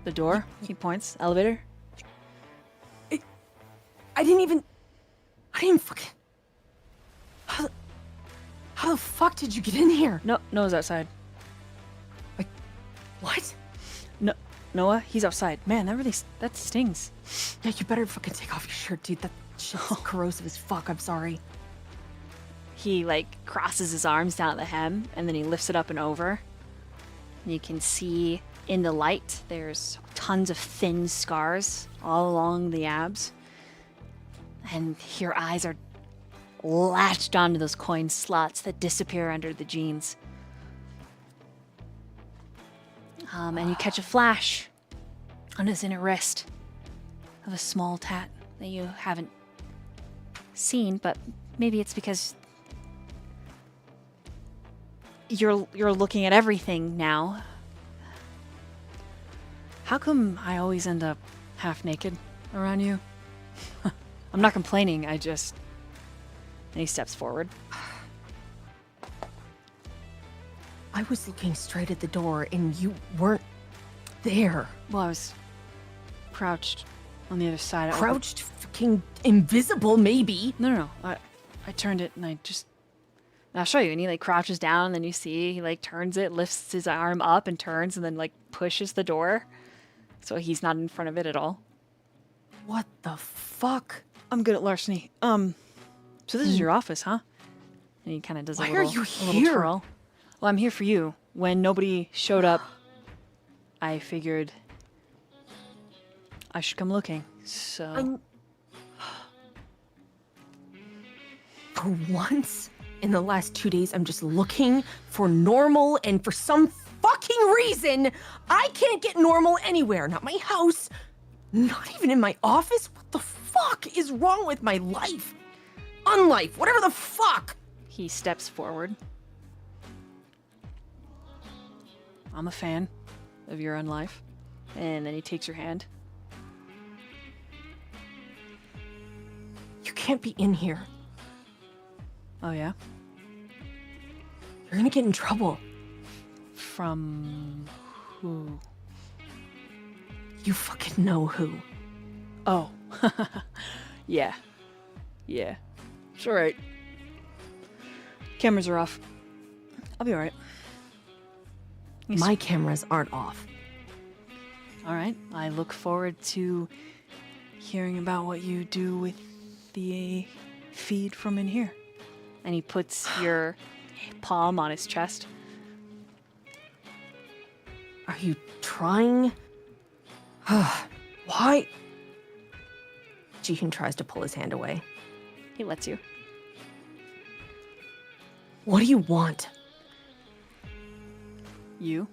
the door, he points. Elevator. I didn't even fucking. How the fuck did you get in here? No, Noah's outside. What? No, Noah, he's outside. Man, that stings. Yeah, you better fucking take off your shirt, dude. That shit's corrosive as fuck. I'm sorry. He crosses his arms down at the hem and then he lifts it up and over. And you can see in the light there's tons of thin scars all along the abs. And your eyes are latched onto those coin slots that disappear under the jeans. And you catch a flash on his inner wrist of a small tat that you haven't seen, but maybe it's because you're looking at everything now. How come I always end up half naked around you? I'm not complaining, I just... And he steps forward. I was looking straight at the door and you weren't there. Well, I was crouched on the other side. Crouched, fucking invisible, maybe. No. I turned it and I'll show you. And he crouches down and then you see he turns it, lifts his arm up and turns and then pushes the door. So he's not in front of it at all. What the fuck? I'm good at larceny. So this is your office, huh? And he kind of does Why a are little, you a little here? twirl. Well, I'm here for you. When nobody showed up I figured I should come looking. So For once in the last 2 days, I'm just looking for normal, and for some fucking reason, I can't get normal anywhere. Not my house, not even in my office. What the fuck is wrong with my life? Unlife, whatever the fuck. he steps forward. I'm a fan of your unlife. And then he takes your hand. You can't be in here. Oh, yeah? You're gonna get in trouble. From who? You fucking know who. Oh. Yeah. Yeah. It's alright. Cameras are off. I'll be alright. My cameras aren't off. Alright. I look forward to hearing about what you do with the feed from in here. And he puts your palm on his chest. Are you trying? Why? Jihin tries to pull his hand away. He lets you. What do you want? You?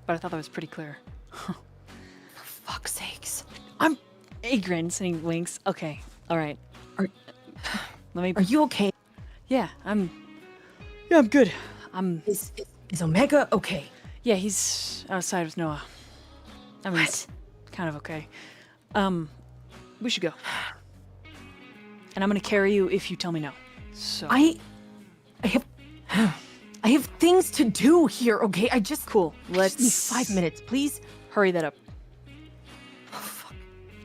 But I thought that was pretty clear. For fuck's sakes. He grins and he winks. Okay. Alright. Are Let me. you okay? Yeah, I'm good. Is Omega okay? Yeah, he's outside with Noah. I mean, he's kind of okay. We should go. And I'm gonna carry you if you tell me no. So I have things to do here, okay? I just cool. Just need Let's 5 minutes, please. hurry that up. Oh, fuck.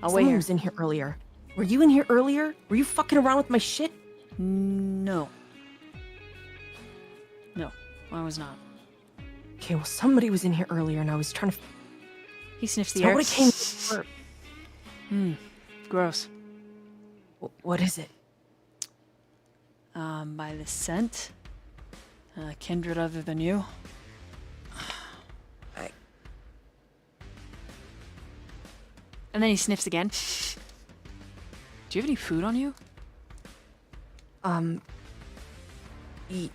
I'll wait Someone here. was in here earlier. Were you in here earlier? Were you fucking around with my shit? No. No, I was not. Okay, well, somebody was in here earlier, and I was trying to. He sniffs the That's not air. what I came for. Gross. What is it? By the scent. Kindred other than you. And then he sniffs again. Do you have any food on you? Eat.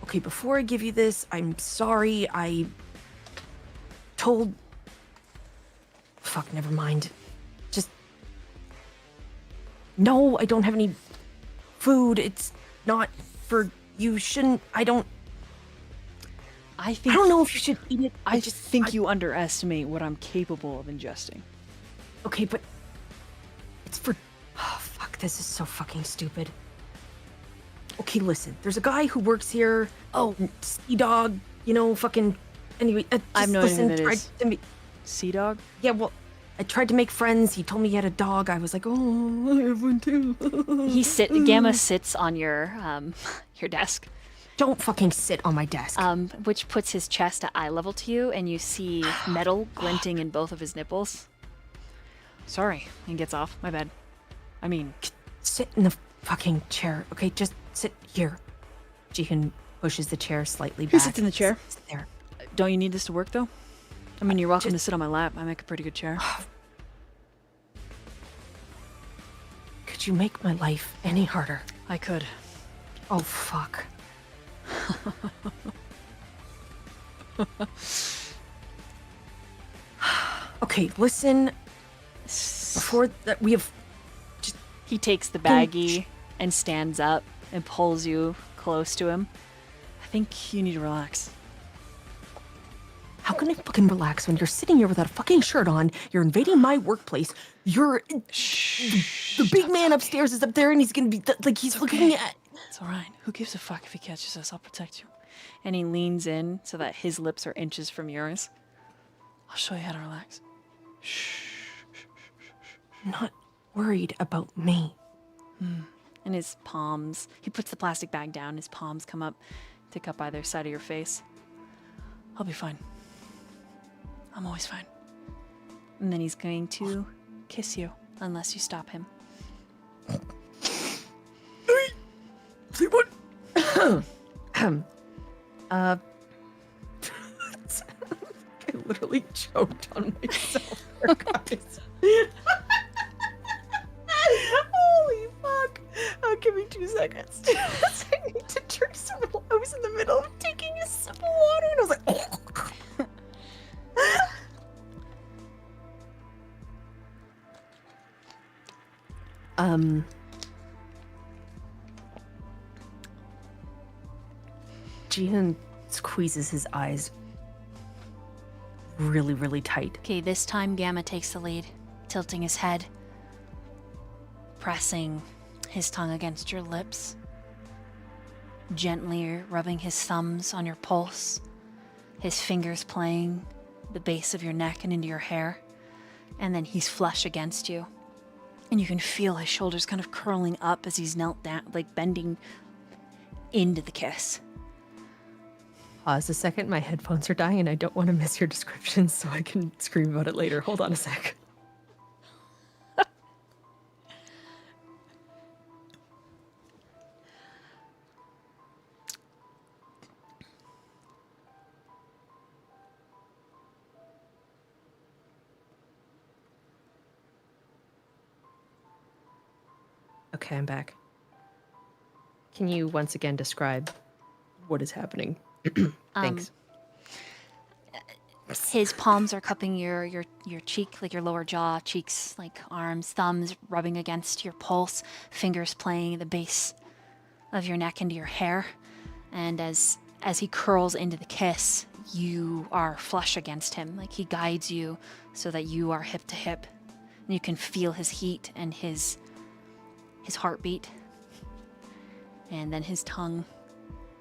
Okay, before I give you this, I'm sorry. I told. Fuck, never mind. Just. No, I don't have any food. It's not for. You shouldn't. I don't know if you should eat it. I just think you underestimate what I'm capable of ingesting. Okay, but it's for. Oh, fuck, this is so fucking stupid. Okay, listen, there's a guy who works here. Oh, Sea Dog, fucking. Anyway, I have no idea who that tried is. to Sea Dog? Yeah, well, I tried to make friends. He told me he had a dog. I was like, oh, I have one too. Gamma sits on your desk, Don't fucking sit on my desk. which puts his chest at eye level to you, and you see metal glinting in both of his nipples. Sorry. And gets off. My bad. I mean, Sit in the fucking chair. Okay, just sit here. Jihin pushes the chair slightly back. Who sits in the chair? Sit there. don't you need this to work though? I mean, you're welcome to sit on my lap. I make a pretty good chair. Could you make my life any harder? I could. Oh, fuck. Okay, listen. Before that, we have. He takes the baggie and stands up and pulls you close to him. I think you need to relax. How can I fucking relax when you're sitting here without a fucking shirt on? You're invading my workplace. You're. The big man upstairs is up there and he's gonna be. He's looking at. It's all right. Who gives a fuck if he catches us? I'll protect you. And he leans in so that his lips are inches from yours. I'll show you how to relax. I'm not worried about me. And his palms, he puts the plastic bag down. His palms come up, tick up either side of your face. I'll be fine. I'm always fine. And then he's going to kiss you, unless you stop him. Say what? I literally choked on myself. Guys. Holy fuck. Give me 2 seconds. I need to drink some. I was in the middle of taking a sip of water and I was like, Jihan squeezes his eyes really, really tight. Okay, this time Gamma takes the lead, tilting his head, pressing his tongue against your lips, gently rubbing his thumbs on your pulse, his fingers playing the base of your neck and into your hair, and then he's flush against you. And you can feel his shoulders kind of curling up as he's knelt down, like bending into the kiss. Pause a second, my headphones are dying and I don't want to miss your descriptions so I can scream about it later. Hold on a sec. Okay, I'm back. Can you once again describe what is happening? Thanks. His palms are cupping your cheek, like your lower jaw, cheeks, like arms, thumbs rubbing against your pulse, fingers playing the base of your neck into your hair. And as he curls into the kiss, you are flush against him. Like he guides you so that you are hip to hip. And you can feel his heat and his heartbeat. And then his tongue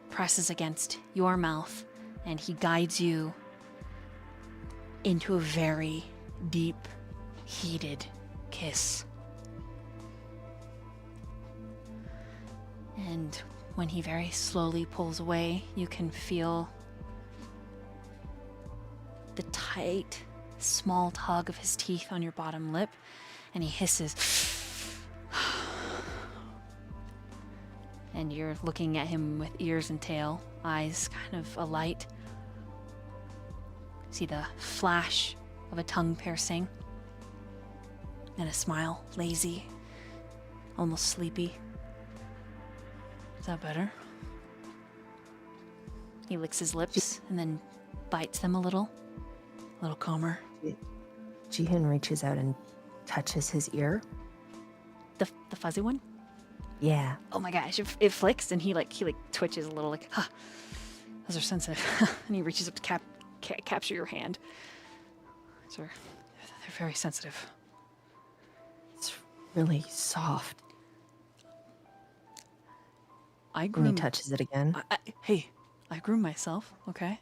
presses against your mouth and he guides you into a very deep, heated kiss. And when he very slowly pulls away, you can feel the tight, small tug of his teeth on your bottom lip, and he hisses. And you're looking at him with ears and tail, eyes kind of alight. See the flash of a tongue piercing and a smile, lazy, almost sleepy. Is that better? He licks his lips and then bites them a little calmer. Jihan reaches out and touches his ear. The fuzzy one? Yeah. Oh my gosh, it flicks and he twitches a little like, huh, those are sensitive. And he reaches up to capture your hand. They're very sensitive. It's really soft. I groom. And he touches it again. Hey, I groom myself, okay?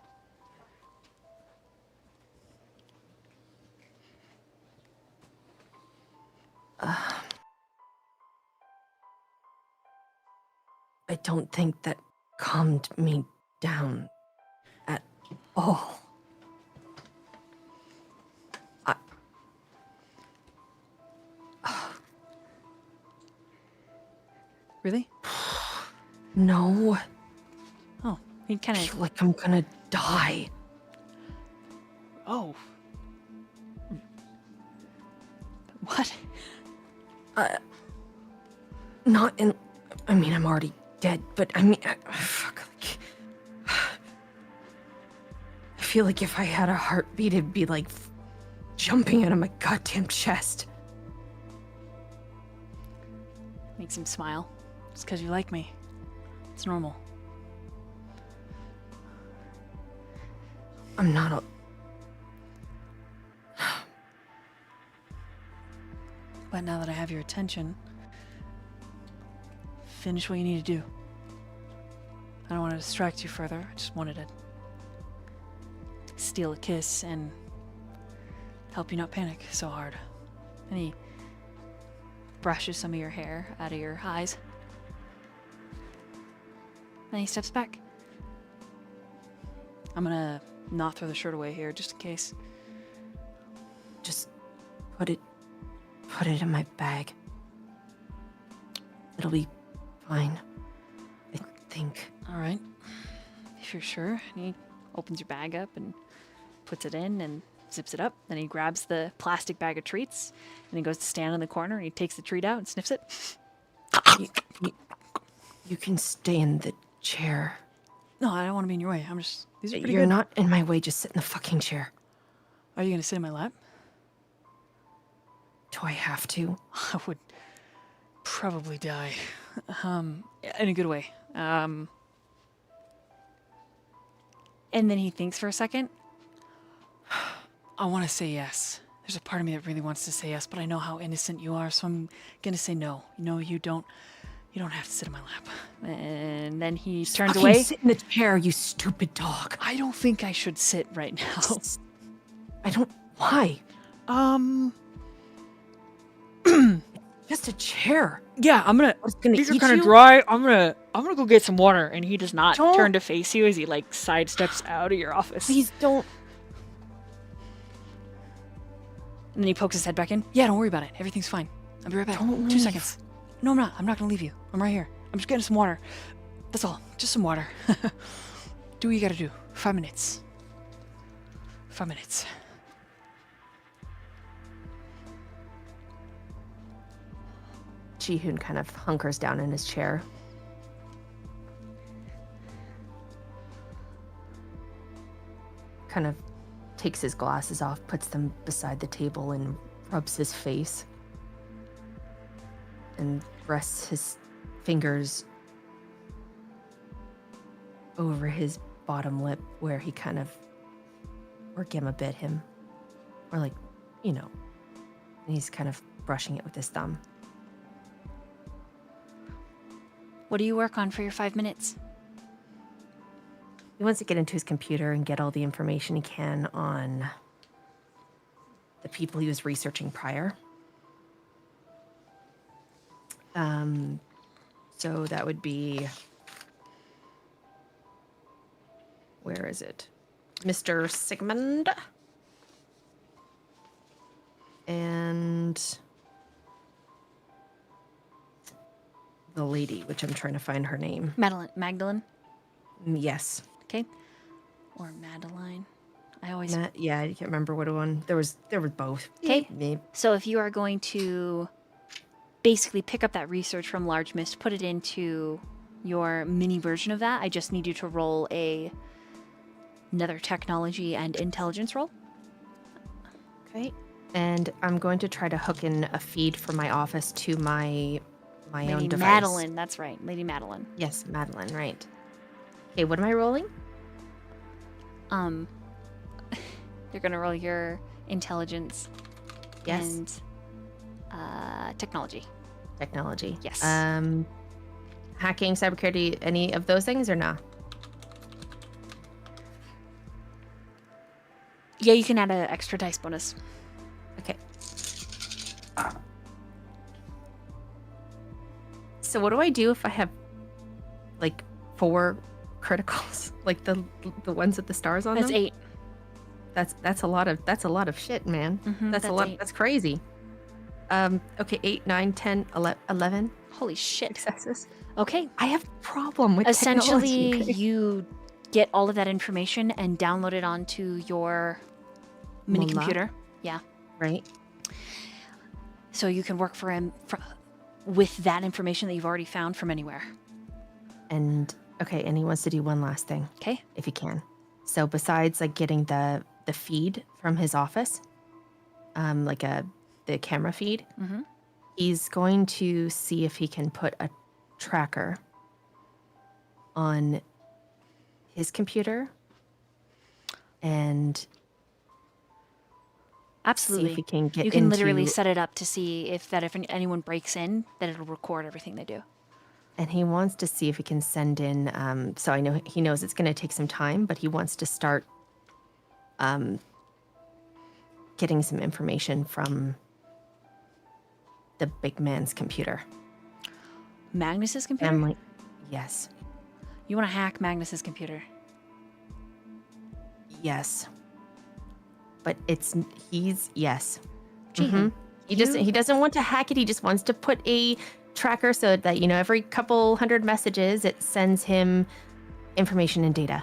I don't think that calmed me down at all. Really? No. Oh, he kind I of. feel like I'm gonna die. Oh. What? Not in. I mean, I'm already dead, but I mean, fuck. Like, I feel like if I had a heartbeat, it'd be like jumping out of my goddamn chest. Makes him smile. Just because you like me. It's normal. I'm not a. But now that I have your attention, finish what you need to do. I don't want to distract you further. I just wanted to steal a kiss and help you not panic so hard. And he brushes some of your hair out of your eyes. Then he steps back. I'm gonna not throw the shirt away here, just in case. Just put it in my bag. It'll be fine. think. All right. If you're sure. And he opens your bag up and puts it in and zips it up. Then he grabs the plastic bag of treats and he goes to stand in the corner and he takes the treat out and sniffs it. You can stay in the chair. No, I don't want to be in your way. These are pretty You're good. not in my way. Just sit in the fucking chair. Are you going to sit in my lap? Do I have to? I would probably die. In a good way. And then he thinks for a second. I want to say yes. There's a part of me that really wants to say yes, but I know how innocent you are, so I'm gonna say no. You don't have to sit in my lap. And then he turns Fucking away. sit in the chair, you stupid dog. I don't think I should sit right now. I don't. Why? Just a chair. Yeah, I'm gonna. What's gonna These are eat kind of you? dry. I'm gonna go get some water. And he does not Don't- turn to face you as he like sidesteps out of your office. Please don't. And then he pokes his head back in. Yeah, don't worry about it. Everything's fine. I'll be right back. Don't 2 leave. seconds. No, I'm not. I'm not gonna leave you. I'm right here. I'm just getting some water. That's all. Just some water. Do what you gotta do. 5 minutes. 5 minutes. Ji-hoon kind of hunkers down in his chair. Kind of takes his glasses off, puts them beside the table, and rubs his face. And rests his fingers over his bottom lip where he kind of, or Gemma bit him. Or like, and he's kind of brushing it with his thumb. What do you work on for your 5 minutes? He wants to get into his computer and get all the information he can on the people he was researching prior. So that would be, where is it? Mr. Sigmund. And the lady, which I'm trying to find her name. Magdalene? Yes. Okay. Or Madeline. I always. Yeah, I can't remember what one. There was both. Okay. Yeah. So if you are going to basically pick up that research from Large Mist, put it into your mini version of that, I just need you to roll another technology and intelligence roll. Okay. And I'm going to try to hook in a feed from my office to my own Lady device. Madeline, that's right. Lady Madeline. Yes, Madeline, right. Okay, what am I rolling? You're gonna roll your intelligence Yes. and technology. Technology. Yes. Hacking, cybersecurity, any of those things or no? Yeah, you can add an extra dice bonus. Okay. So what do I do if I have like 4 criticals? Like the ones with the stars on That's them? 8. That's a lot of shit, man. Mhm, That's a that's lot. 8. That's crazy. Okay, 8, 9, 10, 11 Holy shit. successes. Okay. I have a problem with Essentially, technology. you get all of that information and download it onto your mini Mola. computer. Yeah. Right? So you can work for him with that information that you've already found from anywhere. And okay, and he wants to do one last thing, Okay. if he can. So besides like getting the feed from his office, the camera feed, Mm-hmm. he's going to see if he can put a tracker on his computer and Absolutely. see if he can get You can into, literally set it up to see if anyone breaks in, that it'll record everything they do. and he wants to see if he can send in so I know he knows it's going to take some time, but he wants to start getting some information from the big man's computer. Magnus's computer? Family. Yes. You want to hack Magnus's computer? Yes. But yes. Gee, Mhm. He doesn't want to hack it. He just wants to put a tracker so that, you know, every couple hundred messages, it sends him information and data.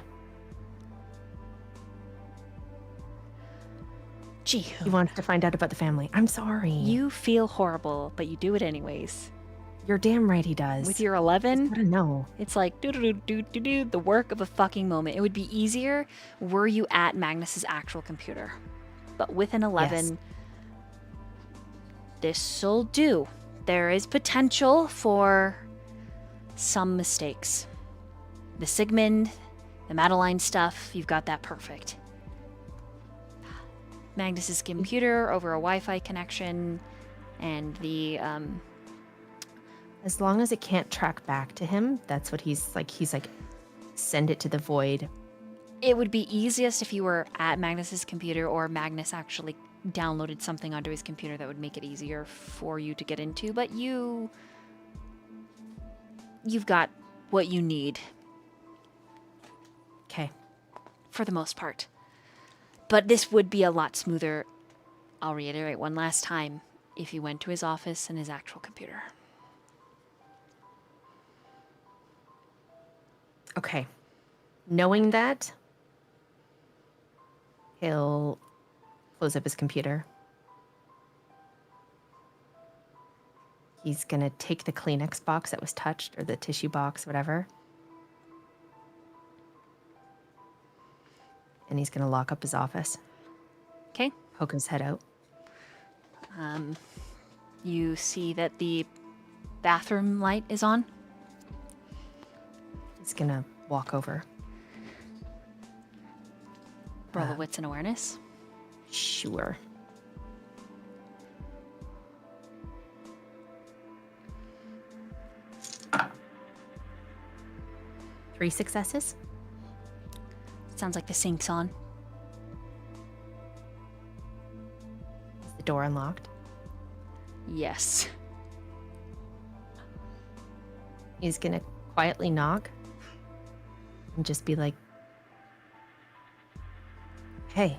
Gee, He wants to find out about the family. I'm sorry. you feel horrible, but you do it anyways. You're damn right he does. With your I 11, don't know. it's like do the work of a fucking moment. It would be easier were you at Magnus's actual computer. But with an 11, this'll do. There is potential for some mistakes. The Sigmund, the Madeline stuff, you've got that perfect. Magnus's computer over a Wi-Fi connection, and the As long as it can't track back to him, that's what he's like, send it to the void. it would be easiest if you were at Magnus's computer or Magnus actually downloaded something onto his computer that would make it easier for you to get into, but you've got what you need Okay. for the most part. But this would be a lot smoother, I'll reiterate one last time, if you went to his office and his actual computer. Okay. Knowing that, he'll close up his computer. He's going to take the Kleenex box that was touched, or the tissue box, whatever. And he's going to lock up his office. Okay? Poke his head out. You see that the bathroom light is on. He's going to walk over. Roll a wits and awareness. Sure. Three successes. Sounds like the sink's on. Is the door unlocked? Yes. He's gonna quietly knock and just be like, hey.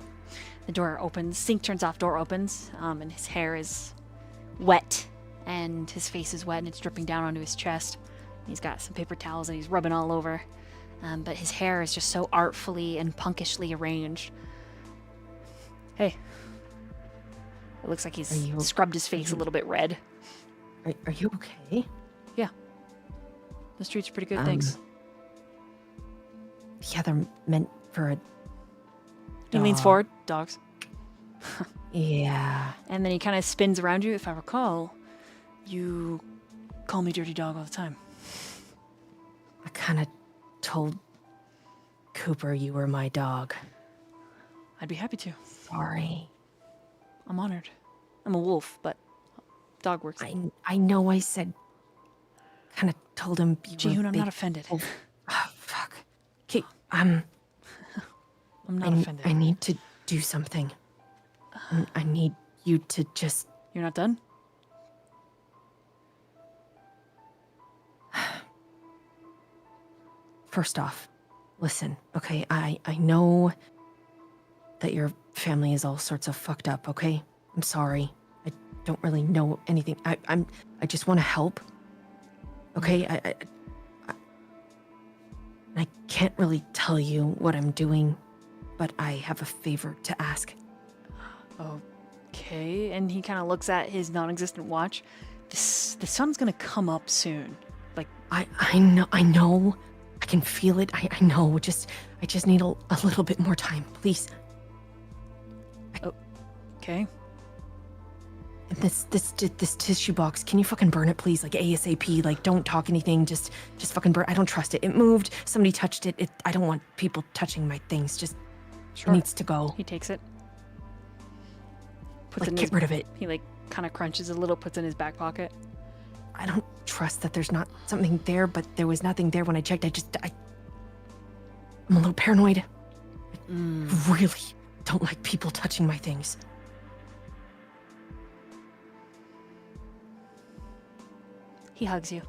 The door opens, sink turns off, door opens, and his hair is wet, and his face is wet, and it's dripping down onto his chest. He's got some paper towels, and he's rubbing all over. But his hair is just so artfully and punkishly arranged. Hey. It looks like he's scrubbed his face a little bit red. Are you okay? Yeah. The streets are pretty good, thanks. Yeah, they're meant for a He leans dog. forward. Dogs. Yeah. And then he kind of spins around you. If I recall, you call me dirty dog all the time. I kind of told Cooper you were my dog. I'd be happy to. Sorry. I'm honored. I'm a wolf, but dog works. I know I said, kind of told him you Jihoon, were I'm big not offended. wolf. Oh, fuck. Okay, I'm not offended. I need to do something. I need you to just... You're not done? First off, listen, okay? I know that your family is all sorts of fucked up, okay? I'm sorry. I don't really know anything. I just want to help. Okay? I can't really tell you what I'm doing, but I have a favor to ask. Okay. And he kind of looks at his non-existent watch. The sun's gonna come up soon. Like, I know. I can feel it. I know. I just need a little bit more time, please. okay. And this tissue box, can you fucking burn it, please? Like ASAP. Like, don't talk anything. Just fucking burn. I don't trust it. It moved. Somebody touched it. I don't want people touching my things. Just Sure. it needs to go. He takes it. Like, get rid of it. He like kind of crunches a little, puts it in his back pocket. I don't trust that there's not something there, but there was nothing there when I checked. I'm a little paranoid. I really don't like people touching my things. He hugs you.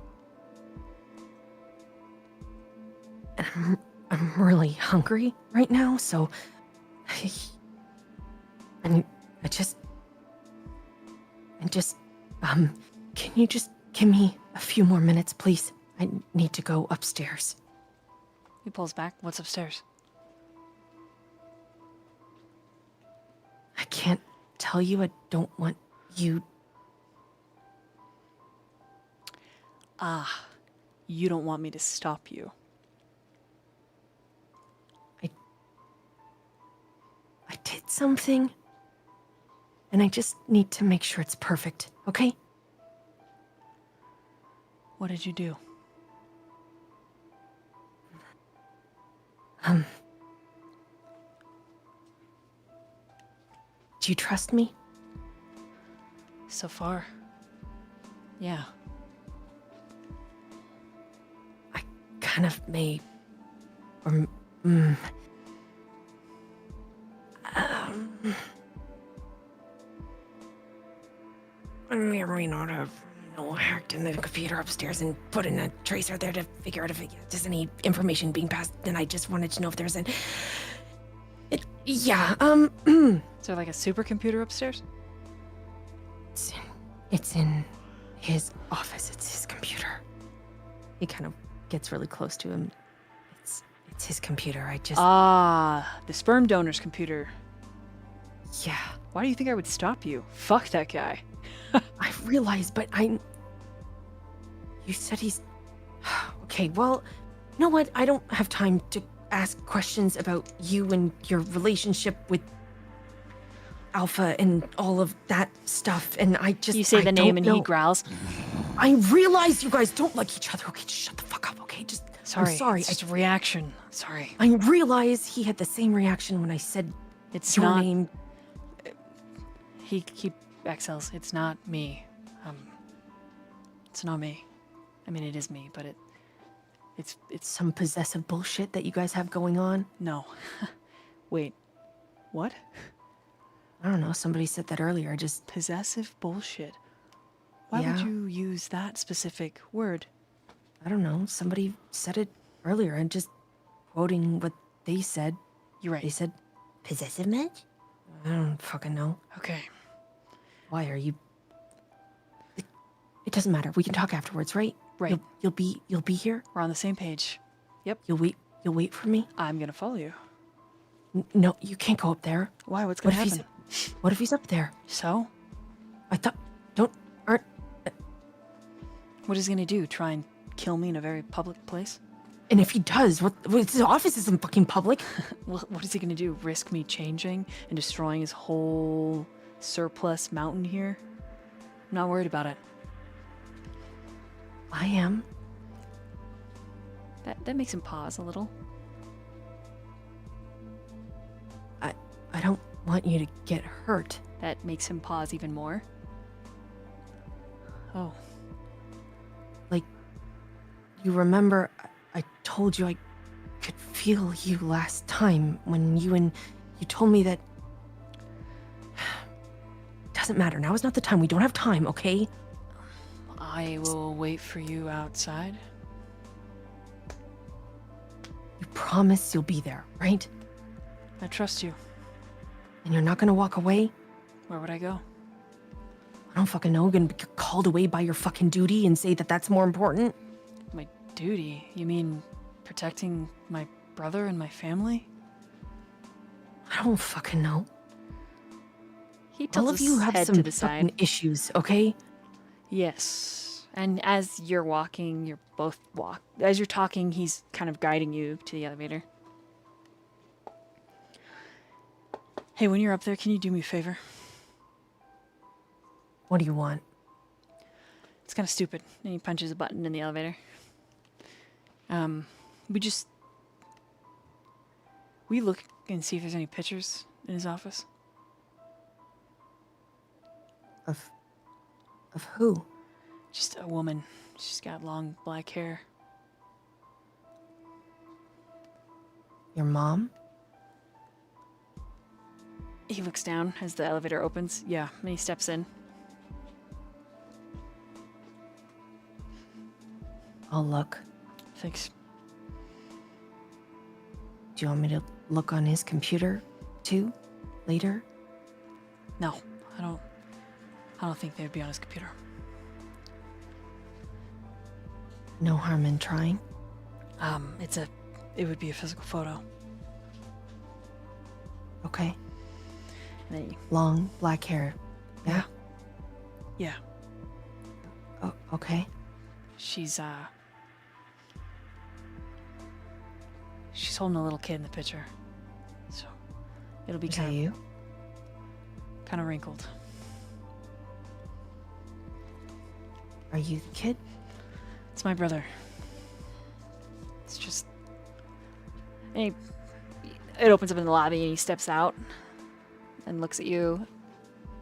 And I'm really hungry right now, so I just can you just give me a few more minutes, please. I need to go upstairs. He pulls back. What's upstairs? I can't tell you. I don't want you. Ah, you don't want me to stop you. I did something, and I just need to make sure it's perfect, okay? What did you do? Do you trust me? So far. Yeah. I kind of may, or, I may not have hacked in the computer upstairs and put in a tracer there to figure out if there's any information being passed. And I just wanted to know if there's an. Is there like a supercomputer upstairs? It's in his office. It's his computer. He kind of gets really close to him. It's his computer. I just. Ah, the sperm donor's computer. Yeah. Why do you think I would stop you? Fuck that guy. I realize, but You said he's. Okay, well, you know what? I don't have time to ask questions about you and your relationship with Alpha and all of that stuff, and I just. You say the name and know. he growls. I realize you guys don't like each other. Okay, just shut the fuck up, okay? Just. Sorry. I'm sorry. It's just a reaction. Sorry. I realize he had the same reaction when I said It's your not. name. He exhales. It's not me. It's not me. I mean, it is me, but it's Some possessive bullshit that you guys have going on. no. Wait. What? I don't know. Somebody said that earlier. I just. Possessive bullshit. Why would Yeah. you use that specific word? I don't know. Somebody said it earlier. I'm just quoting what they said. You're They right. said, possessive match? I don't fucking know. Okay. Why are you? It doesn't matter. We can talk afterwards, right? Right. You'll be here. We're on the same page. You'll wait for me. I'm gonna follow you. No, you can't go up there. Why? What's gonna What if happen? What if he's up there? So? I thought. Aren't. What is he gonna do? Try and kill me in a very public place? And if he does, his office isn't fucking public. What is he gonna do? Risk me changing and destroying his whole surplus mountain here? I'm not worried about it. I am. That makes him pause a little. I don't want you to get hurt. That makes him pause even more. Oh. You remember I told you I could feel you last time when you told me that. Doesn't matter. Now is not the time. We don't have time, okay? I will wait for you outside. You promise you'll be there, right? I trust you. And you're not gonna walk away? Where would I go? I don't fucking know. You're gonna be called away by your fucking duty and say that that's more important? My duty? You mean protecting my brother and my family? I don't fucking know. He All tilts of his you have head some to the side. fucking issues, okay? Yes. And as you're walking, as you're talking, he's kind of guiding you to the elevator. Hey, when you're up there, can you do me a favor? What do you want? It's kind of stupid. And he punches a button in the elevator. We look and see if there's any pictures in his office. Of who? Just a woman. She's got long black hair. Your mom? He looks down as the elevator opens. Yeah, and he steps in. I'll look. Thanks. Do you want me to look on his computer too? Later? No, I don't think they'd be on his computer. No harm in trying. It would be a physical photo. Okay. And then Long black hair. Yeah. yeah, Oh, okay. she's holding a little kid in the picture, so it'll be Is that kind you? of wrinkled. Are you the kid? It's my brother. It's just. And it opens up in the lobby and he steps out and looks at you.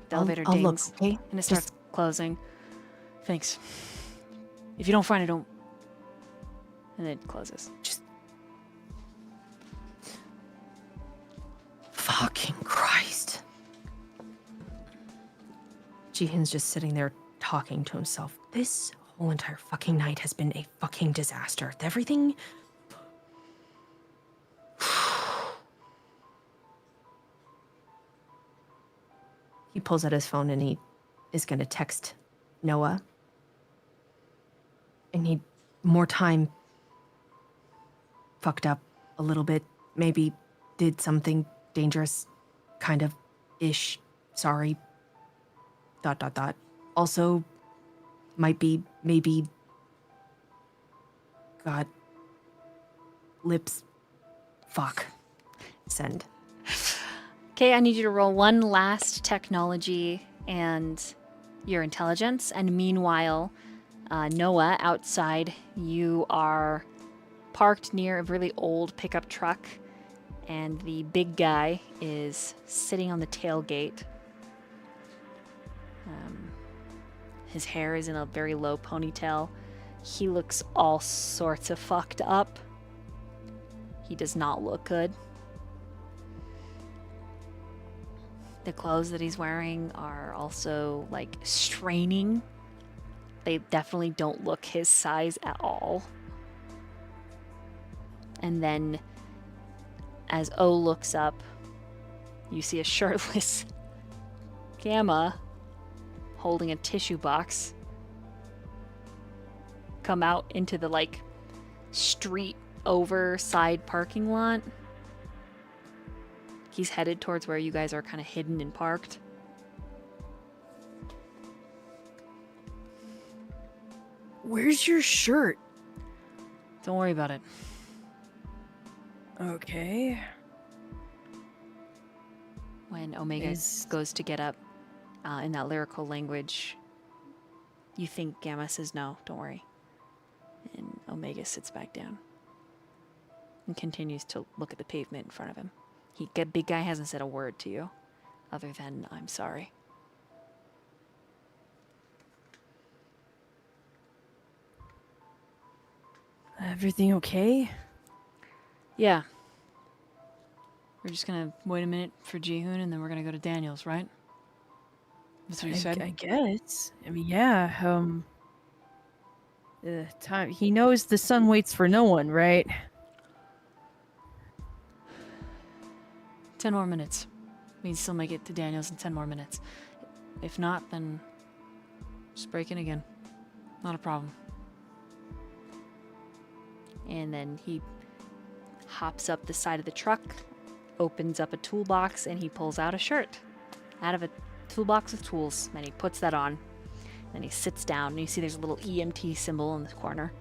The elevator I'll look, dings okay? and it starts closing. Thanks. If you don't find it, don't. And it closes. Fucking Christ. Jihin's just sitting there talking to himself. This whole entire fucking night has been a fucking disaster. Everything. He pulls out his phone and he is going to text Noah. And he more time fucked up a little bit. Maybe did something dangerous, kind of ish. Sorry. ... Also, might be, maybe. God. Lips. Fuck. Send. Okay, I need you to roll one last technology and your intelligence. And meanwhile, Noah, outside, you are parked near a really old pickup truck. And the big guy is sitting on the tailgate. His hair is in a very low ponytail. He looks all sorts of fucked up. He does not look good. The clothes that he's wearing are also, like, straining. They definitely don't look his size at all. And then, as O looks up, you see a shirtless Gamma holding a tissue box come out into the, like, street over side parking lot. He's headed towards where you guys are kind of hidden and parked. Where's your shirt? Don't worry about it. Okay. When Omega goes to get up in that lyrical language, you think Gamma says no, don't worry. And Omega sits back down and continues to look at the pavement in front of him. Big guy hasn't said a word to you other than, I'm sorry. Everything okay? Yeah. We're just gonna wait a minute for Jihoon and then we're gonna go to Daniel's, right? That's what you said? I guess. I mean, yeah. Time. He knows the sun waits for no one, right? 10 more minutes. We can still make it to Daniel's in 10 more minutes. If not, then just break in again. Not a problem. And then he hops up the side of the truck, opens up a toolbox, and he pulls out a shirt out of a toolbox with tools. Then he puts that on. Then he sits down, and you see there's a little EMT symbol in the corner.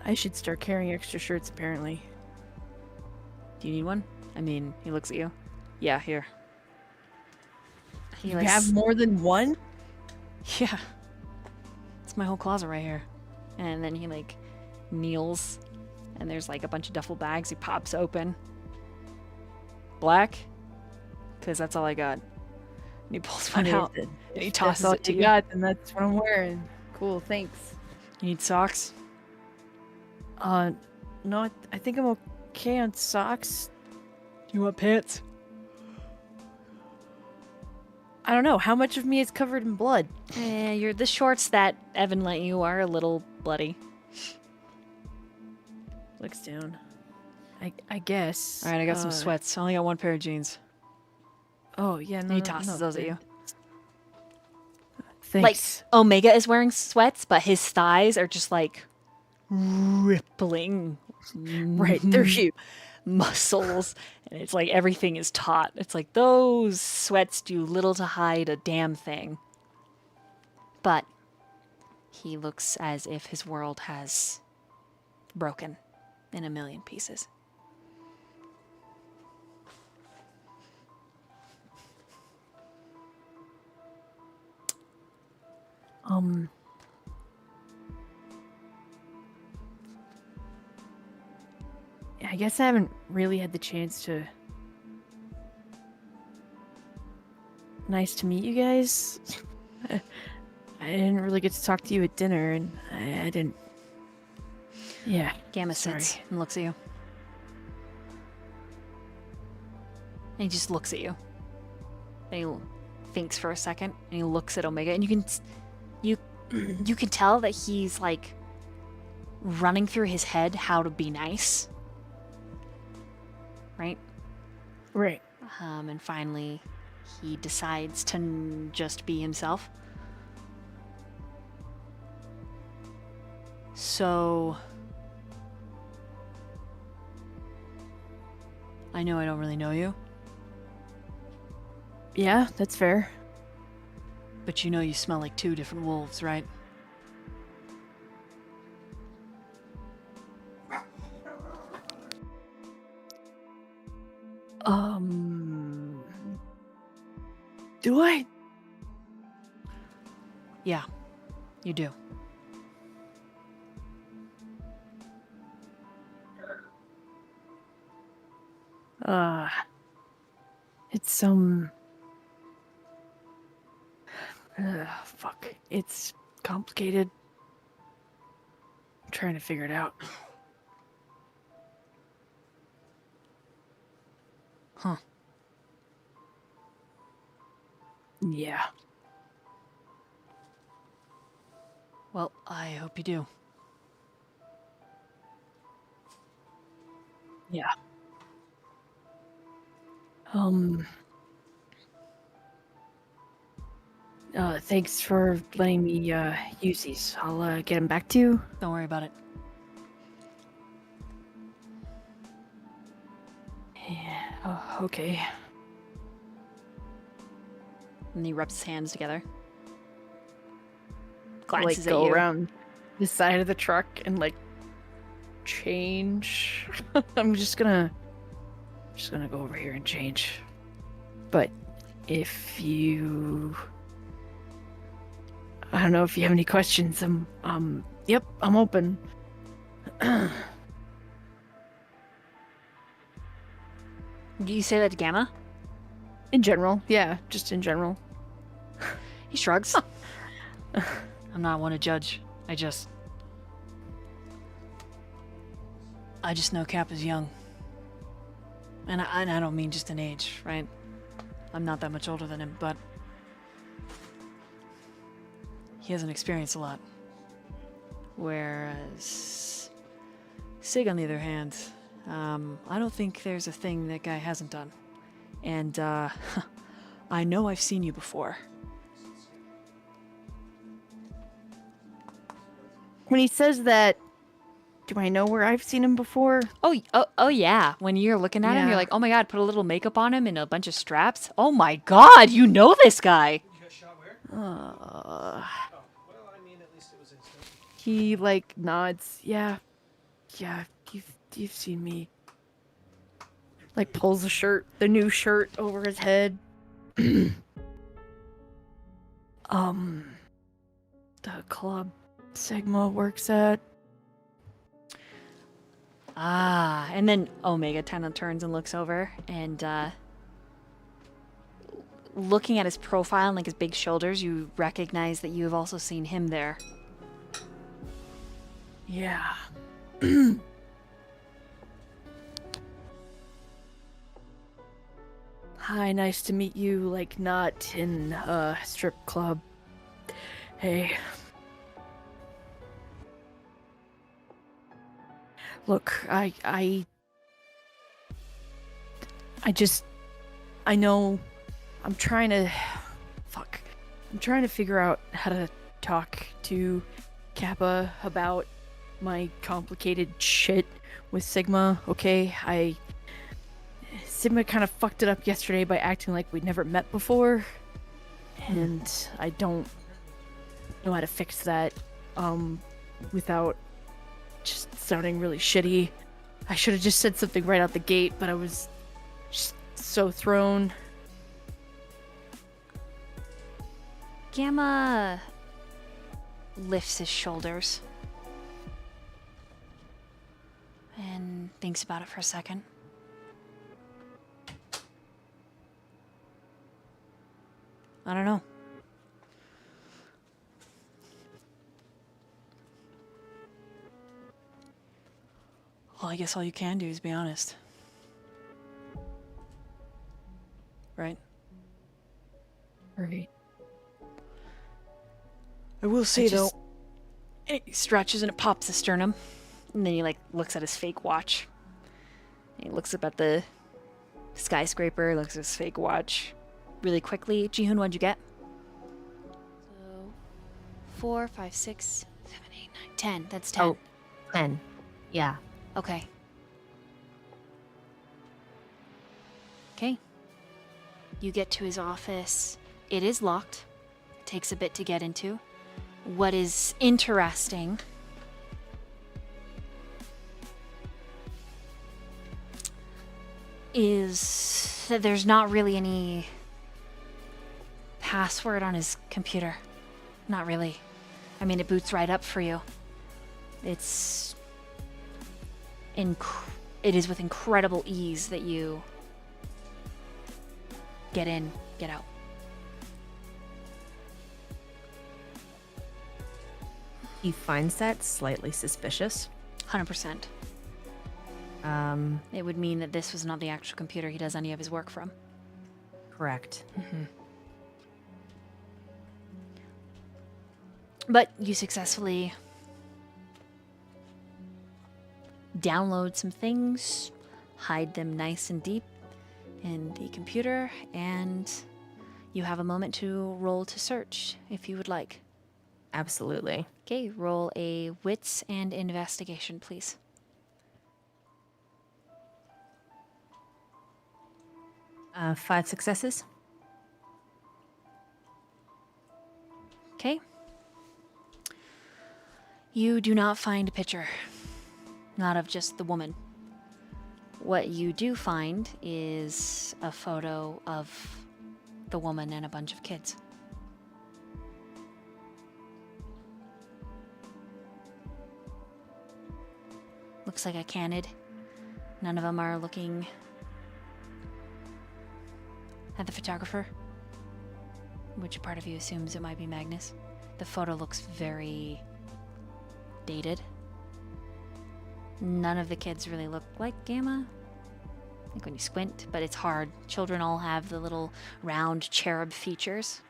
I should start carrying extra shirts, apparently. Do you need one? I mean, he looks at you. Yeah, here. He You like have more than one? Yeah. It's my whole closet right here. and then he like kneels, and there's like a bunch of duffel bags. He pops open. Black, because that's all I got. And he pulls one out. And he tosses that's all it to you you. got, then that's what I'm wearing. Cool, thanks. You need socks? No, I think I'm okay on socks. You want pants? I don't know. How much of me is covered in blood? The shorts that Evan lent you are a little bloody. Looks down. I guess. Alright, I got some sweats. I only got one pair of jeans. Oh, yeah, no. He tosses those at you. Thanks. Like Omega is wearing sweats, but his thighs are just like rippling Right, they're huge. muscles, and it's like everything is taut. It's like those sweats do little to hide a damn thing. But he looks as if his world has broken in a million pieces. I guess I haven't really had the chance to. Nice to meet you guys. I didn't really get to talk to you at dinner, and I didn't. Yeah. Gamma sorry. sits and looks at you. And he just looks at you. And he thinks for a second, and he looks at Omega, and you can tell that he's like running through his head how to be nice. Right? Right. And finally, he decides to just be himself. So, I know I don't really know you, Yeah, that's fair. But you know you smell like 2 different wolves, right? Do I? Yeah, you do. It's fuck. It's complicated. I'm trying to figure it out. Huh. Yeah. Well, I hope you do. Yeah. Thanks for letting me use these. I'll get them back to you. Don't worry about it. Yeah. Oh, okay. And he rubs his hands together. Like Glances at go you. around the side of the truck and like change. I'm just gonna go over here and change. But if you, I don't know if you have any questions. Yep, I'm open. Do you say that to Gamma? In general, yeah, just in general. He shrugs. I'm not one to judge. I just know Cap is young. And I don't mean just in age, right? I'm not that much older than him, but he hasn't experienced a lot. Whereas Sig, on the other hand, I don't think there's a thing that guy hasn't done. And I know I've seen you before. When he says that, do I know where I've seen him before? Oh yeah. When you're looking at him, Yeah. you're like, oh my god, put a little makeup on him and a bunch of straps. Oh my god, you know this guy. He like nods. Yeah, you've seen me. Like pulls the new shirt over his head. The club Sigma works at. Ah, and then Omega kind of turns and looks over, and looking at his profile and like his big shoulders, you recognize that you have also seen him there. Yeah. Hi, nice to meet you. Like not in a strip club. Hey. Look, I know I'm trying to fuck. I'm trying to figure out how to talk to Kappa about my complicated shit with Sigma, okay? Sigma kind of fucked it up yesterday by acting like we'd never met before, and I don't know how to fix that, without just sounding really shitty. I should have just said something right out the gate, but I was just so thrown. Gamma lifts his shoulders and thinks about it for a second. I don't know. Well, I guess all you can do is be honest. Right? Right. I will say, though, And he stretches and it pops the sternum. And then he, like, looks at his fake watch. And he looks up at the skyscraper, looks at his fake watch. Really quickly, Jihoon, what'd you get? So, 4, 5, 6, 7, 8, 9, 10. That's 10. Oh, 10. Yeah. Okay. Okay. You get to his office. It is locked. It takes a bit to get into. What is interesting is that there's not really any password on his computer. Not really. I mean, it boots right up for you. It's it is with incredible ease that you get in, get out. He finds that slightly suspicious. 100%. It would mean that this was not the actual computer he does any of his work from. Correct. But you successfully download some things, hide them nice and deep in the computer, and you have a moment to roll to search if you would like. Absolutely. Okay, roll a wits and investigation, please. Five successes. Okay. You do not find a picture. Not of just the woman. What you do find is a photo of the woman and a bunch of kids. Looks like a candid. None of them are looking at the photographer. Which part of you assumes it might be Magnus? The photo looks very dated. None of the kids really look like Gamma. I think when you squint, but it's hard. Children all have the little round cherub features.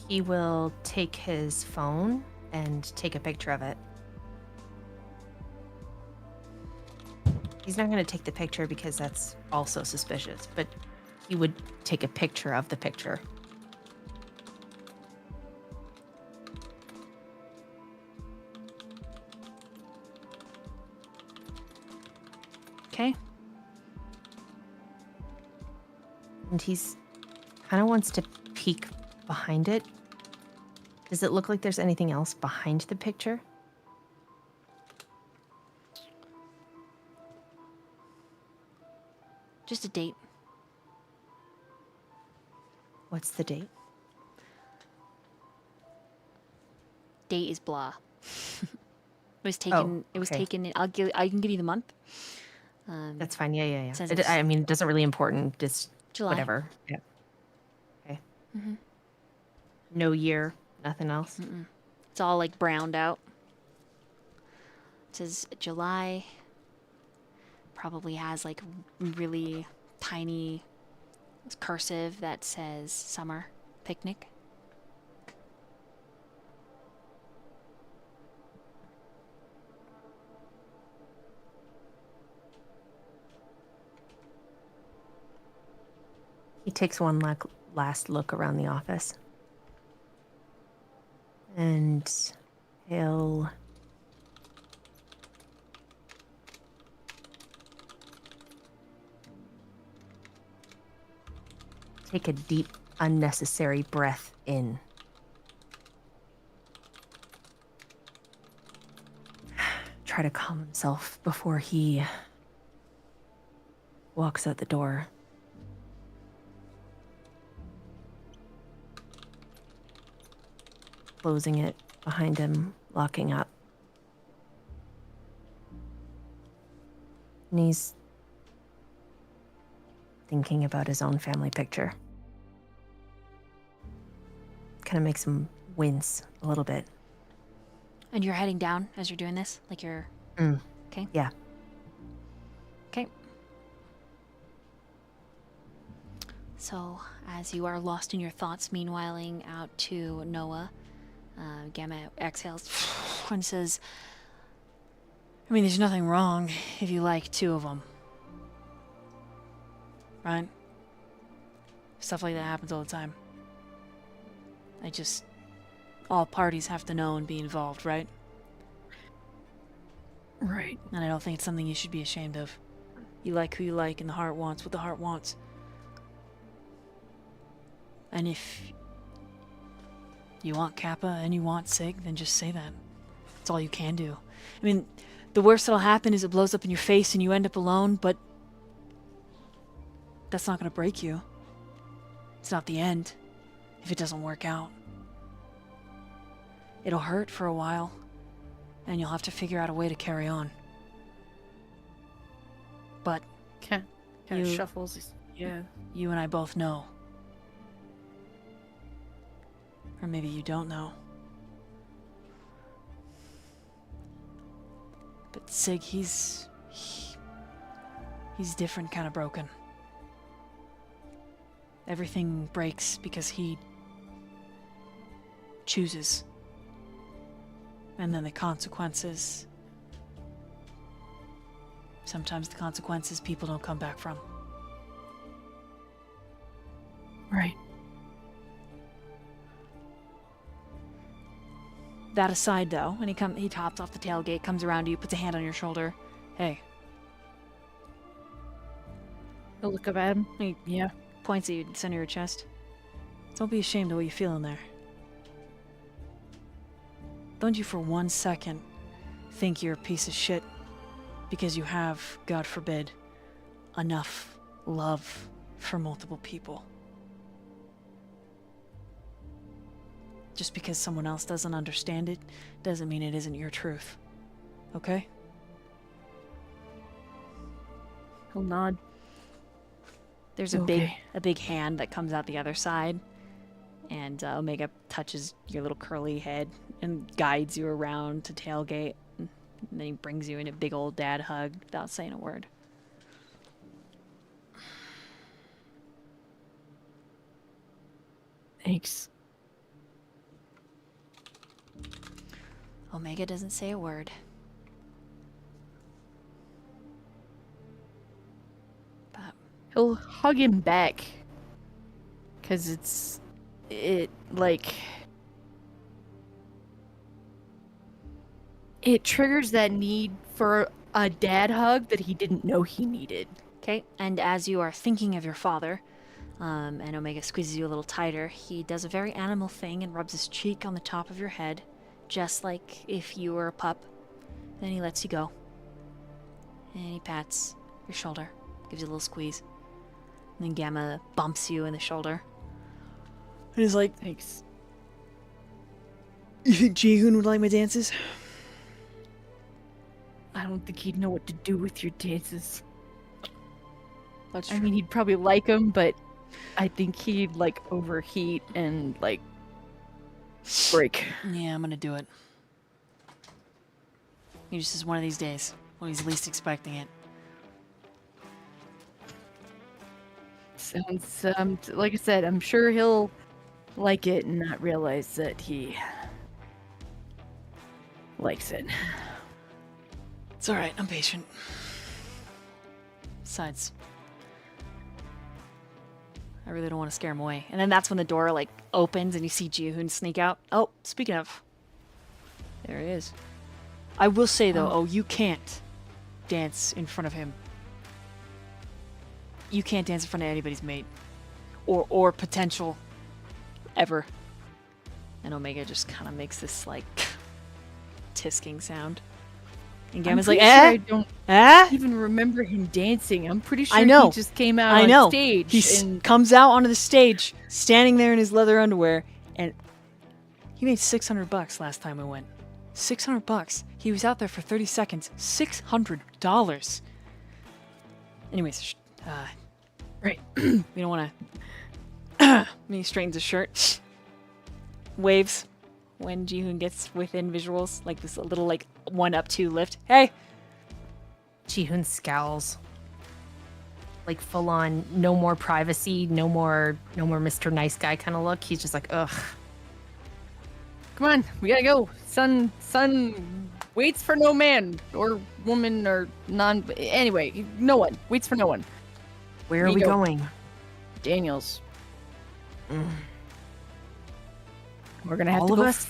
He will take his phone and take a picture of it. He's not going to take the picture because that's also suspicious, but he would take a picture of the picture. Okay. And he's kind of wants to peek behind it. Does it look like there's anything else behind the picture? Just a date. What's the date? Date is blah. It was taken. It was okay. taken. I can give you the month. That's fine. Yeah. Says It, it's I mean, it doesn't really important. Just July. whatever. Yeah. Okay. Mm-hmm. No year. Nothing else. It's all like browned out. It says July. Probably has like really tiny cursive that says summer picnic. He takes one last look around the office. And he'll take a deep, unnecessary breath in. Try to calm himself before he walks out the door. Closing it behind him, locking up. And he's thinking about his own family picture. Kind of makes him wince a little bit. And you're heading down as you're doing this? Like you're... Okay. Yeah. Okay. So, as you are lost in your thoughts, meanwhiling out to Noah, Gamma exhales and says, I mean, there's nothing wrong if you like two of them. Right? Stuff like that happens all the time. All parties have to know and be involved, right? Right. And I don't think it's something you should be ashamed of. You like who you like, and the heart wants what the heart wants. And if you want Kappa and you want Sig, then just say that. That's all you can do. I mean, the worst that'll happen is it blows up in your face and you end up alone, but that's not going to break you. It's not the end if it doesn't work out. It'll hurt for a while, and you'll have to figure out a way to carry on. But Kind of You- shuffles. Yeah. you and I both know. Or maybe you don't know. But Sig, he's different kind of broken. Everything breaks because he chooses. And then the consequences. Sometimes the consequences people don't come back from. Right. That aside, though, and he hops off the tailgate, comes around to you, puts a hand on your shoulder. Hey, I'll look up at him. he Yeah. points at you, center of your chest. Don't be ashamed of what you feel in there. Don't you for 1 second think you're a piece of shit because you have, God forbid, enough love for multiple people. Just because someone else doesn't understand it doesn't mean it isn't your truth. Okay? He'll nod. There's a Okay. big hand that comes out the other side, and Omega touches your little curly head and guides you around to tailgate, and then he brings you in a big old dad hug without saying a word. Thanks. Omega doesn't say a word. But He'll hug him back. Cause it triggers that need for a dad hug that he didn't know he needed. okay, and as you are thinking of your father, and Omega squeezes you a little tighter, he does a very animal thing and rubs his cheek on the top of your head, just like if you were a pup. Then he lets you go. And he pats your shoulder, gives you a little squeeze. And then Gamma bumps you in the shoulder. And he's like, Thanks. you think Ji-hoon would like my dances? I don't think he'd know what to do with your dances. That's I mean, he'd probably like them, but I think he'd like overheat and like break. Yeah, I'm gonna do it. He just is one of these days when he's least expecting it. Sounds like I said, I'm sure he'll like it and not realize that he likes it. It's alright, I'm patient. Besides, I really don't want to scare him away. And then that's when the door, like, opens and you see Jihoon sneak out. Oh, speaking of. There he is. I will say, though, you can't dance in front of him. You can't dance in front of anybody's mate. Or potential. Ever. And Omega just kind of makes this, like, tisking sound. And Gamma's like, sure I don't even remember him dancing. I'm pretty sure I know. he just came out I know. on stage. He comes out onto the stage, standing there in his leather underwear, and he made $600 last time I went. $600. He was out there for 30 seconds. $600. Anyways, Right. we don't want to. He straightens his shirt. Waves when Jihoon gets within visuals, like this little like 1-up-2 lift. Hey. Jihoon scowls. Like full on, no more privacy, no more Mr. Nice Guy kind of look. He's just like, ugh. Come on, we gotta go. Sun waits for no man or woman or non. Anyway, no one waits for no one. Where are we going? Daniels. We're gonna have All to of go. us?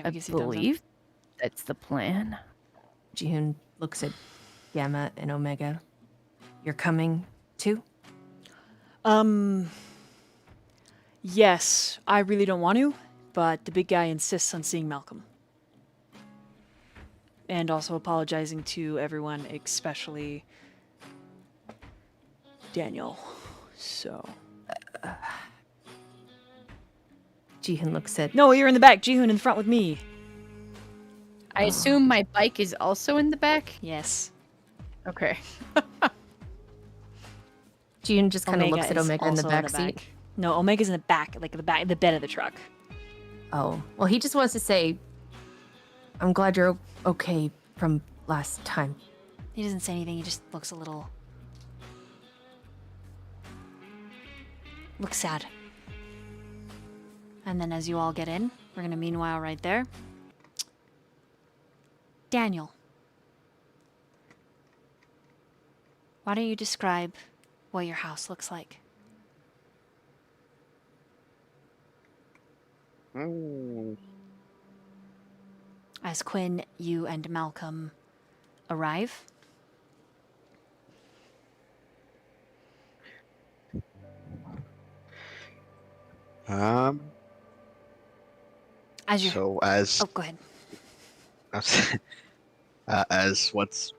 I believe that's the plan. Jihoon looks at Gamma and Omega. You're coming too? Yes, I really don't want to, but the big guy insists on seeing Malcolm. And also apologizing to everyone, especially Daniel. So. Jihoon looks at... No, you're in the back. Jihoon in the front with me. I assume my bike is also in the back? Yes. Okay. Jihoon just kind of looks at is Omega in the also back seat. No, Omega's in the back, like the bed of the truck. Oh, well, he just wants to say, I'm glad you're okay from last time. He doesn't say anything. He just looks a little... looks sad. And then as you all get in, we're going to meanwhile right there. Daniel. Why don't you describe what your house looks like? As Quinn, you, and Malcolm arrive. As you... So as Oh, go ahead. as what's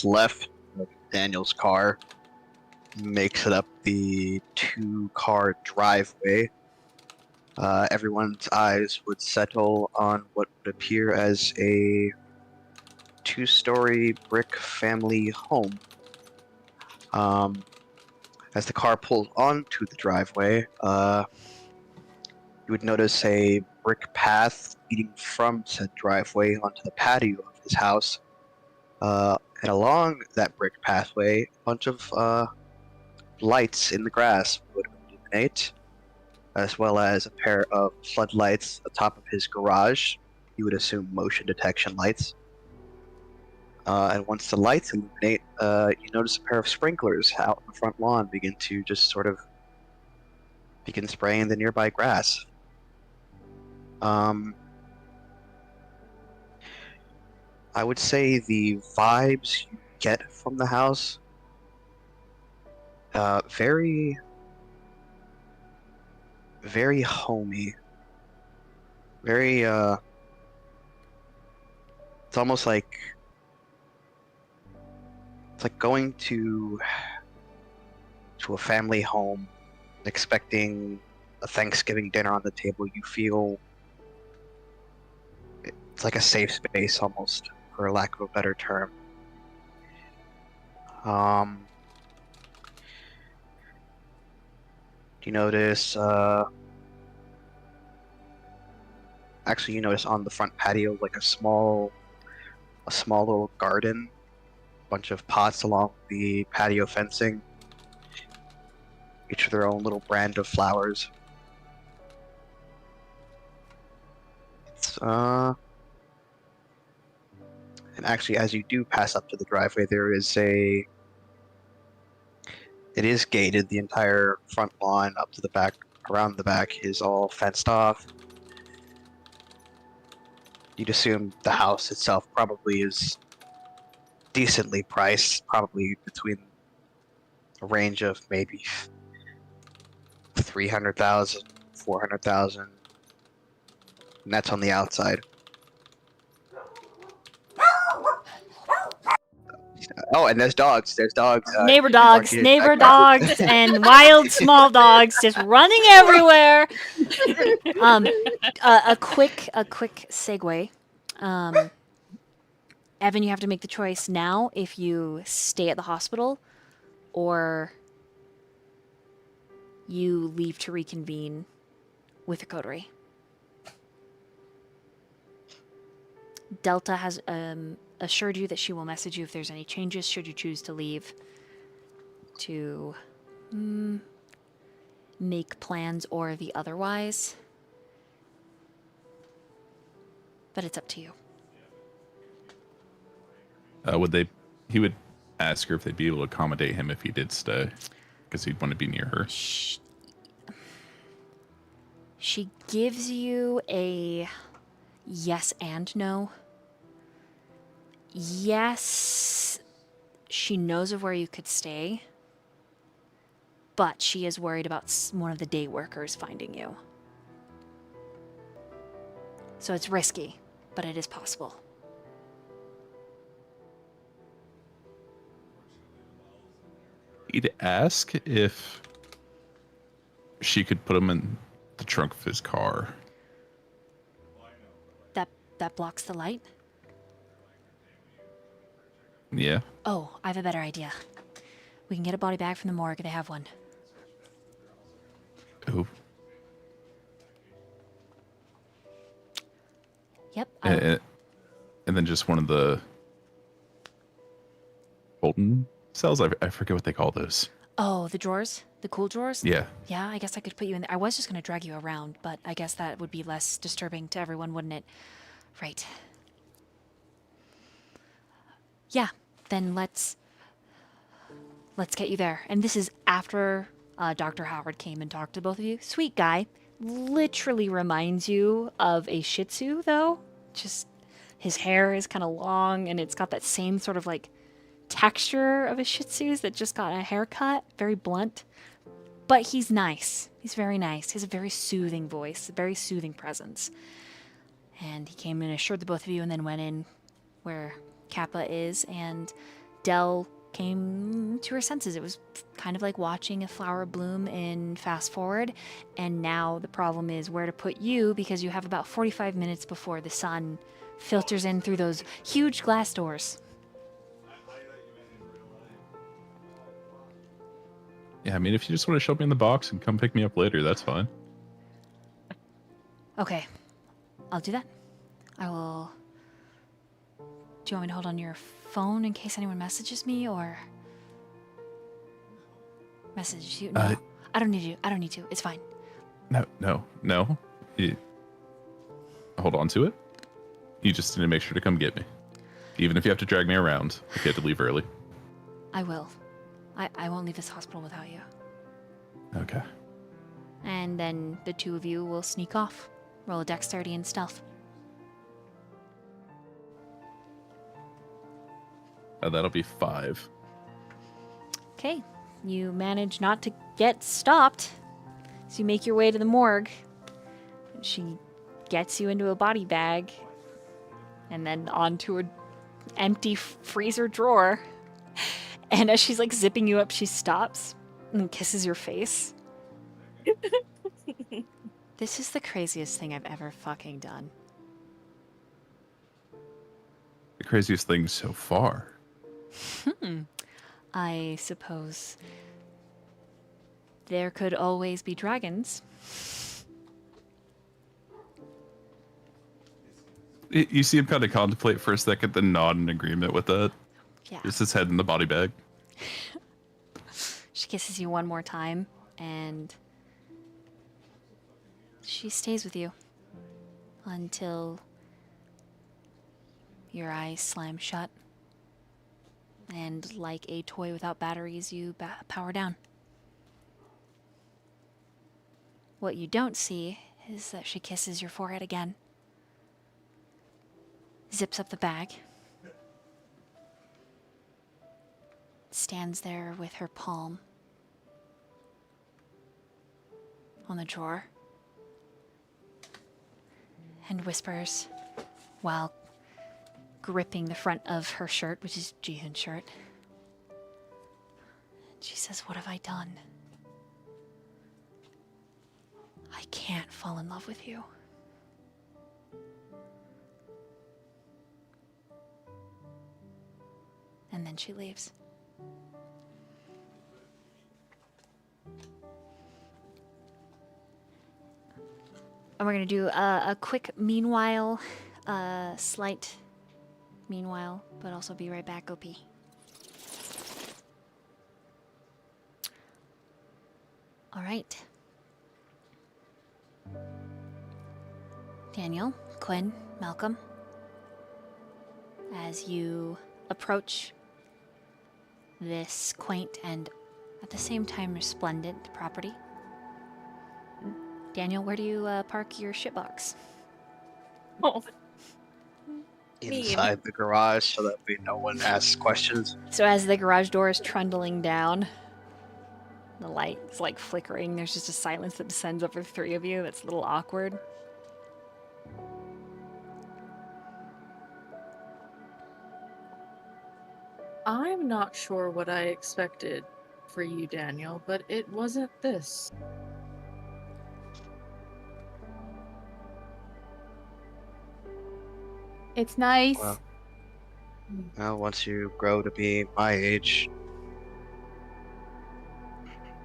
left of Daniel's car makes it up the 2-car driveway, everyone's eyes would settle on what would appear as a 2-story brick family home. As the car pulls onto the driveway, you would notice a brick path leading from said driveway onto the patio of his house. And along that brick pathway, a bunch of lights in the grass would illuminate, as well as a pair of floodlights atop of his garage. You would assume motion detection lights. And once the lights illuminate, you notice a pair of sprinklers out in the front lawn begin to just sort of begin spraying the nearby grass. I would say the vibes you get from the house, very, very homey. Very, it's almost like, it's like going to a family home, expecting a Thanksgiving dinner on the table. You feel it's like a safe space almost, for lack of a better term. You notice, actually you notice on the front patio like a small little garden, bunch of pots along the patio fencing, each of their own little brand of flowers. It's and actually, as you do pass up to the driveway, there is a It is gated. The entire front lawn up to the back, around the back, is all fenced off. You'd assume the house itself probably is decently priced, probably between a range of maybe 300,000, 400,000, and that's on the outside. Oh, and there's dogs. There's dogs. Neighbor dogs, barking neighbor back there. dogs, and wild small dogs just running everywhere. A quick segue. Evan, you have to make the choice now if you stay at the hospital or you leave to reconvene with the coterie. Delta has assured you that she will message you if there's any changes should you choose to leave to make plans or the otherwise. But it's up to you. He would ask her if they'd be able to accommodate him if he did stay, because he'd want to be near her. She gives you a yes and no. Yes, she knows of where you could stay, but she is worried about one of the day workers finding you. So it's risky, but it is possible. He'd ask if she could put him in the trunk of his car. That blocks the light? Yeah. Oh, I have a better idea. We can get a body bag from the morgue. They have one. Oh. Yep. And then just one of the Holden cells. I forget what they call those. Oh, the drawers? The cool drawers? Yeah. Yeah, I guess I could put you in there. I was just going to drag you around, but I guess that would be less disturbing to everyone, wouldn't it? Right. Yeah, then let's get you there. And this is after Dr. Howard came and talked to both of you. Sweet guy. Literally reminds you of a Shih Tzu, though. Just his hair is kind of long, and it's got that same sort of like texture of a Shih Tzu's that just got a haircut. Very blunt. But he's nice. He's very nice. He has a very soothing voice, a very soothing presence. And he came and assured the both of you and then went in where Kappa is, and Dell came to her senses. It was kind of like watching a flower bloom in Fast Forward, and now the problem is where to put you because you have about 45 minutes before the sun filters in through those huge glass doors. Yeah, I mean, if you just want to show me in the box and come pick me up later, that's fine. Okay, I'll do that. I will... Do you want me to hold on your phone in case anyone messages me, or... Message you? No, I don't need you. I don't need to. It's fine. No. You hold on to it. You just need to make sure to come get me. Even if you have to drag me around, if you have to leave early. I will. I won't leave this hospital without you. Okay. And then the two of you will sneak off. Roll a dexterity and stealth. That'll be 5. Okay. You manage not to get stopped. So you make your way to the morgue. She gets you into a body bag. And then onto an empty freezer drawer. And as she's like zipping you up, she stops and kisses your face. This is the craziest thing I've ever fucking done. The craziest thing so far. I suppose there could always be dragons. You see him kind of contemplate for a second, then nod in agreement with that. Yeah. Just his head in the body bag. She kisses you one more time, and she stays with you until your eyes slam shut, and like a toy without batteries, you power down. What you don't see is that she kisses your forehead again, zips up the bag, stands there with her palm on the drawer, and whispers while gripping the front of her shirt, which is Jihoon's shirt. She says, "What have I done? I can't fall in love with you." And then she leaves. And we're going to do a quick meanwhile, slight meanwhile, but also be right back, OP. All right. Daniel, Quinn, Malcolm, as you approach this quaint and at the same time resplendent property. Daniel, where do you park your shitbox? Oh, Inside the garage so that no one asks questions. So as the garage door is trundling down, the light is like flickering. There's just a silence that descends over the three of you. That's a little awkward. I'm not sure what I expected for you, Daniel, but it wasn't this. It's nice. Well, once you grow to be my age,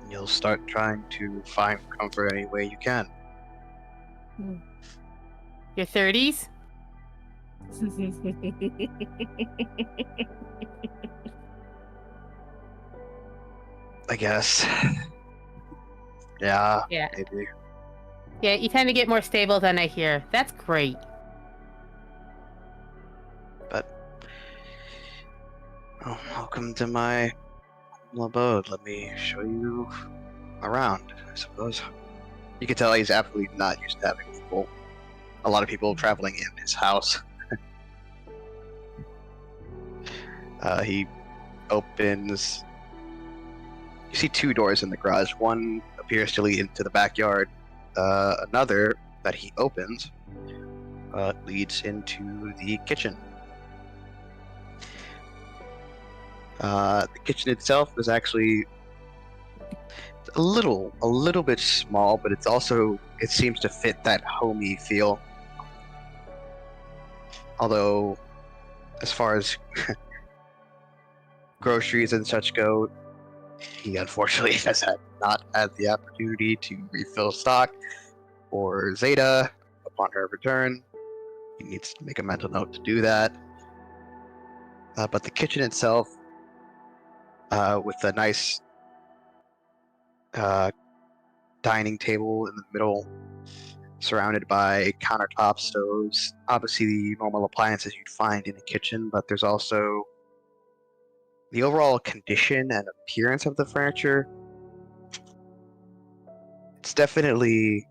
you'll start trying to find comfort any way you can. Your 30s? I guess. Yeah, Yeah. maybe. Yeah, you tend to get more stable than I hear. That's great. Oh, welcome to my abode. Let me show you around, I suppose. You can tell he's absolutely not used to having a lot of people traveling in his house. He opens. You see two doors in the garage. One appears to lead into the backyard. Another that he opens leads into the kitchen. The kitchen itself is actually a little bit small, but it seems to fit that homey feel. Although, as far as groceries and such go, he unfortunately has not had the opportunity to refill stock for Zeta upon her return. He needs to make a mental note to do that. But the kitchen itself, with a nice dining table in the middle, surrounded by countertop stoves. Obviously, the normal appliances you'd find in a kitchen, but there's also the overall condition and appearance of the furniture. It's definitely.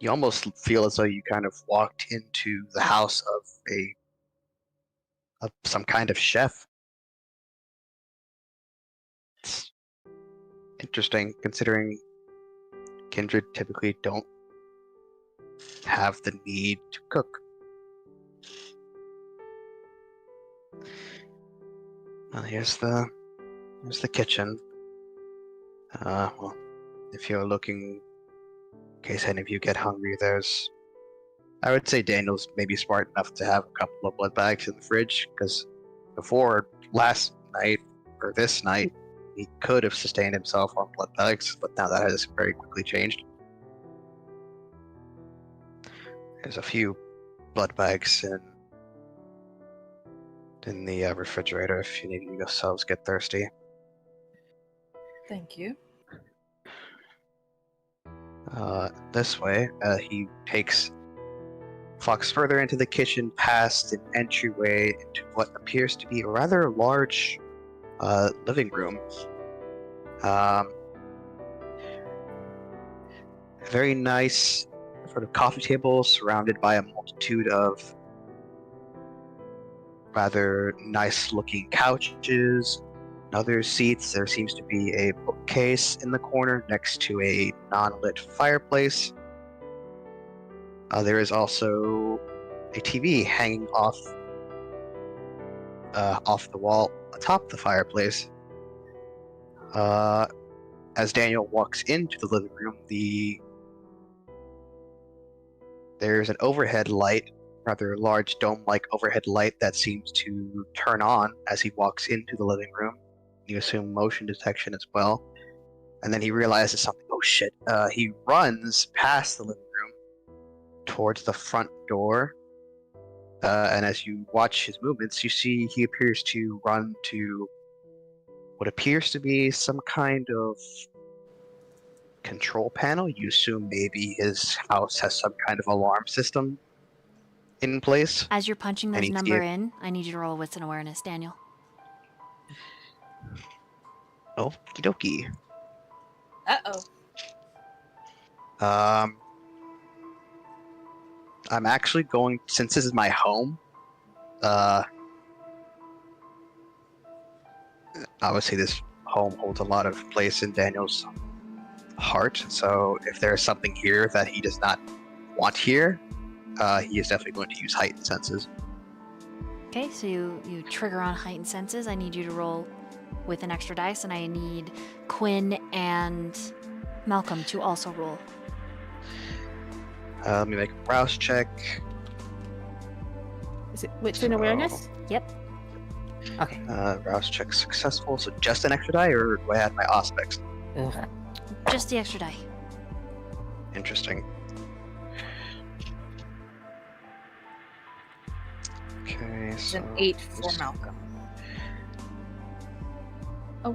You almost feel as though you kind of walked into the house of some kind of chef. It's interesting, considering Kindred typically don't have the need to cook. Well, here's the kitchen. Well, if you're looking, in case any of you get hungry, I would say Daniel's maybe smart enough to have a couple of blood bags in the fridge, because before last night, or this night, he could have sustained himself on blood bags, but now that has very quickly changed. There's a few blood bags in the refrigerator if any of you yourselves get thirsty. Thank you. This way, he walks further into the kitchen, past an entryway into what appears to be a rather large living room. A very nice sort of coffee table surrounded by a multitude of rather nice looking couches and other seats. There seems to be a bookcase in the corner next to a non-lit fireplace. There is also a TV hanging off the wall atop the fireplace. As Daniel walks into the living room, there's an overhead light, rather large dome-like overhead light that seems to turn on as he walks into the living room. You assume motion detection as well. And then he realizes something. Oh shit. He runs past the living room towards the front door. And as you watch his movements, you see he appears to run to what appears to be some kind of control panel. You assume maybe his house has some kind of alarm system in place. As you're punching And this you see number it- in, I need you to roll wits and awareness, Daniel. Okie dokie. Uh-oh. I'm actually going, since this is my home, obviously this home holds a lot of place in Daniel's heart, so if there's something here that he does not want here, he is definitely going to use heightened senses. Okay, so you trigger on heightened senses. I need you to roll with an extra dice, and I need Quinn and Malcolm to also roll. Let me make a browse check. Is it wits and awareness? Yep. Okay. Browse check successful, so just an extra die, or do I add my aspects? Ugh. Just the extra die. Interesting. Okay, It's so... an 8 for Malcolm.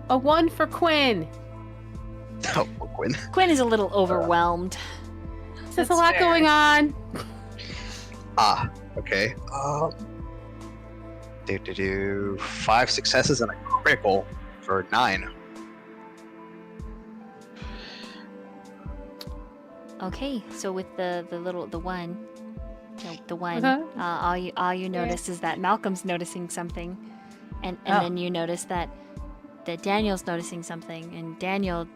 A 1 for Quinn. Oh, Quinn. Quinn is a little overwhelmed. There's a That's lot fair. going on. Okay. 5 successes and a critical for 9. Okay, so with the one, Uh-huh. all you notice is that Malcolm's noticing something, and then you notice that Daniel's noticing something, and Daniel,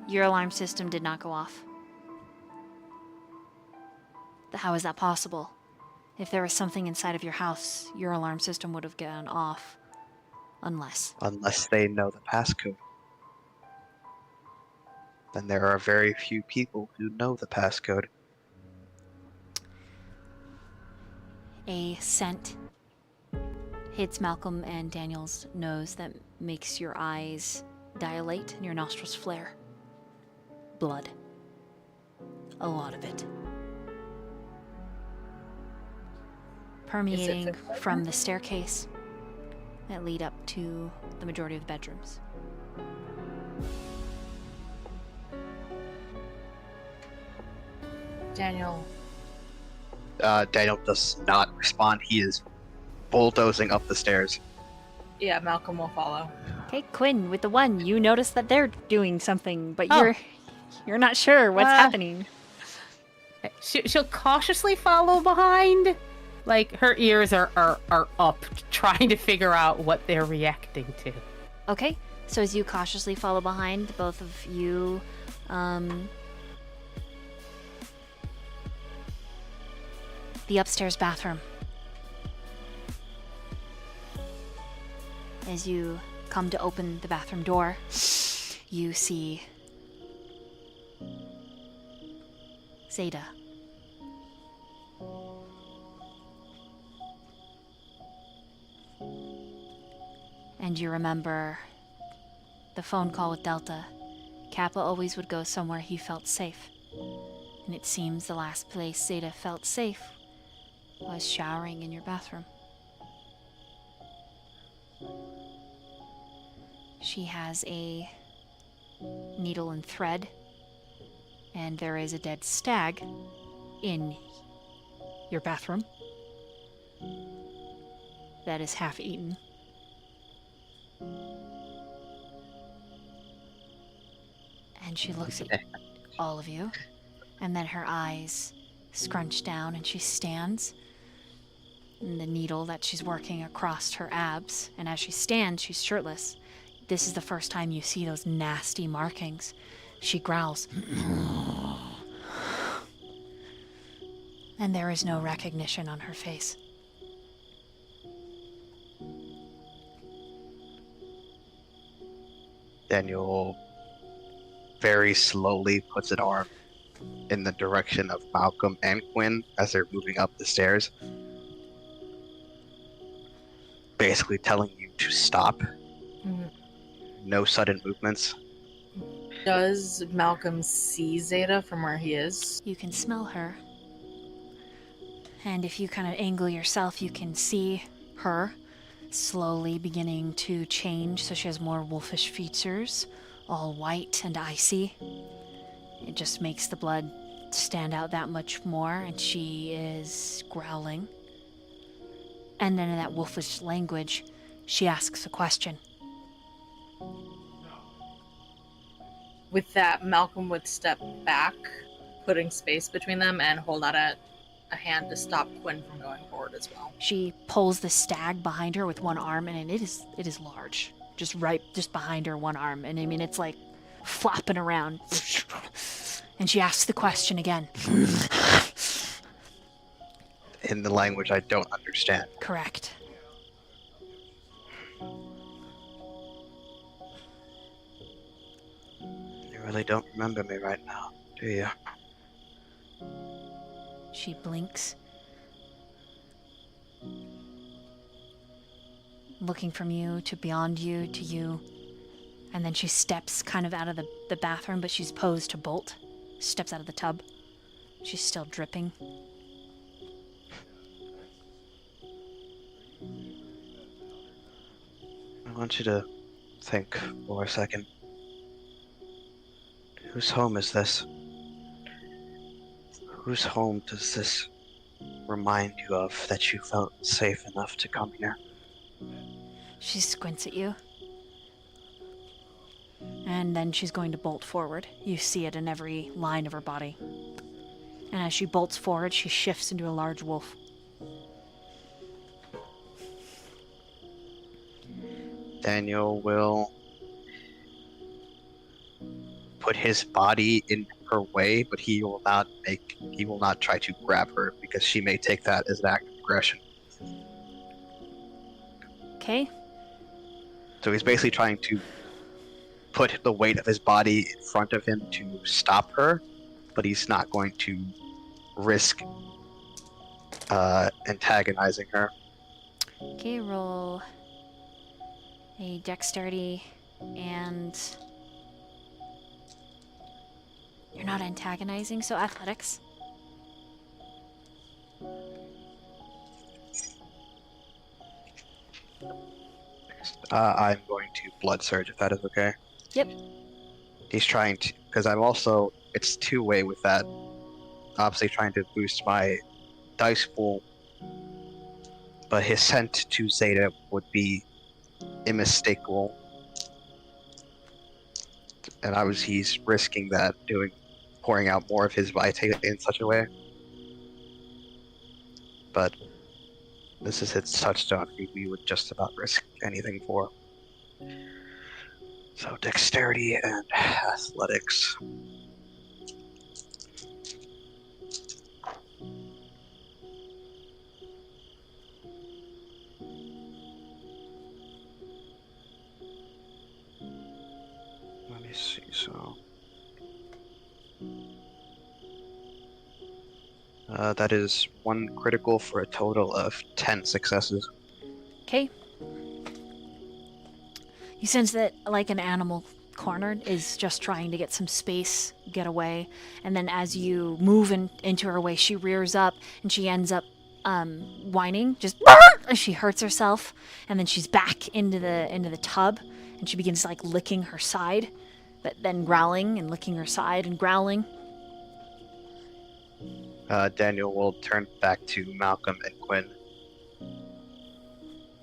your alarm system did not go off. How is that possible? If there was something inside of your house, your alarm system would have gone off. Unless They know the passcode. Then there are very few people who know the passcode. a scent hits Malcolm and Daniel's nose that makes your eyes dilate and your nostrils flare. Blood. A lot of it. Permeating from the staircase that lead up to the majority of the bedrooms. Daniel. Daniel does not respond. He is bulldozing up the stairs. Yeah, Malcolm will follow. Okay, Quinn, with the one, you notice that they're doing something, but Oh. you're not sure what's happening. She'll cautiously follow behind. Like, her ears are up, trying to figure out what they're reacting to. Okay, so as you cautiously follow behind, both of you, the upstairs bathroom. As you come to open the bathroom door, you see Zeta. And you remember the phone call with Delta. Kappa always would go somewhere he felt safe. And it seems the last place Zeta felt safe was showering in your bathroom. She has a needle and thread, and there is a dead stag in your bathroom that is half eaten. And she looks at all of you. And then her eyes scrunch down and she stands. And the needle that she's working across her abs. And as she stands, she's shirtless. This is the first time you see those nasty markings. She growls. And there is no recognition on her face. Daniel very slowly puts an arm in the direction of Malcolm and Quinn as they're moving up the stairs, basically telling you to stop. Mhm. No sudden movements. Does Malcolm see Zeta from where he is? You can smell her. And if you kind of angle yourself, you can see her slowly beginning to change. So she has more wolfish features, all white and icy. It just makes the blood stand out that much more, and she is growling. And then in that wolfish language, she asks a question. With that, Malcolm would step back, putting space between them, and hold out a hand to stop Quinn from going forward as well. She pulls the stag behind her with one arm, and it is large. Just behind her, one arm. And I mean, it's like flopping around. And she asks the question again. In the language I don't understand. Correct. You really don't remember me right now, do you? She blinks. Looking from you to beyond you to you. And then she steps kind of out of the bathroom, but she's posed to bolt. Steps out of the tub. She's still dripping. I want you to think for a second. Whose home is this? Whose home does this remind you of that you felt safe enough to come here? She squints at you. And then she's going to bolt forward. You see it in every line of her body. And as she bolts forward, she shifts into a large wolf. Daniel will put his body in her way, but he will not try to grab her because she may take that as an act of aggression. Okay? So he's basically trying to put the weight of his body in front of him to stop her, but he's not going to risk antagonizing her. Okay, roll a dexterity, and you're not antagonizing, so athletics. I'm going to blood surge if that is okay. Yep. He's trying to, because it's two-way with that. Obviously trying to boost my dice pool, but his scent to Zeta would be unmistakable. And he's risking that, pouring out more of his vitality in such a way. But this is his touchstone. We would just about risk anything for. So dexterity and athletics. Let me see, so... that is 1 critical for a total of 10 successes. Okay. You sense that, like an animal cornered, is just trying to get some space, get away, and then as you move into her way, she rears up, and she ends up whining, just as she hurts herself, and then she's back into the tub, and she begins like licking her side, but then growling and licking her side and growling. Daniel will turn back to Malcolm and Quinn.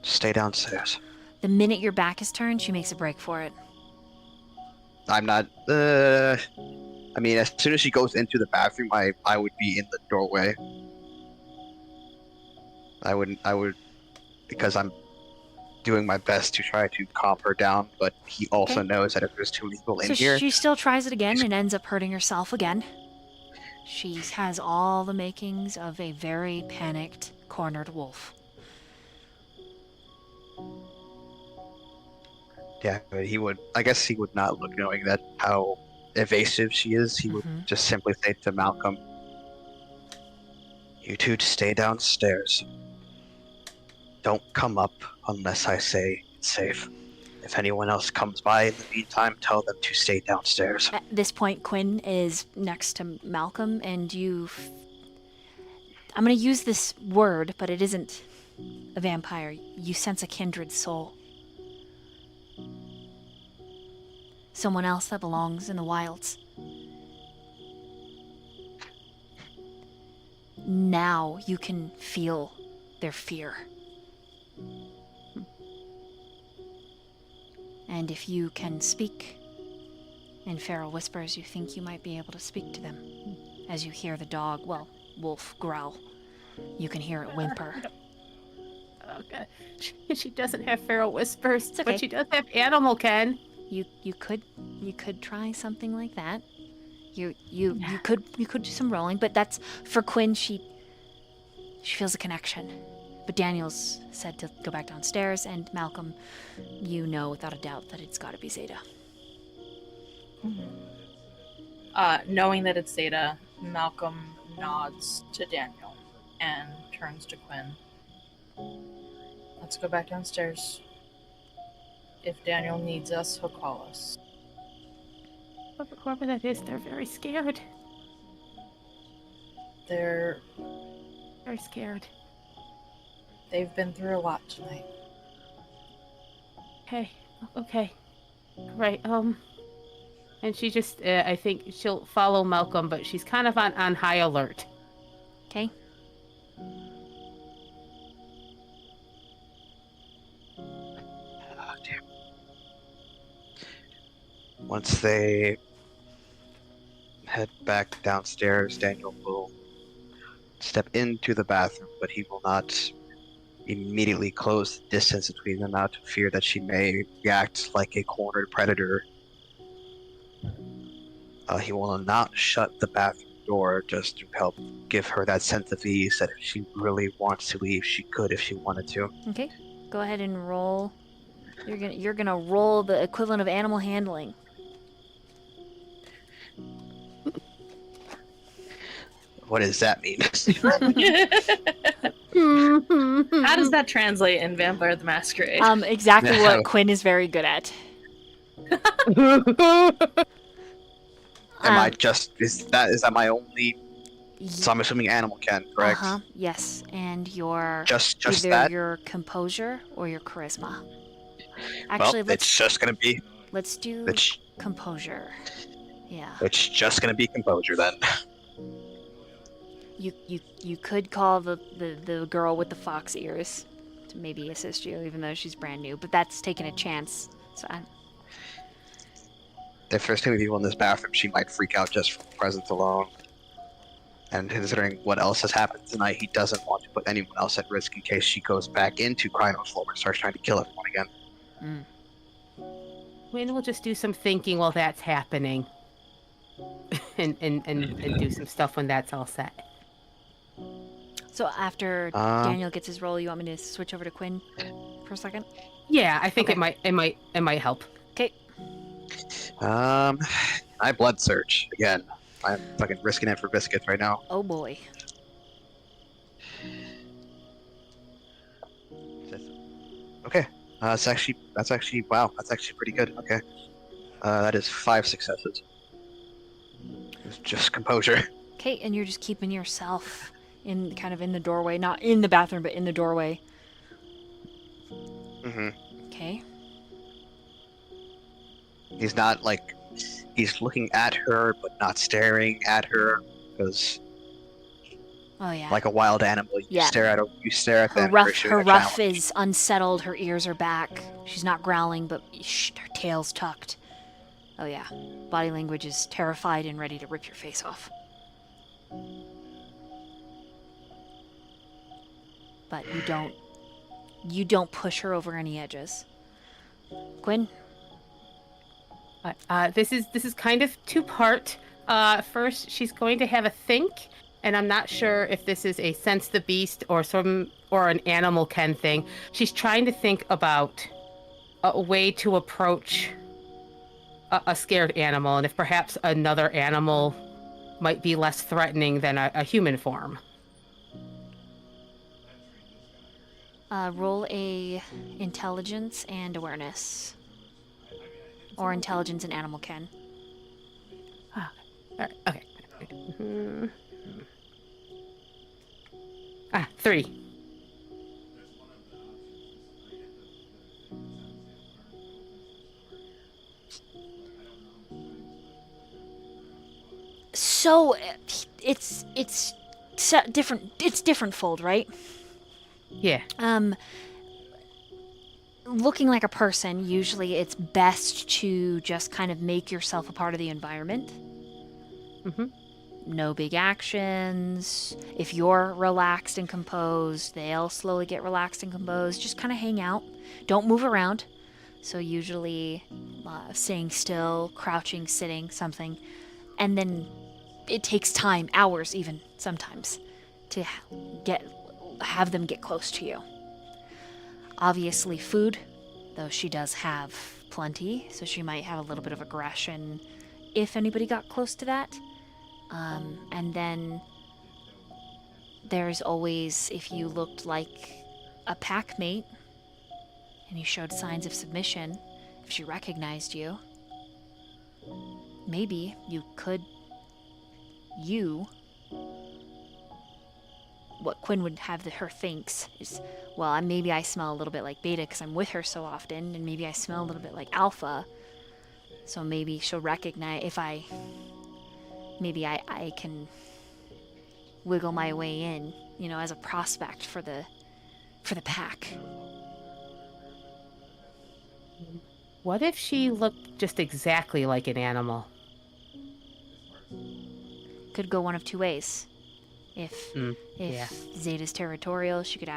Stay downstairs. The minute your back is turned, she makes a break for it. I'm not. I mean, as soon as she goes into the bathroom, I would be in the doorway. I would, because I'm doing my best to try to calm her down, but he also Okay. knows that if there's too many people in So here, she still tries it again and ends up hurting herself again. She has all the makings of a very panicked, cornered wolf. yeah, but I guess he would not look knowing that how evasive she is. He would just simply say to Malcolm, "You two stay downstairs. Don't come up unless I say it's safe. If anyone else comes by in the meantime, tell them to stay downstairs." At this point, Quinn is next to Malcolm, and I'm going to use this word, but it isn't a vampire. You sense a kindred soul. Someone else that belongs in the wilds. Now you can feel their fear. And if you can speak in feral whispers, you think you might be able to speak to them. As you hear the dog, wolf, growl. You can hear it whimper. Okay. She doesn't have feral whispers, okay. but she does have animal ken. You could try something like that. You could do some rolling, but that's for Quinn. She feels a connection. But Daniel's said to go back downstairs, and Malcolm, you know without a doubt that it's got to be Zeta. Knowing that it's Zeta, Malcolm nods to Daniel and turns to Quinn. Let's go back downstairs. If Daniel needs us, he'll call us. Whoever that is, they're very scared. They're Very scared. They've been through a lot tonight. Okay. Right, and she just, I think she'll follow Malcolm, but she's kind of on high alert. Okay. Oh, damn. Once they head back downstairs, Daniel will step into the bathroom, but he will not immediately close the distance between them out of fear that she may react like a cornered predator. He will not shut the bathroom door just to help give her that sense of ease that if she really wants to leave, she could if she wanted to. Okay. Go ahead and roll. You're gonna roll the equivalent of animal handling. What does that mean? How does that translate in Vampire the Masquerade? Exactly No. what Quinn is very good at. Am I just is that my only? So I'm assuming animal can, correct? Yes, and your Just either that. your composure or your charisma. Well, Actually, it's just gonna be. let's do It's composure. Yeah. it's just gonna be composure then. You could call the girl with the fox ears to maybe assist you, even though she's brand new, but that's taking a chance. So If there's too many people in this bathroom, she might freak out just from presence alone. And considering what else has happened tonight, he doesn't want to put anyone else at risk in case she goes back into Chrono's floor and starts trying to kill everyone again. Quinn will just do some thinking while that's happening. and do some stuff when that's all set. So after Daniel gets his roll, you want me to switch over to Quinn for a second? Yeah, I think Okay. it might help. Okay. I blood search again. I'm fucking risking it for biscuits right now. Oh boy. Okay. That's actually wow. That's actually pretty good. Okay. That is 5 successes. It's just composure. Okay, and you're just keeping yourself in the doorway, not in the bathroom, but in the doorway. Mm-hmm. Okay. He's not like he's looking at her, but not staring at her because, Oh yeah. like a wild animal, you Yeah. stare at them. Her and ruff, pursue her a ruff challenge. is unsettled. Her ears are back. She's not growling, but her tail's tucked. Oh yeah, body language is terrified and ready to rip your face off. But you don't push her over any edges. Quinn? This is kind of two-part. First, she's going to have a think, and I'm not sure if this is a sense the beast or an animal Ken thing. She's trying to think about a way to approach a scared animal, and if perhaps another animal might be less threatening than a human form. Roll a intelligence and awareness. Or intelligence and animal Ken. All right, okay. 3. So it's different. It's different fold, right? Yeah. Looking like a person, usually it's best to just kind of make yourself a part of the environment. Mm-hmm. No big actions. If you're relaxed and composed, they'll slowly get relaxed and composed. Just kind of hang out. Don't move around. So usually staying still, crouching, sitting, something. And then it takes time, hours even, sometimes, to have them get close to you. Obviously food, though she does have plenty, so she might have a little bit of aggression if anybody got close to that. And then there's always, if you looked like a pack mate and you showed signs of submission, if she recognized you, maybe what Quinn would have her thinks is, well, maybe I smell a little bit like beta because I'm with her so often, and maybe I smell a little bit like alpha, so maybe she'll recognize if I can wiggle my way in, as a prospect for the pack. What if she looked just exactly like an animal? Could go one of two ways. If yeah. Zeta's territorial, she could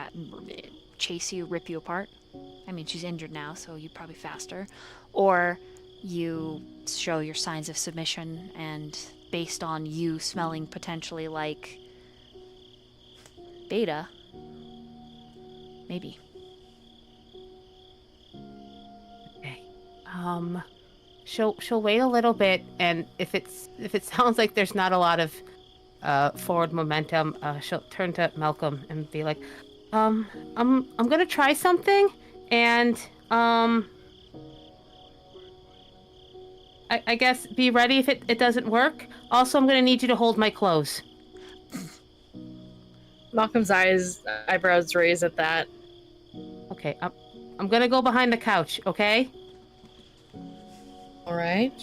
chase you, rip you apart. I mean, she's injured now, so you'd probably faster. Or you show your signs of submission, and based on you smelling potentially like beta, maybe. Okay. She'll wait a little bit, and if it sounds like there's not a lot of forward momentum, she'll turn to Malcolm and be like, I'm gonna try something, and I guess be ready if it doesn't work. Also, I'm gonna need you to hold my clothes. Malcolm's eyebrows raise at that. Okay, I'm gonna go behind the couch, okay? All right.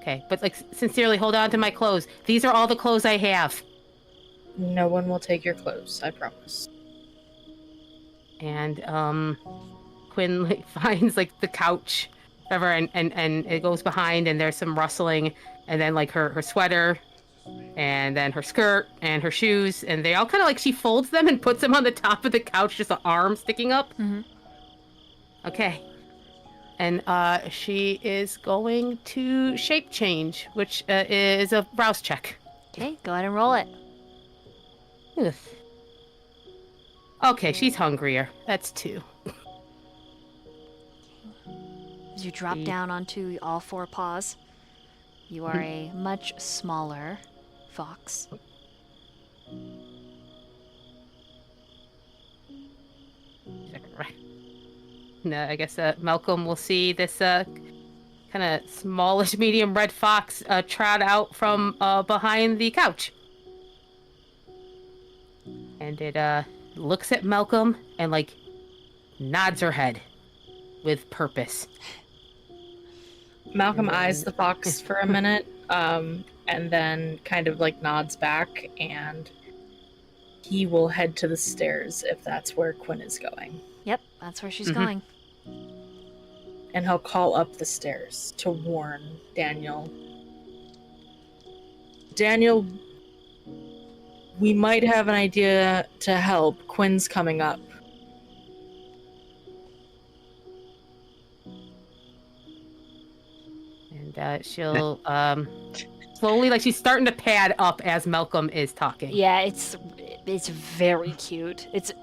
Okay, but sincerely, hold on to my clothes. These are all the clothes I have. No one will take your clothes, I promise. And Quinn finds the couch, whatever, and it goes behind, and there's some rustling, and then her sweater, and then her skirt and her shoes, and they all kind of she folds them and puts them on the top of the couch, just an arm sticking up. Mm-hmm. Okay. And she is going to shape change, which is a rouse check. Okay, go ahead and roll it. Ugh. Okay, she's hungrier. That's 2. As you drop down onto all 4 paws, you are a much smaller fox. No, I guess Malcolm will see this kind of smallish, medium red fox trot out from behind the couch. And it looks at Malcolm and nods her head with purpose. Malcolm eyes the fox for a minute, and then kind of nods back, and he will head to the stairs if that's where Quinn is going. Yep, that's where she's going. and he'll call up the stairs to warn Daniel. Daniel, we might have an idea to help. Quinn's coming up. And she'll slowly, like she's starting to pad up as Malcolm is talking. Yeah, it's very cute. It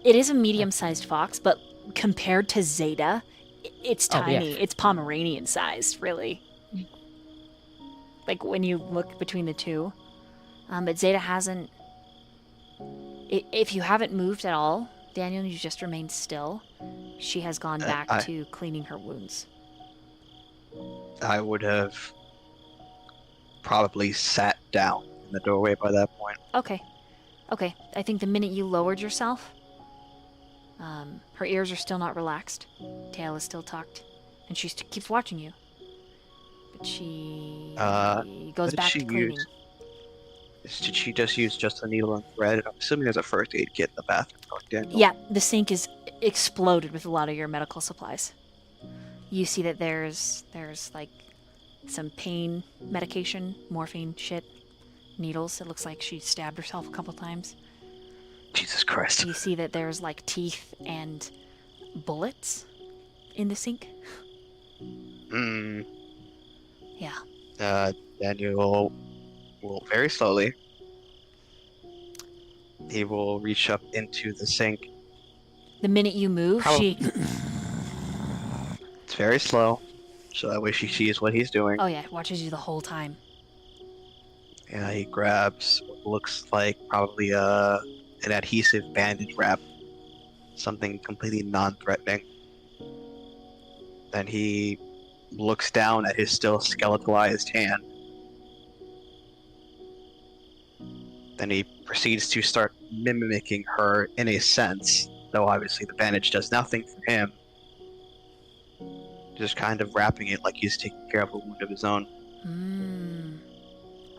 is a medium-sized fox, but compared to Zeta, it's Oh, yeah. tiny. It's Pomeranian-sized, really. Like when you look between the two. But Zeta hasn't. If you haven't moved at all, Daniel, you just remained still. She has gone back to cleaning her wounds. I would have probably sat down in the doorway by that point. Okay. I think the minute you lowered yourself, her ears are still not relaxed, tail is still tucked, and she keeps watching you. But she goes back to cleaning. Did she just use just a needle and thread? I'm assuming there's a first aid kit in the bathroom. Daniel. Yeah, the sink is exploded with a lot of your medical supplies. You see that there's like some pain medication, morphine shit, needles. It looks like she stabbed herself a couple times. Jesus Christ. You see that there's like teeth and bullets in the sink. Yeah. Daniel will very slowly. He will reach up into the sink. The minute you move, It's very slow, so that way she sees what he's doing. Oh yeah, watches you the whole time. Yeah, he grabs what looks like probably an adhesive bandage wrap. Something completely non-threatening. Then he looks down at his still skeletalized hand. Then he proceeds to start mimicking her in a sense, though obviously the bandage does nothing for him. Just kind of wrapping it like he's taking care of a wound of his own.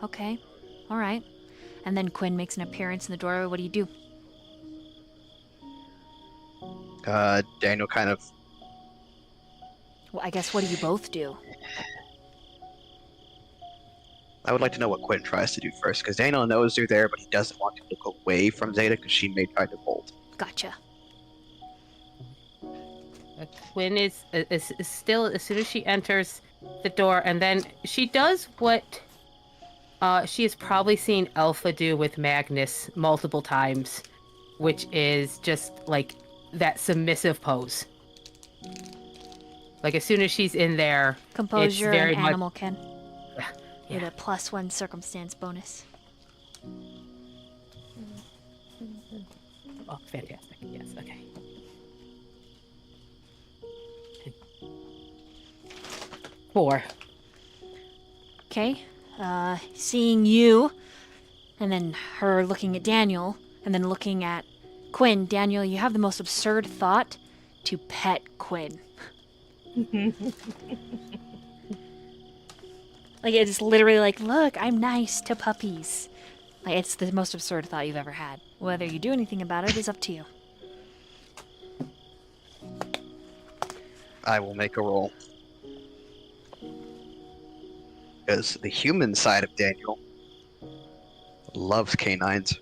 Okay. All right. And then Quinn makes an appearance in the doorway. What do you do? Daniel kind of... Well, I guess what do you both do? I would like to know what Quinn tries to do first, because Daniel knows they're there, but he doesn't want to look away from Zeta because she may try to bolt. Gotcha. Quinn is still, as soon as she enters the door, and then she does what she has probably seen Alpha do with Magnus multiple times, which is just like that submissive pose. Like as soon as she's in there, Composure it's very and animal ken. Yeah. With a +1 circumstance bonus. Oh, fantastic. Yes, okay. Four. Okay. Seeing you, and then her looking at Daniel, and then looking at Quinn. Daniel, you have the most absurd thought to pet Quinn. Like, it's literally like, look, I'm nice to puppies. Like, it's the most absurd thought you've ever had. Whether you do anything about it is up to you. I will make a roll. Because the human side of Daniel loves canines.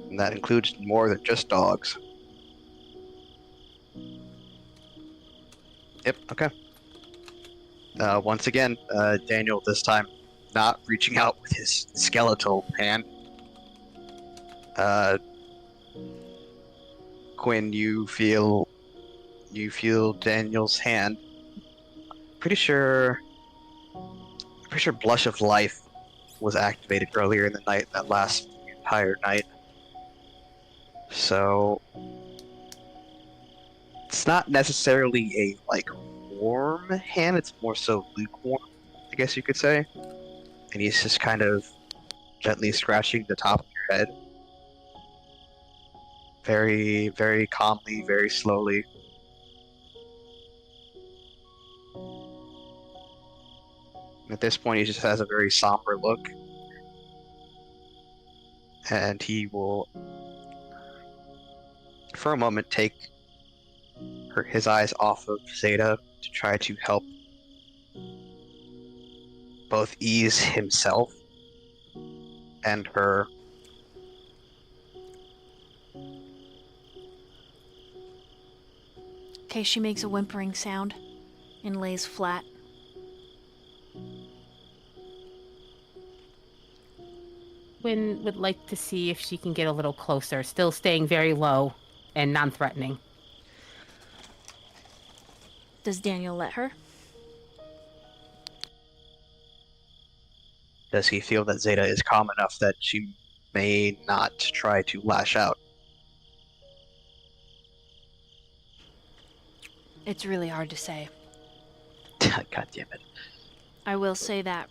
And that includes more than just dogs. Yep, okay. Once again, Daniel this time not reaching out with his skeletal hand. Quinn, you feel Daniel's hand. Pretty sure Blush of Life was activated earlier in the night, that last entire night. So it's not necessarily a warm hand, it's more so lukewarm, I guess you could say. And he's just kind of gently scratching the top of your head. Very, very calmly, very slowly. At this point, he just has a very somber look. And he will, for a moment, take his eyes off of Zeta to try to help both ease himself and her. Okay, she makes a whimpering sound and lays flat. Wynn would like to see if she can get a little closer, still staying very low and non-threatening. Does Daniel let her? Does he feel that Zeta is calm enough that she may not try to lash out? It's really hard to say. God damn it. I will say that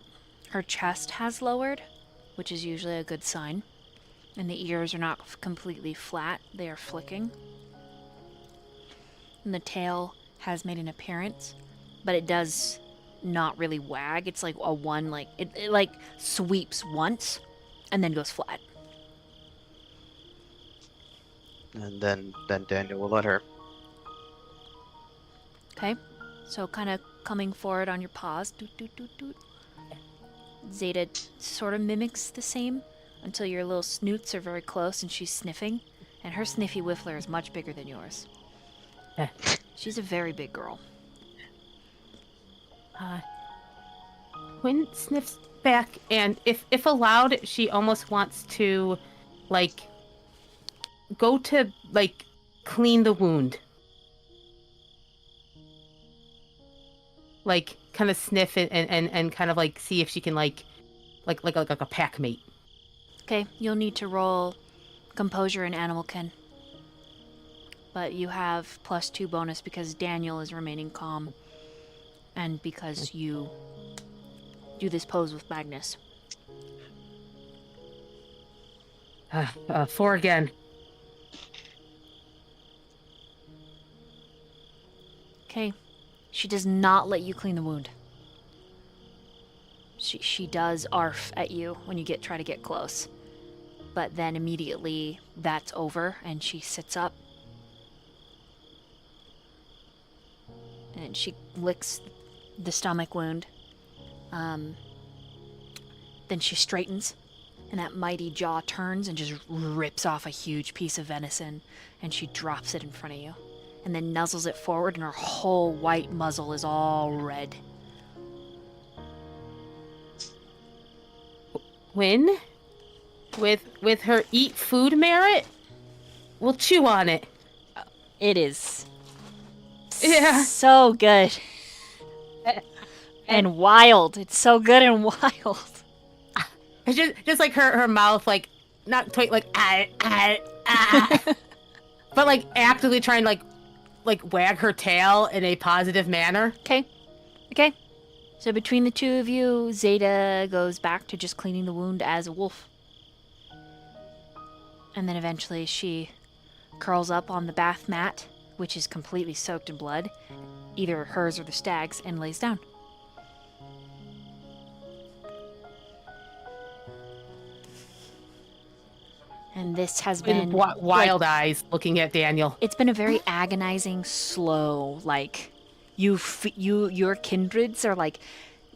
her chest has lowered, which is usually a good sign. And the ears are not completely flat, they are flicking. And the tail has made an appearance, but it does not really wag. It's like a one, like, it like sweeps once and then goes flat. And then Daniel will let her. Okay, so kind of coming forward on your paws. Doot, doot, doot, doot. Zeta sort of mimics the same until your little snoots are very close and she's sniffing. And her sniffy whiffler is much bigger than yours. She's a very big girl. Wynn sniffs back, and if allowed, she almost wants to, like, go to, like, clean the wound. Like, kind of sniff it and kind of, like, see if she can, like a pack mate. Okay, you'll need to roll composure and animal kin. But you have +2 bonus because Daniel is remaining calm. And because you do this pose with Magnus. 4 again. Okay. She does not let you clean the wound. She does arf at you when you try to get close. But then immediately that's over and she sits up. And she licks the stomach wound. Then she straightens, and that mighty jaw turns and just rips off a huge piece of venison, and she drops it in front of you, and then nuzzles it forward, and her whole white muzzle is all red. Wynn, with her eat food merit, we'll chew on it. It is Yeah. so good. And wild. It's so good and wild. It's just like her mouth, like, not quite like, but like actively trying to like wag her tail in a positive manner. Okay. So between the two of you, Zeta goes back to just cleaning the wound as a wolf. And then eventually she curls up on the bath mat, which is completely soaked in blood, either hers or the stag's, and lays down. And this has been Wild eyes looking at Daniel. It's been a very agonizing, slow, like, your kindreds are like,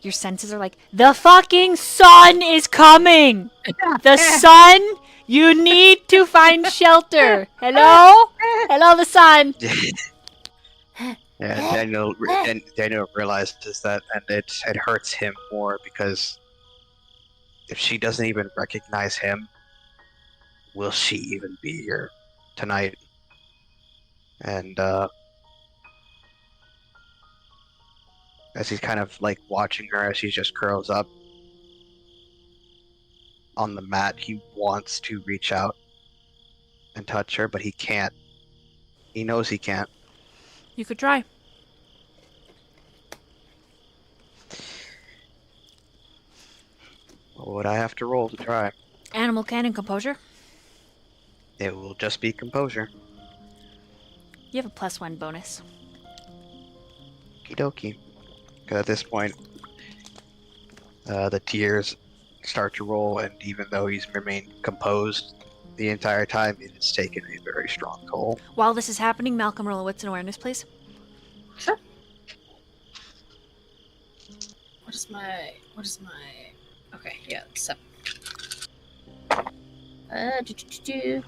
your senses are like, the fucking sun is coming! The sun, you need to find shelter! Hello? Hello, the sun! Yeah, Daniel realizes that, and it hurts him more because if she doesn't even recognize him, will she even be here tonight? And as he's kind of like watching her as she just curls up on the mat, he wants to reach out and touch her, but he can't. He knows he can't. You could try. What would I have to roll to try? Animal cannon composure. It will just be composure. You have a +1 bonus. Okie dokie. Because at this point, the tears start to roll, and even though he's remained composed the entire time, it has taken a very strong toll. While this is happening, Malcolm, roll a wits and awareness, please. Sure. What is my? Okay, yeah, 7.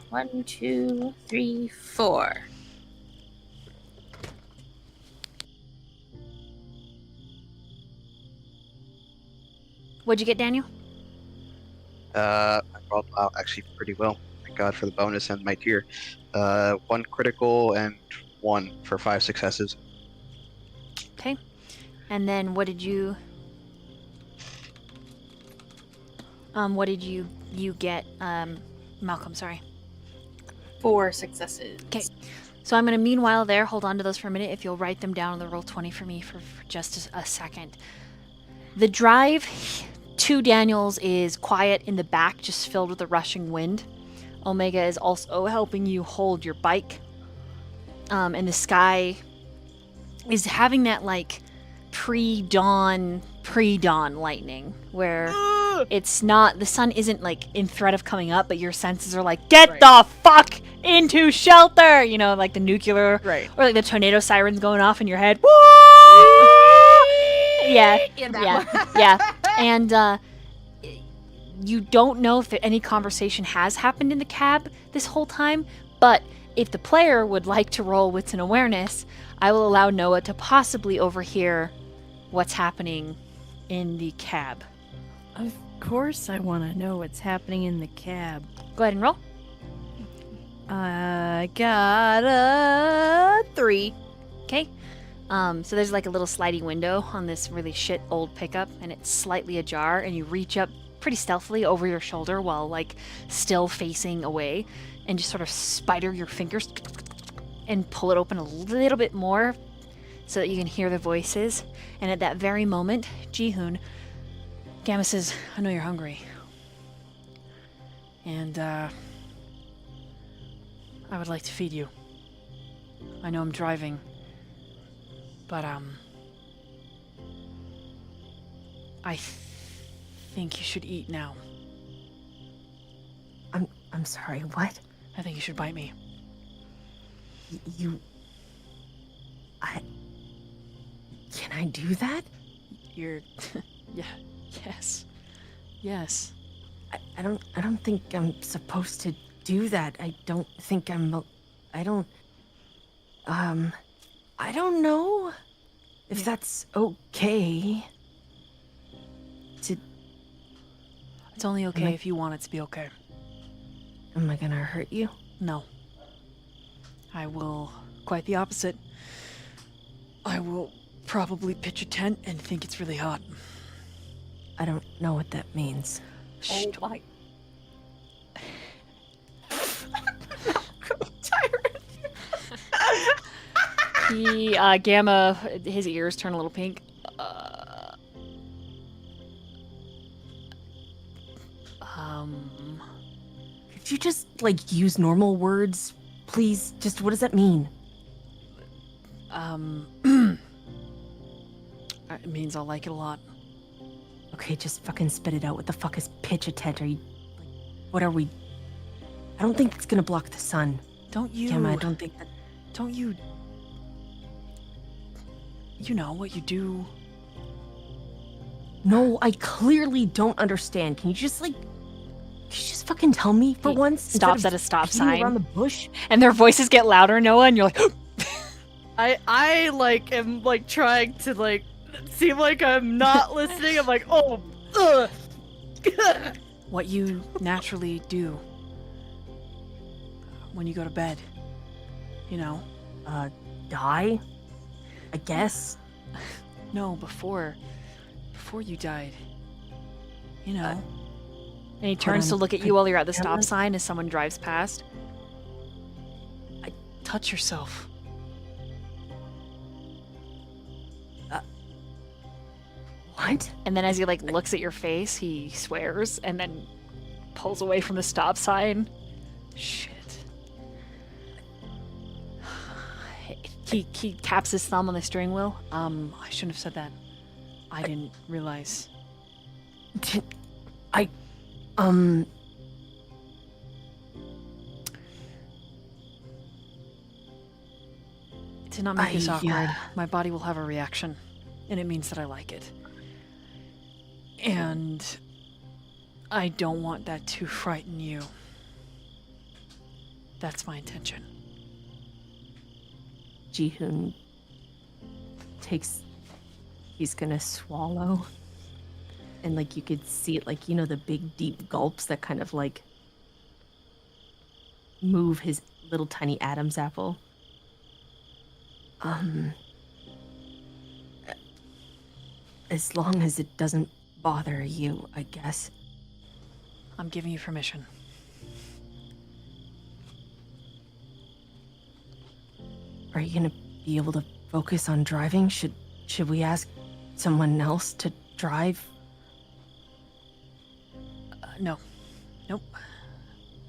1, 2, 3, 4. What'd you get, Daniel? I rolled out actually pretty well. Thank God for the bonus and my tier. 1 critical and 1 for 5 successes. Okay. And then what did you get, Malcolm, sorry. 4 successes. Okay. So I'm going to meanwhile there, hold on to those for a minute if you'll write them down on the Roll20 for me for just a second. The drive to Daniels is quiet in the back, just filled with a rushing wind. Omega is also helping you hold your bike. And the sky is having that like pre-dawn lightning where it's not, the sun isn't like in threat of coming up, but your senses are like, get the fuck into shelter, you know, like the nuclear or like the tornado sirens going off in your head. Yeah. And you don't know if any conversation has happened in the cab this whole time, but if the player would like to roll wits and awareness, I will allow Noah to possibly overhear what's happening in the cab. Of course I want to know what's happening in the cab. Go ahead and roll. I got a 3. Okay. So there's like a little sliding window on this really shit old pickup, and it's slightly ajar, and you reach up pretty stealthily over your shoulder while like still facing away, and just sort of spider your fingers and pull it open a little bit more so that you can hear the voices. And at that very moment, Jihoon, Gamma says, I know you're hungry. And I would like to feed you. I know I'm driving, but I think you should eat now. I'm sorry, what? I think you should bite me. Can I do that? You're... yeah. Yes. I don't think I'm supposed to do that. I don't know if that's okay. It's only okay if you want it to be okay. Am I gonna hurt you? No. I will... quite the opposite. I will probably pitch a tent and think it's really hot. I don't know what that means. Shh. Oh my. He, Gamma, his ears turn a little pink. Could you just, like, use normal words, please? Just, what does that mean? It means I'll like it a lot. Okay, just fucking spit it out. What the fuck is pitch a tent? Are you, what are we? I don't think it's gonna block the sun. Don't you... Gamma, I don't think that... Don't you... You know what you do? No, I clearly don't understand. Can you just, like... Can you just fucking tell me for He once? stops at a stop beating sign. around the bush? And their voices get louder, Noah, and you're like... I like am like trying to like seem like I'm not listening. I'm like, oh, ugh. What you naturally do when you go to bed. You know? Die? I guess? No, before you died. You know? And he turns to look at you while you're at the stop sign as someone drives past. Touch yourself. What? And then as he like looks at your face, he swears and then pulls away from the stop sign. Shit. He taps his thumb on the steering wheel. I shouldn't have said that. I didn't realize. To not make this I, awkward, my body will have a reaction, and it means that I like it. And I don't want that to frighten you. That's my intention. Jihoon he's gonna swallow. And like you could see it, like, you know, the big deep gulps that kind of like move his little tiny Adam's apple. As long as it doesn't bother you, I guess. I'm giving you permission. Are you gonna be able to focus on driving? Should we ask someone else to drive? No. Nope.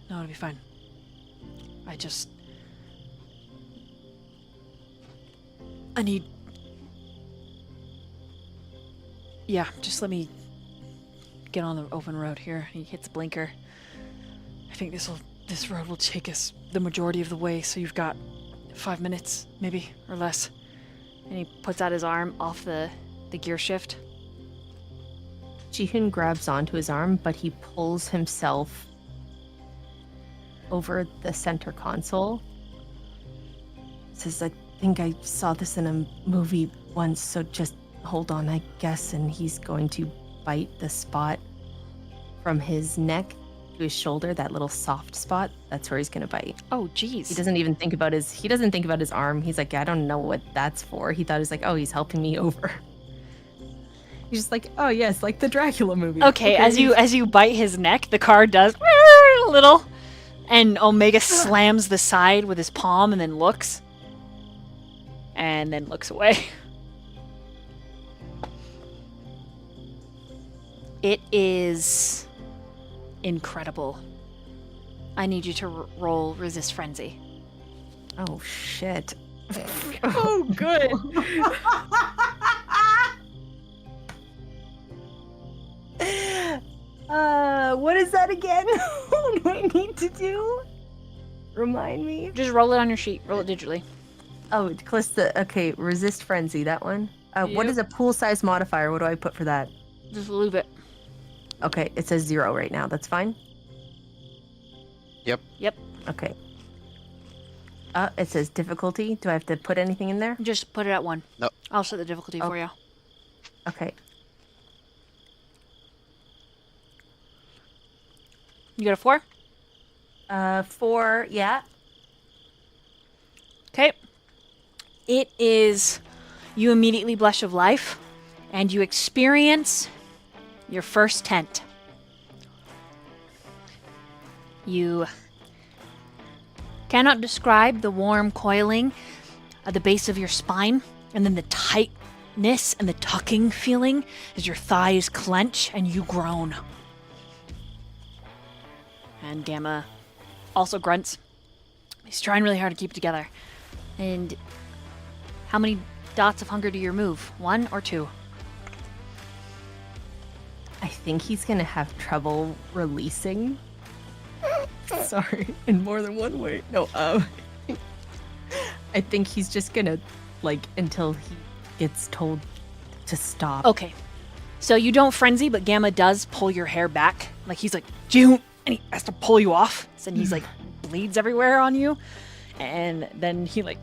No, it'll be fine. I need... Yeah, just let me get on the open road here. He hits blinker. I think this road will take us the majority of the way, so you've got 5 minutes, maybe, or less. And he puts out his arm off the gear shift. Jihoon grabs onto his arm, but he pulls himself over the center console. Says, I think I saw this in a movie once, so just hold on, I guess. And he's going to bite the spot from his neck to his shoulder, that little soft spot. That's where he's going to bite. Oh, jeez. He doesn't even think about his arm. He's like, I don't know what that's for. He thought it was like, oh, he's helping me over. He's just like, oh yes, like the Dracula movie. Okay, as you bite his neck, the car does a little, and Omega slams the side with his palm and then looks away. It is incredible. I need you to roll resist frenzy. Oh shit. Oh, good. What is that again? What do I need to do? Remind me. Just roll it on your sheet. Roll it digitally. Oh, okay, resist frenzy, that one. What Yep. is a pool size modifier? What do I put for that? Just leave it. Okay, it says 0 right now. That's fine? Yep. Okay. It says difficulty. Do I have to put anything in there? Just put it at 1. Nope. I'll set the difficulty for you. Okay. You got a 4? 4, yeah. Okay. It is... You immediately blush of life, and you experience your first tent. You cannot describe the warm coiling at the base of your spine, and then the tightness and the tucking feeling as your thighs clench and you groan. And Gamma also grunts. He's trying really hard to keep it together. And how many dots of hunger do you remove? 1 or 2? I think he's gonna have trouble releasing. Sorry, in more than one way. No, I think he's just gonna, like, until he gets told to stop. Okay. So you don't frenzy, but Gamma does pull your hair back. Like, he's like, June! And he has to pull you off. And he's like, bleeds everywhere on you. And then he, like,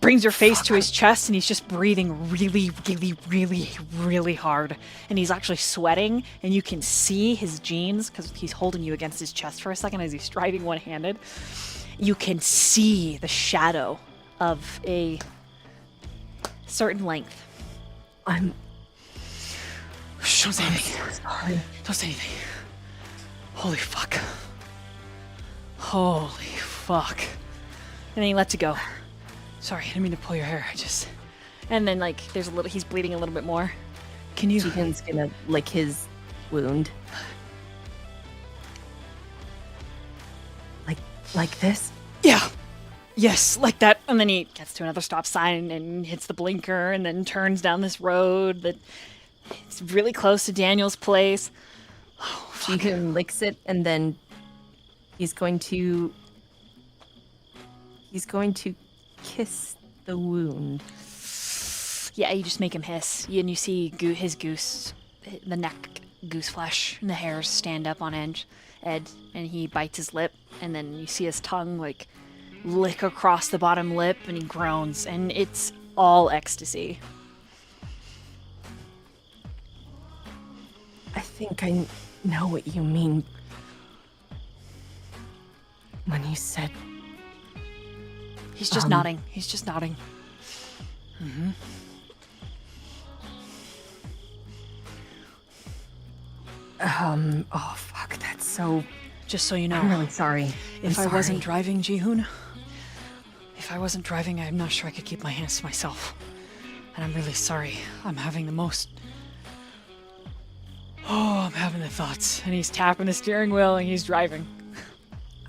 brings your face to his chest, and he's just breathing really, really, really, really hard. And he's actually sweating, and you can see his jeans, because he's holding you against his chest for a second as he's striding one-handed. You can see the shadow of a certain length. Don't say anything. Sorry. Don't say anything. Holy fuck. Holy fuck. And then he lets it go. Sorry, I didn't mean to pull your hair. And then, like, there's a little, he's bleeding a little bit more. Can you... Jihoon's gonna lick his wound. Like this? Yeah. Yes, like that. And then he gets to another stop sign and hits the blinker and then turns down this road that it's really close to Daniel's place. Oh, fuck. Jihoon licks it, and then he's going to kiss the wound. Yeah, you just make him hiss. And you see his goose, the neck goose flesh, and the hairs stand up on edge, and he bites his lip, and then you see his tongue, like, lick across the bottom lip, and he groans, and it's all ecstasy. I think I know what you mean when you said He's just nodding. He's just nodding. Mm-hmm. Oh fuck, that's so... Just so you know, I'm really sorry. if I'm I wasn't sorry. driving, Jihoon, if I wasn't driving, I'm not sure I could keep my hands to myself. And I'm really sorry. I'm having the most... Oh, I'm having the thoughts. And he's tapping the steering wheel and he's driving.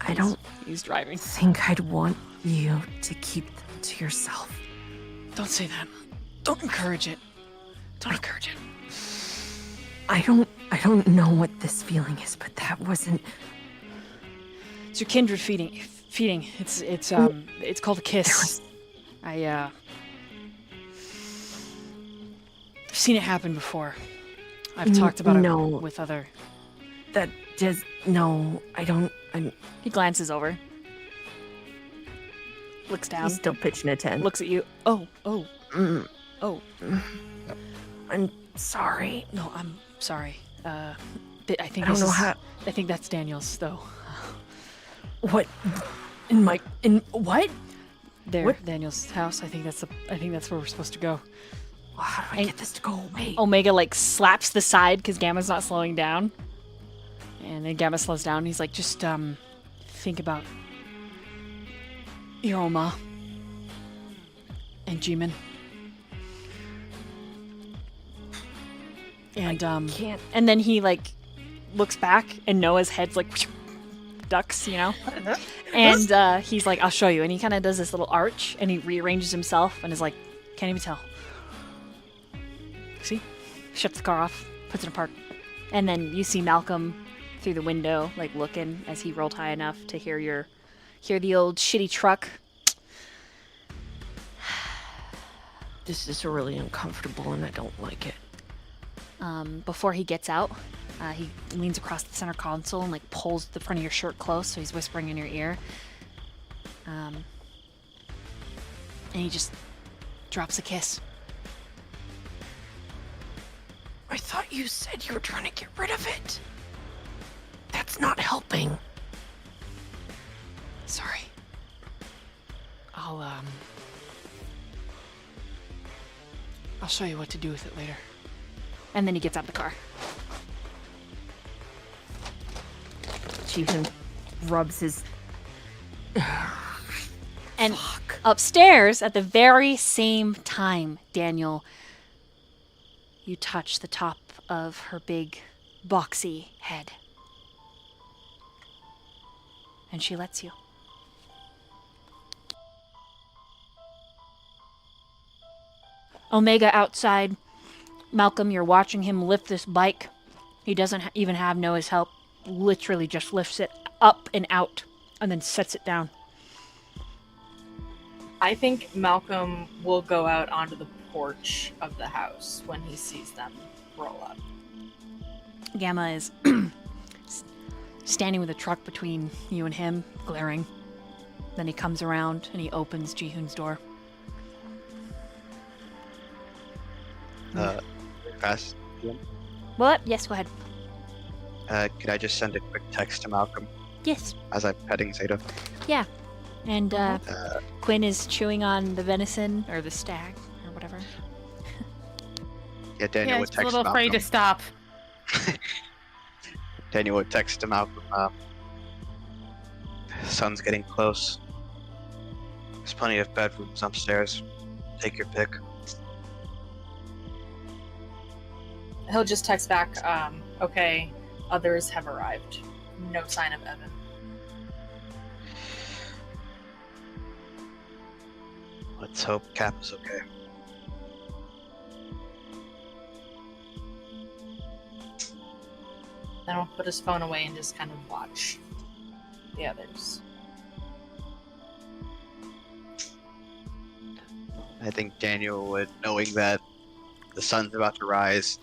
I don't He's driving. think I'd want you to keep them to yourself. Don't say that. Don't encourage it. Don't encourage it. I don't know what this feeling is, but that wasn't... It's your kindred feeding. It's called a kiss. I've seen it happen before. I've talked about it with other... That just... No, I don't... He glances over. Looks down. He's still pitching a 10. Looks at you. Oh. I'm sorry. No, I'm sorry. I think I don't know how... I think that's Daniel's, though. What? What? There, What? Daniel's house. I think that's where we're supposed to go. How do I get this to go away? Omega, like, slaps the side because Gamma's not slowing down. And then Gamma slows down. And he's like, just, Think about your Oma and Jimin. And Can't... and then he, like, looks back and Noah's head's like ducks, you know? And he's like, I'll show you. And he kind of does this little arch and he rearranges himself and is like, can't even tell. See? Shuts the car off, puts it in park. And then you see Malcolm through the window, like looking as he rolled high enough to hear the old shitty truck. This is really uncomfortable and I don't like it. Before he gets out, he leans across the center console and like pulls the front of your shirt close, so he's whispering in your ear. And he just drops a kiss. I thought you said you were trying to get rid of it. That's not helping. sorry. I'll show you what to do with it later. And then he gets out of the car. Chieftain rubs his... And upstairs, at the very same time, Daniel, you touch the top of her big, boxy head. And she lets you. Omega outside. Malcolm, you're watching him lift this bike. He doesn't even have Noah's help. Literally just lifts it up and out and then sets it down. I think Malcolm will go out onto the porch of the house when he sees them roll up. Gamma is standing with a truck between you and him, glaring. Then he comes around and he opens Jihoon's door. Fast. What? Yes, go ahead. Could I just send a quick text to Malcolm Yes. as I'm heading Zeta? Yeah. And Quinn is chewing on the venison or the stag or whatever. Yeah, Daniel Yeah, would he's a text little Malcolm. afraid to stop. Daniel would text to Malcolm. Sun's getting close. There's plenty of bedrooms upstairs. Take your pick. He'll just text back, okay, others have arrived. No sign of Evan. Let's hope Cap is okay. Then he'll put his phone away and just kind of watch the others. I think Daniel would, knowing that the sun's about to rise,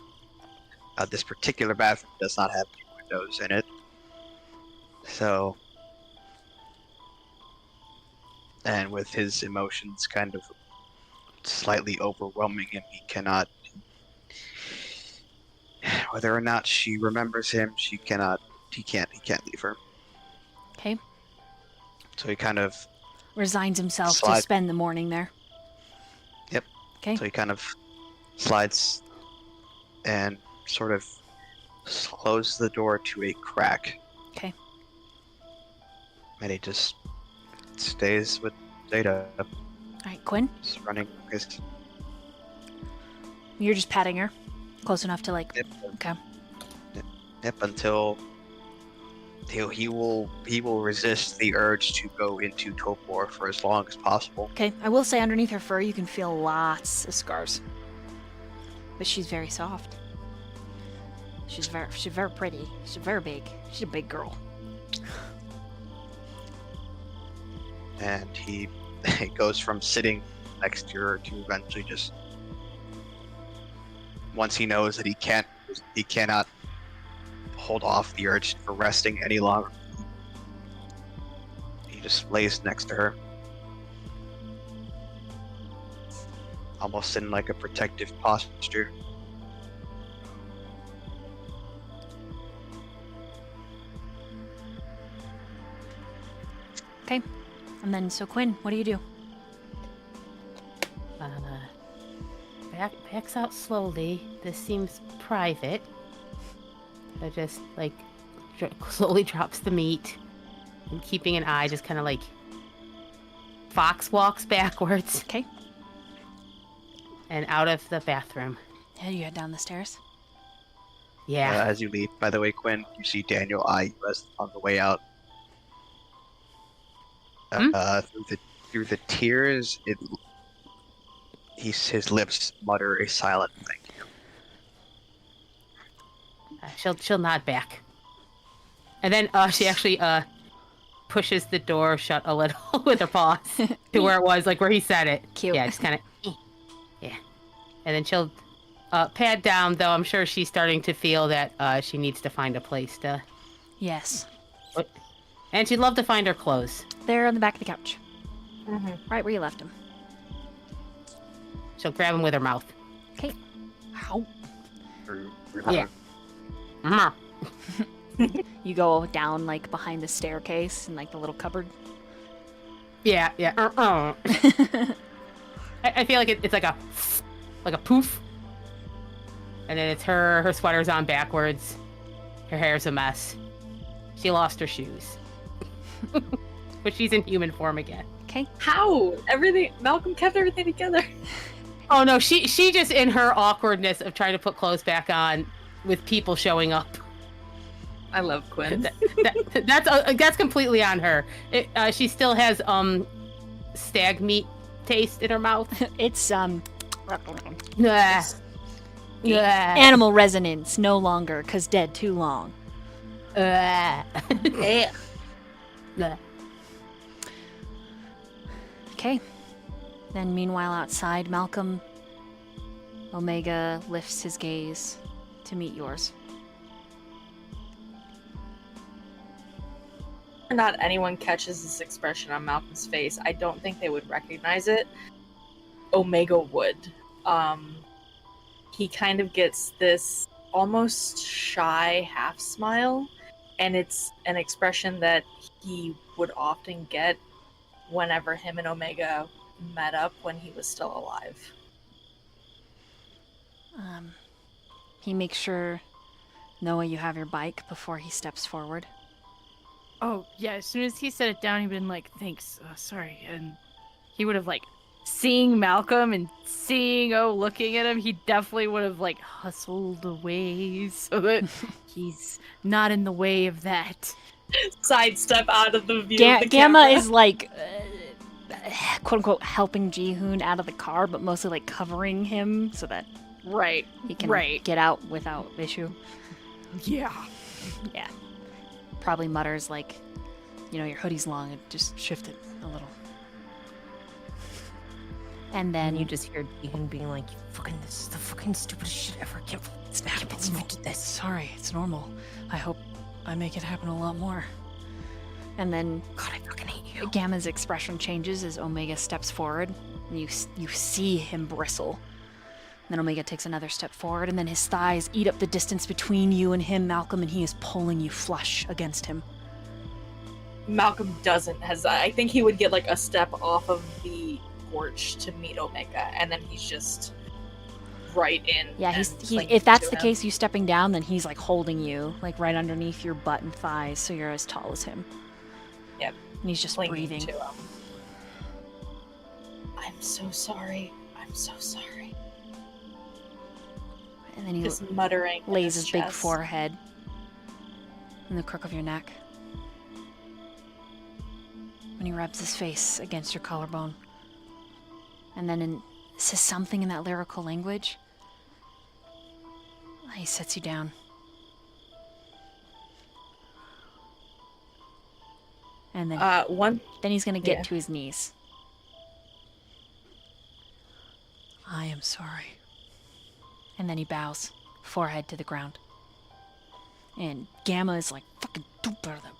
this particular bathroom does not have any windows in it. So, and with his emotions kind of slightly overwhelming him, he cannot, whether or not she remembers him, he can't leave her. Okay. So he kind of Resigns himself to spend the morning there. Yep. Okay. So he kind of slides and sort of closes the door to a crack. Okay. And he just stays with Zeta. All right, Quinn, Just running his. you're just patting her close enough to Yep. Okay. Yep. Until he will resist the urge to go into torpor for as long as possible. Okay. I will say underneath her fur, you can feel lots of scars, but she's very soft. She's very pretty. She's very big. She's a big girl. And he goes from sitting next to her to eventually just, once he knows that he cannot hold off the urge for resting any longer, he just lays next to her, almost in like a protective posture. Okay. And then, so Quinn, what do you do? Backs out slowly. This seems private. I just, like, slowly drops the meat. And keeping an eye, just kind of, like, fox walks backwards. Okay. And out of the bathroom. Yeah, you head down the stairs. Yeah. As you leave, by the way, Quinn, you see Daniel eye you as on the way out. Through the tears, his lips mutter a silent thank you. She'll nod back. And then she actually pushes the door shut a little with her paws to where it was, like where he said it. Cute. Yeah, just kind of, yeah. And then she'll pad down, though I'm sure she's starting to feel that she needs to find a place to... Yes. And she'd love to find her clothes. They're on the back of the couch. Mm-hmm. Right where you left them. She'll grab them with her mouth. Okay. Ow. Yeah. Mm. You go down, like, behind the staircase in, like, the little cupboard. Yeah. I feel like it's like a poof. And then it's her sweater's on backwards. Her hair's a mess. She lost her shoes. But she's in human form again. Okay. How? Malcolm kept everything together. Oh no, she just in her awkwardness of trying to put clothes back on with people showing up. I love Quinn. That's completely on her. She still has stag meat taste in her mouth. It's Yeah. animal resonance no longer, 'cause dead too long. Yeah. Okay. Then meanwhile outside, Malcolm, Omega lifts his gaze to meet yours. Not anyone catches this expression on Malcolm's face. I don't think they would recognize it. Omega would. He kind of gets this almost shy half smile, and it's an expression that he would often get whenever him and Omega met up when he was still alive. He makes sure, Noah, you have your bike before he steps forward. Oh, yeah, as soon as he set it down, he'd been like, thanks, sorry. And he would have, like, seeing Malcolm and looking at him, he definitely would have, like, hustled away so that he's not in the way of that. Sidestep out of the view of the Gamma camera. is, like, quote-unquote, helping Jihoon out of the car, but mostly, like, covering him so that Right. he can Right. get out without issue. Yeah. Yeah. Probably mutters, like, your hoodie's long, and just shift it a little. And then And you just hear Dehan being like, this is the fucking stupidest shit ever. I can't believe you did this. Sorry, it's normal. I hope I make it happen a lot more. And then God, I fucking hate you. Gamma's expression changes as Omega steps forward. And you see him bristle. Then Omega takes another step forward, and then his thighs eat up the distance between you and him, Malcolm, and he is pulling you flush against him. Malcolm doesn't hesitate. I think he would get like a step off of the porch to meet Omega, and then he's just right in. Yeah, and he's clinging if that's to the him. case, you stepping down, then he's like holding you, like right underneath your butt and thighs, so you're as tall as him. Yep. And he's just Clinging breathing. to him. I'm so sorry. I'm so sorry. And then he Just muttering. in lays his big chest. forehead in the crook of your neck. And he rubs his face against your collarbone. And then says something in that lyrical language. He sets you down. And then, then he's gonna get yeah. to his knees. I am sorry. And then he bows, forehead to the ground. And Gamma is like, fucking don't bow to that.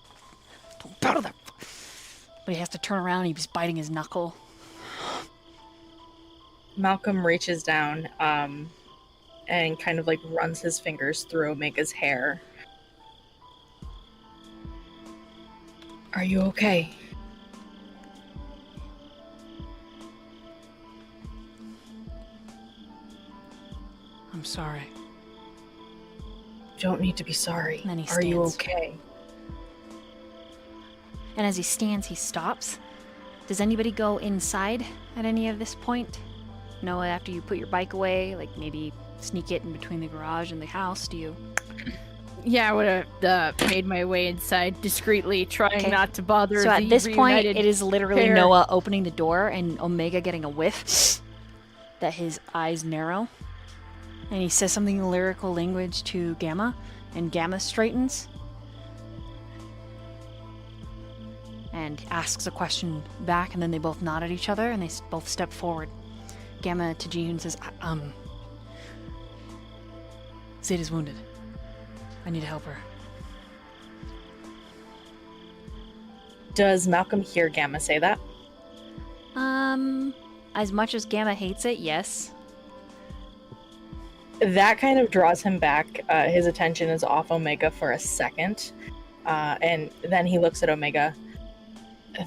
Don't bow to that. But he has to turn around, he's biting his knuckle. Malcolm reaches down and kind of like runs his fingers through Omega's hair. Are you okay? I'm sorry. You don't need to be sorry. And then he Are you stands. okay? And as he stands, he stops. Does anybody go inside at any of this point? No, after you put your bike away, like maybe sneak it in between the garage and the house, do you? Yeah, I would have made my way inside discreetly, trying Okay. not to bother So the at this point, reunited it is literally pair. Noah opening the door and Omega getting a whiff that his eyes narrow. And he says something in lyrical language to Gamma, and Gamma straightens and asks a question back, and then they both nod at each other and they both step forward. Gamma to Ji-hoon says, Zeta's wounded. I need to help her. Does Malcolm hear Gamma say that? as much as Gamma hates it, yes. That kind of draws him back. His attention is off Omega for a second. And then he looks at Omega.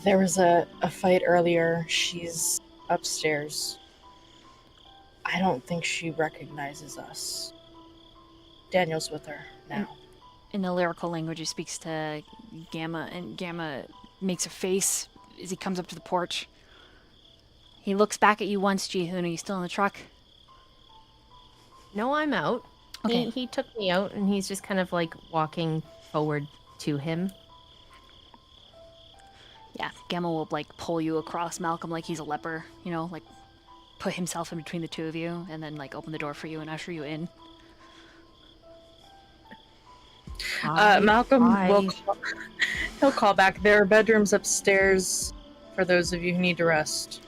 There was a fight earlier. She's upstairs. I don't think she recognizes us. Daniel's with her now. In the lyrical language, he speaks to Gamma, and Gamma makes a face as he comes up to the porch. He looks back at you once, Ji-hoon. Are you still in the truck? No, I'm out. Okay. He took me out, and he's just kind of like walking forward to him. Yeah, Gamma will like pull you across Malcolm like he's a leper, you know, like put himself in between the two of you, and then like open the door for you and usher you in. Malcolm will I- he'll call back. There are bedrooms upstairs for those of you who need to rest.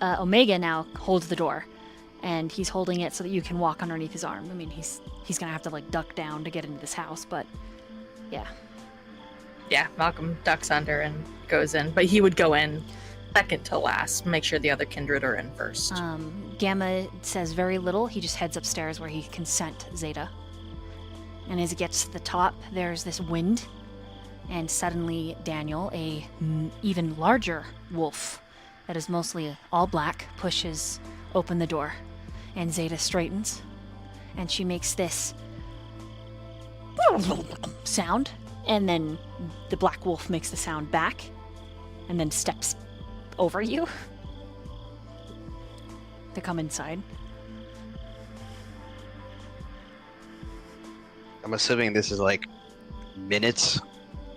Omega now holds the door, and he's holding it so that you can walk underneath his arm. I mean, he's gonna have to like duck down to get into this house, but yeah. Yeah, Malcolm ducks under and goes in, but he would go in second to last. Make sure the other kindred are in first. Gamma says very little. He just heads upstairs where he can scent Zeta. And as he gets to the top, there's this wind, and suddenly Daniel, a even larger wolf that is mostly all black, pushes open the door, and Zeta straightens, and she makes this sound, and then the black wolf makes the sound back, and then steps over you to come inside. I'm assuming this is like minutes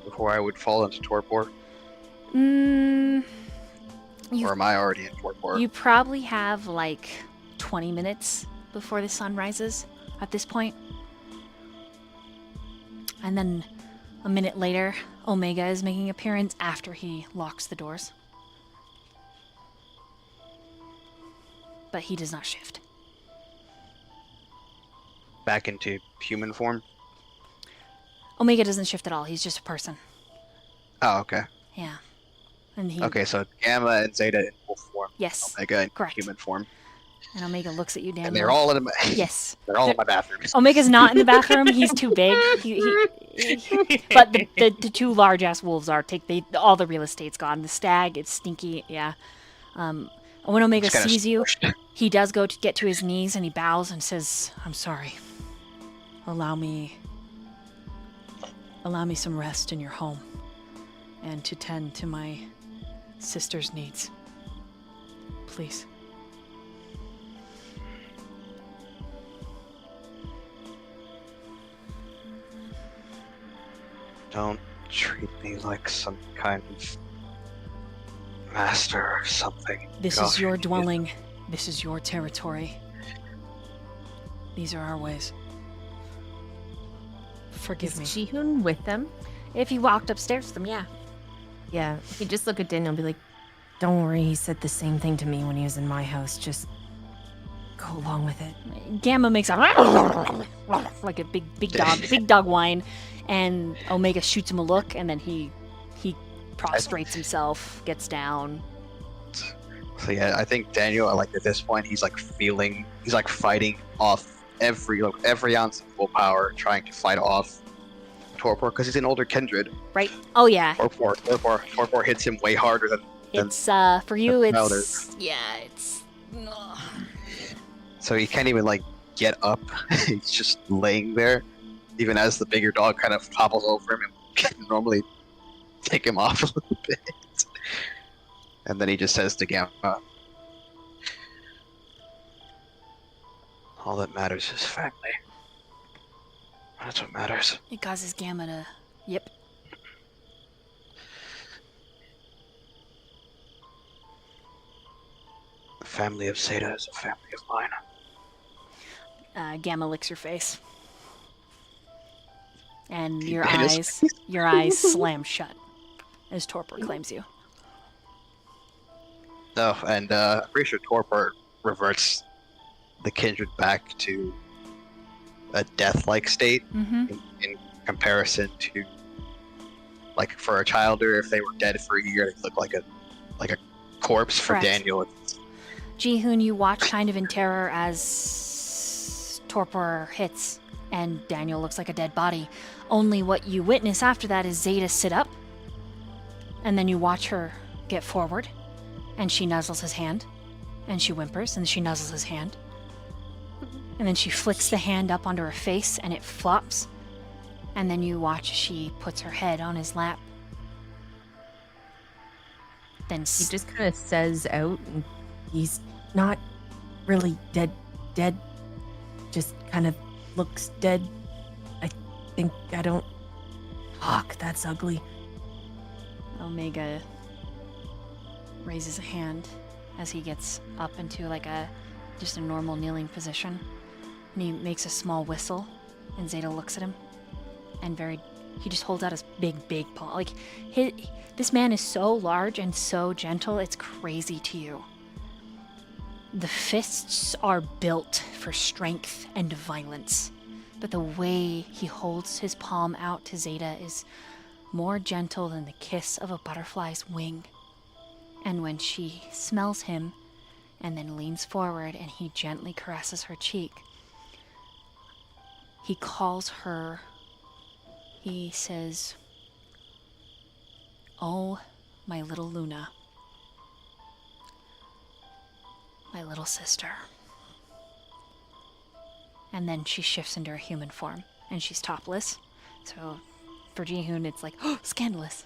before I would fall into torpor, You or am I already in torpor? You probably have like 20 minutes before the sun rises at this point. And then a minute later, Omega is making appearance after he locks the doors. but he does not shift. Back into human form. Omega doesn't shift at all. He's just a person. Oh, okay. Yeah. And he Okay, so Gamma and Zeta in wolf form. Yes. Omega in Correct. human form. And Omega looks at you, Daniel. And they're all in my Yes. they're all in my bathroom. Omega's not in the bathroom. He's too big. But the two large ass wolves are all the real estate's gone. The stag, it's stinky. Yeah. When Omega It's kinda sees you, squished. he does go to get to his knees and he bows and says, "I'm sorry. Allow me some rest in your home and to tend to my sister's needs. Please." Don't treat me like some kind of master or something. This Go is your ahead. dwelling. This is your territory. These are our ways. Forgive Is me. Jihoon with them? If he walked upstairs to them, yeah. Yeah. He'd just look at Daniel and be like, don't worry, he said the same thing to me when he was in my house. Just go along with it. Gamma makes a like a big dog whine, and Omega shoots him a look, and then he prostrates himself, gets down. So yeah, I think Daniel, like at this point, he's like fighting off every ounce of willpower, trying to fight off Torpor because he's an older kindred. Right? Oh yeah. Torpor hits him way harder than. It's for you. than It's others. it's. Ugh. So he can't even like get up. He's just laying there, even as the bigger dog kind of topples over him and can normally take him off a little bit. And then he just says to Gamma, "All that matters is family. That's what matters." It causes Gamma to. Yep. The family of Zeta is a family of mine. Gamma licks your face, and your It is- eyes slam shut as Torpor claims you. No, and I'm pretty sure Torpor reverts the kindred back to a death-like state Mm-hmm. in comparison to, like, for a childer, if they were dead for a year, they look like a corpse. For Correct. Daniel, it's Jihoon, you watch kind of in terror as Torpor hits, and Daniel looks like a dead body. Only what you witness after that is Zeta sit up, and then you watch her get forward, and she nuzzles his hand, and she whimpers, and she nuzzles his hand, and then she flicks the hand up onto her face, and it flops, and then you watch as she puts her head on his lap. Then He just kind of says out, and he's not really dead, just kind of looks dead. I don't. Fuck, that's ugly. Omega raises a hand as he gets up into like just a normal kneeling position, and he makes a small whistle, and Zeta looks at him, and he just holds out his big paw. Like this man is so large and so gentle, it's crazy to you. The fists are built for strength and violence, but the way he holds his palm out to Zeta is more gentle than the kiss of a butterfly's wing. And when she smells him and then leans forward and he gently caresses her cheek, he calls her, he says, "Oh, my little Luna, my little sister." And then she shifts into her human form, and she's topless. So for Jihoon, it's like, oh, scandalous.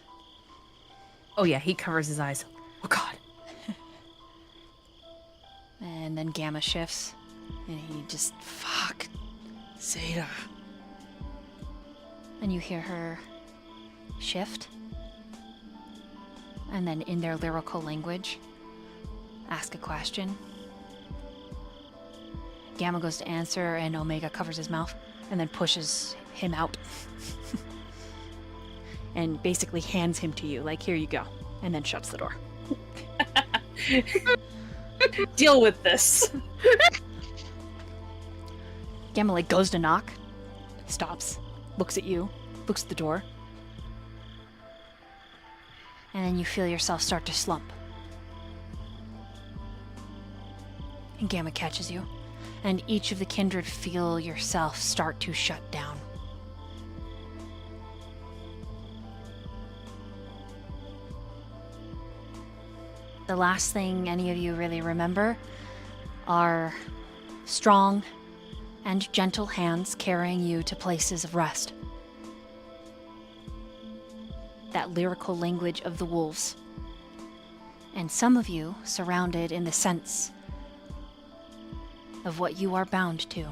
Oh yeah, he covers his eyes. Oh god. And then Gamma shifts, and he just, fuck, Zeta. And you hear her shift, and then in their lyrical language, ask a question. Gamma goes to answer, and Omega covers his mouth, and then pushes him out. And basically hands him to you, like, here you go, and then shuts the door. Deal with this. Gamma like goes to knock, stops, looks at you, looks at the door, and then you feel yourself start to slump. And Gamma catches you, and each of the kindred feel yourself start to shut down. The last thing any of you really remember are strong and gentle hands carrying you to places of rest. That lyrical language of the wolves. And some of you surrounded in the sense of what you are bound to.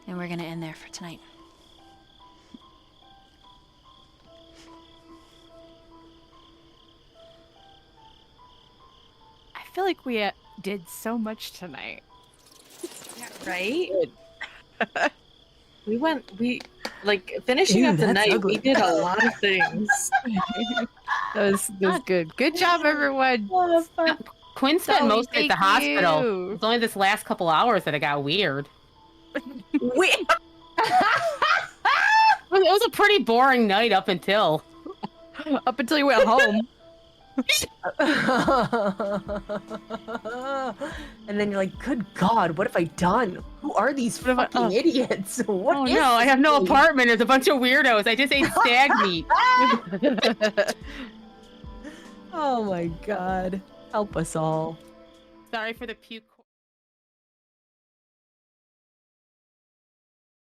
And we're going to end there for tonight. I feel like we did so much tonight. Right? We finishing Ew, up the that's night, ugly. we did a lot of things. That was good. Good job, everyone. Quinn spent Zoe, most of it at the thank hospital. you. It's only this last couple hours that it got weird. We It was a pretty boring night up until. Up until you went home. And then you're like, good God, what have I done? Who are these What have I- fucking idiots? What Oh is no, I have no this? apartment. There's a bunch of weirdos. I just ate stag meat. Oh my God. Help us all. Sorry for the puke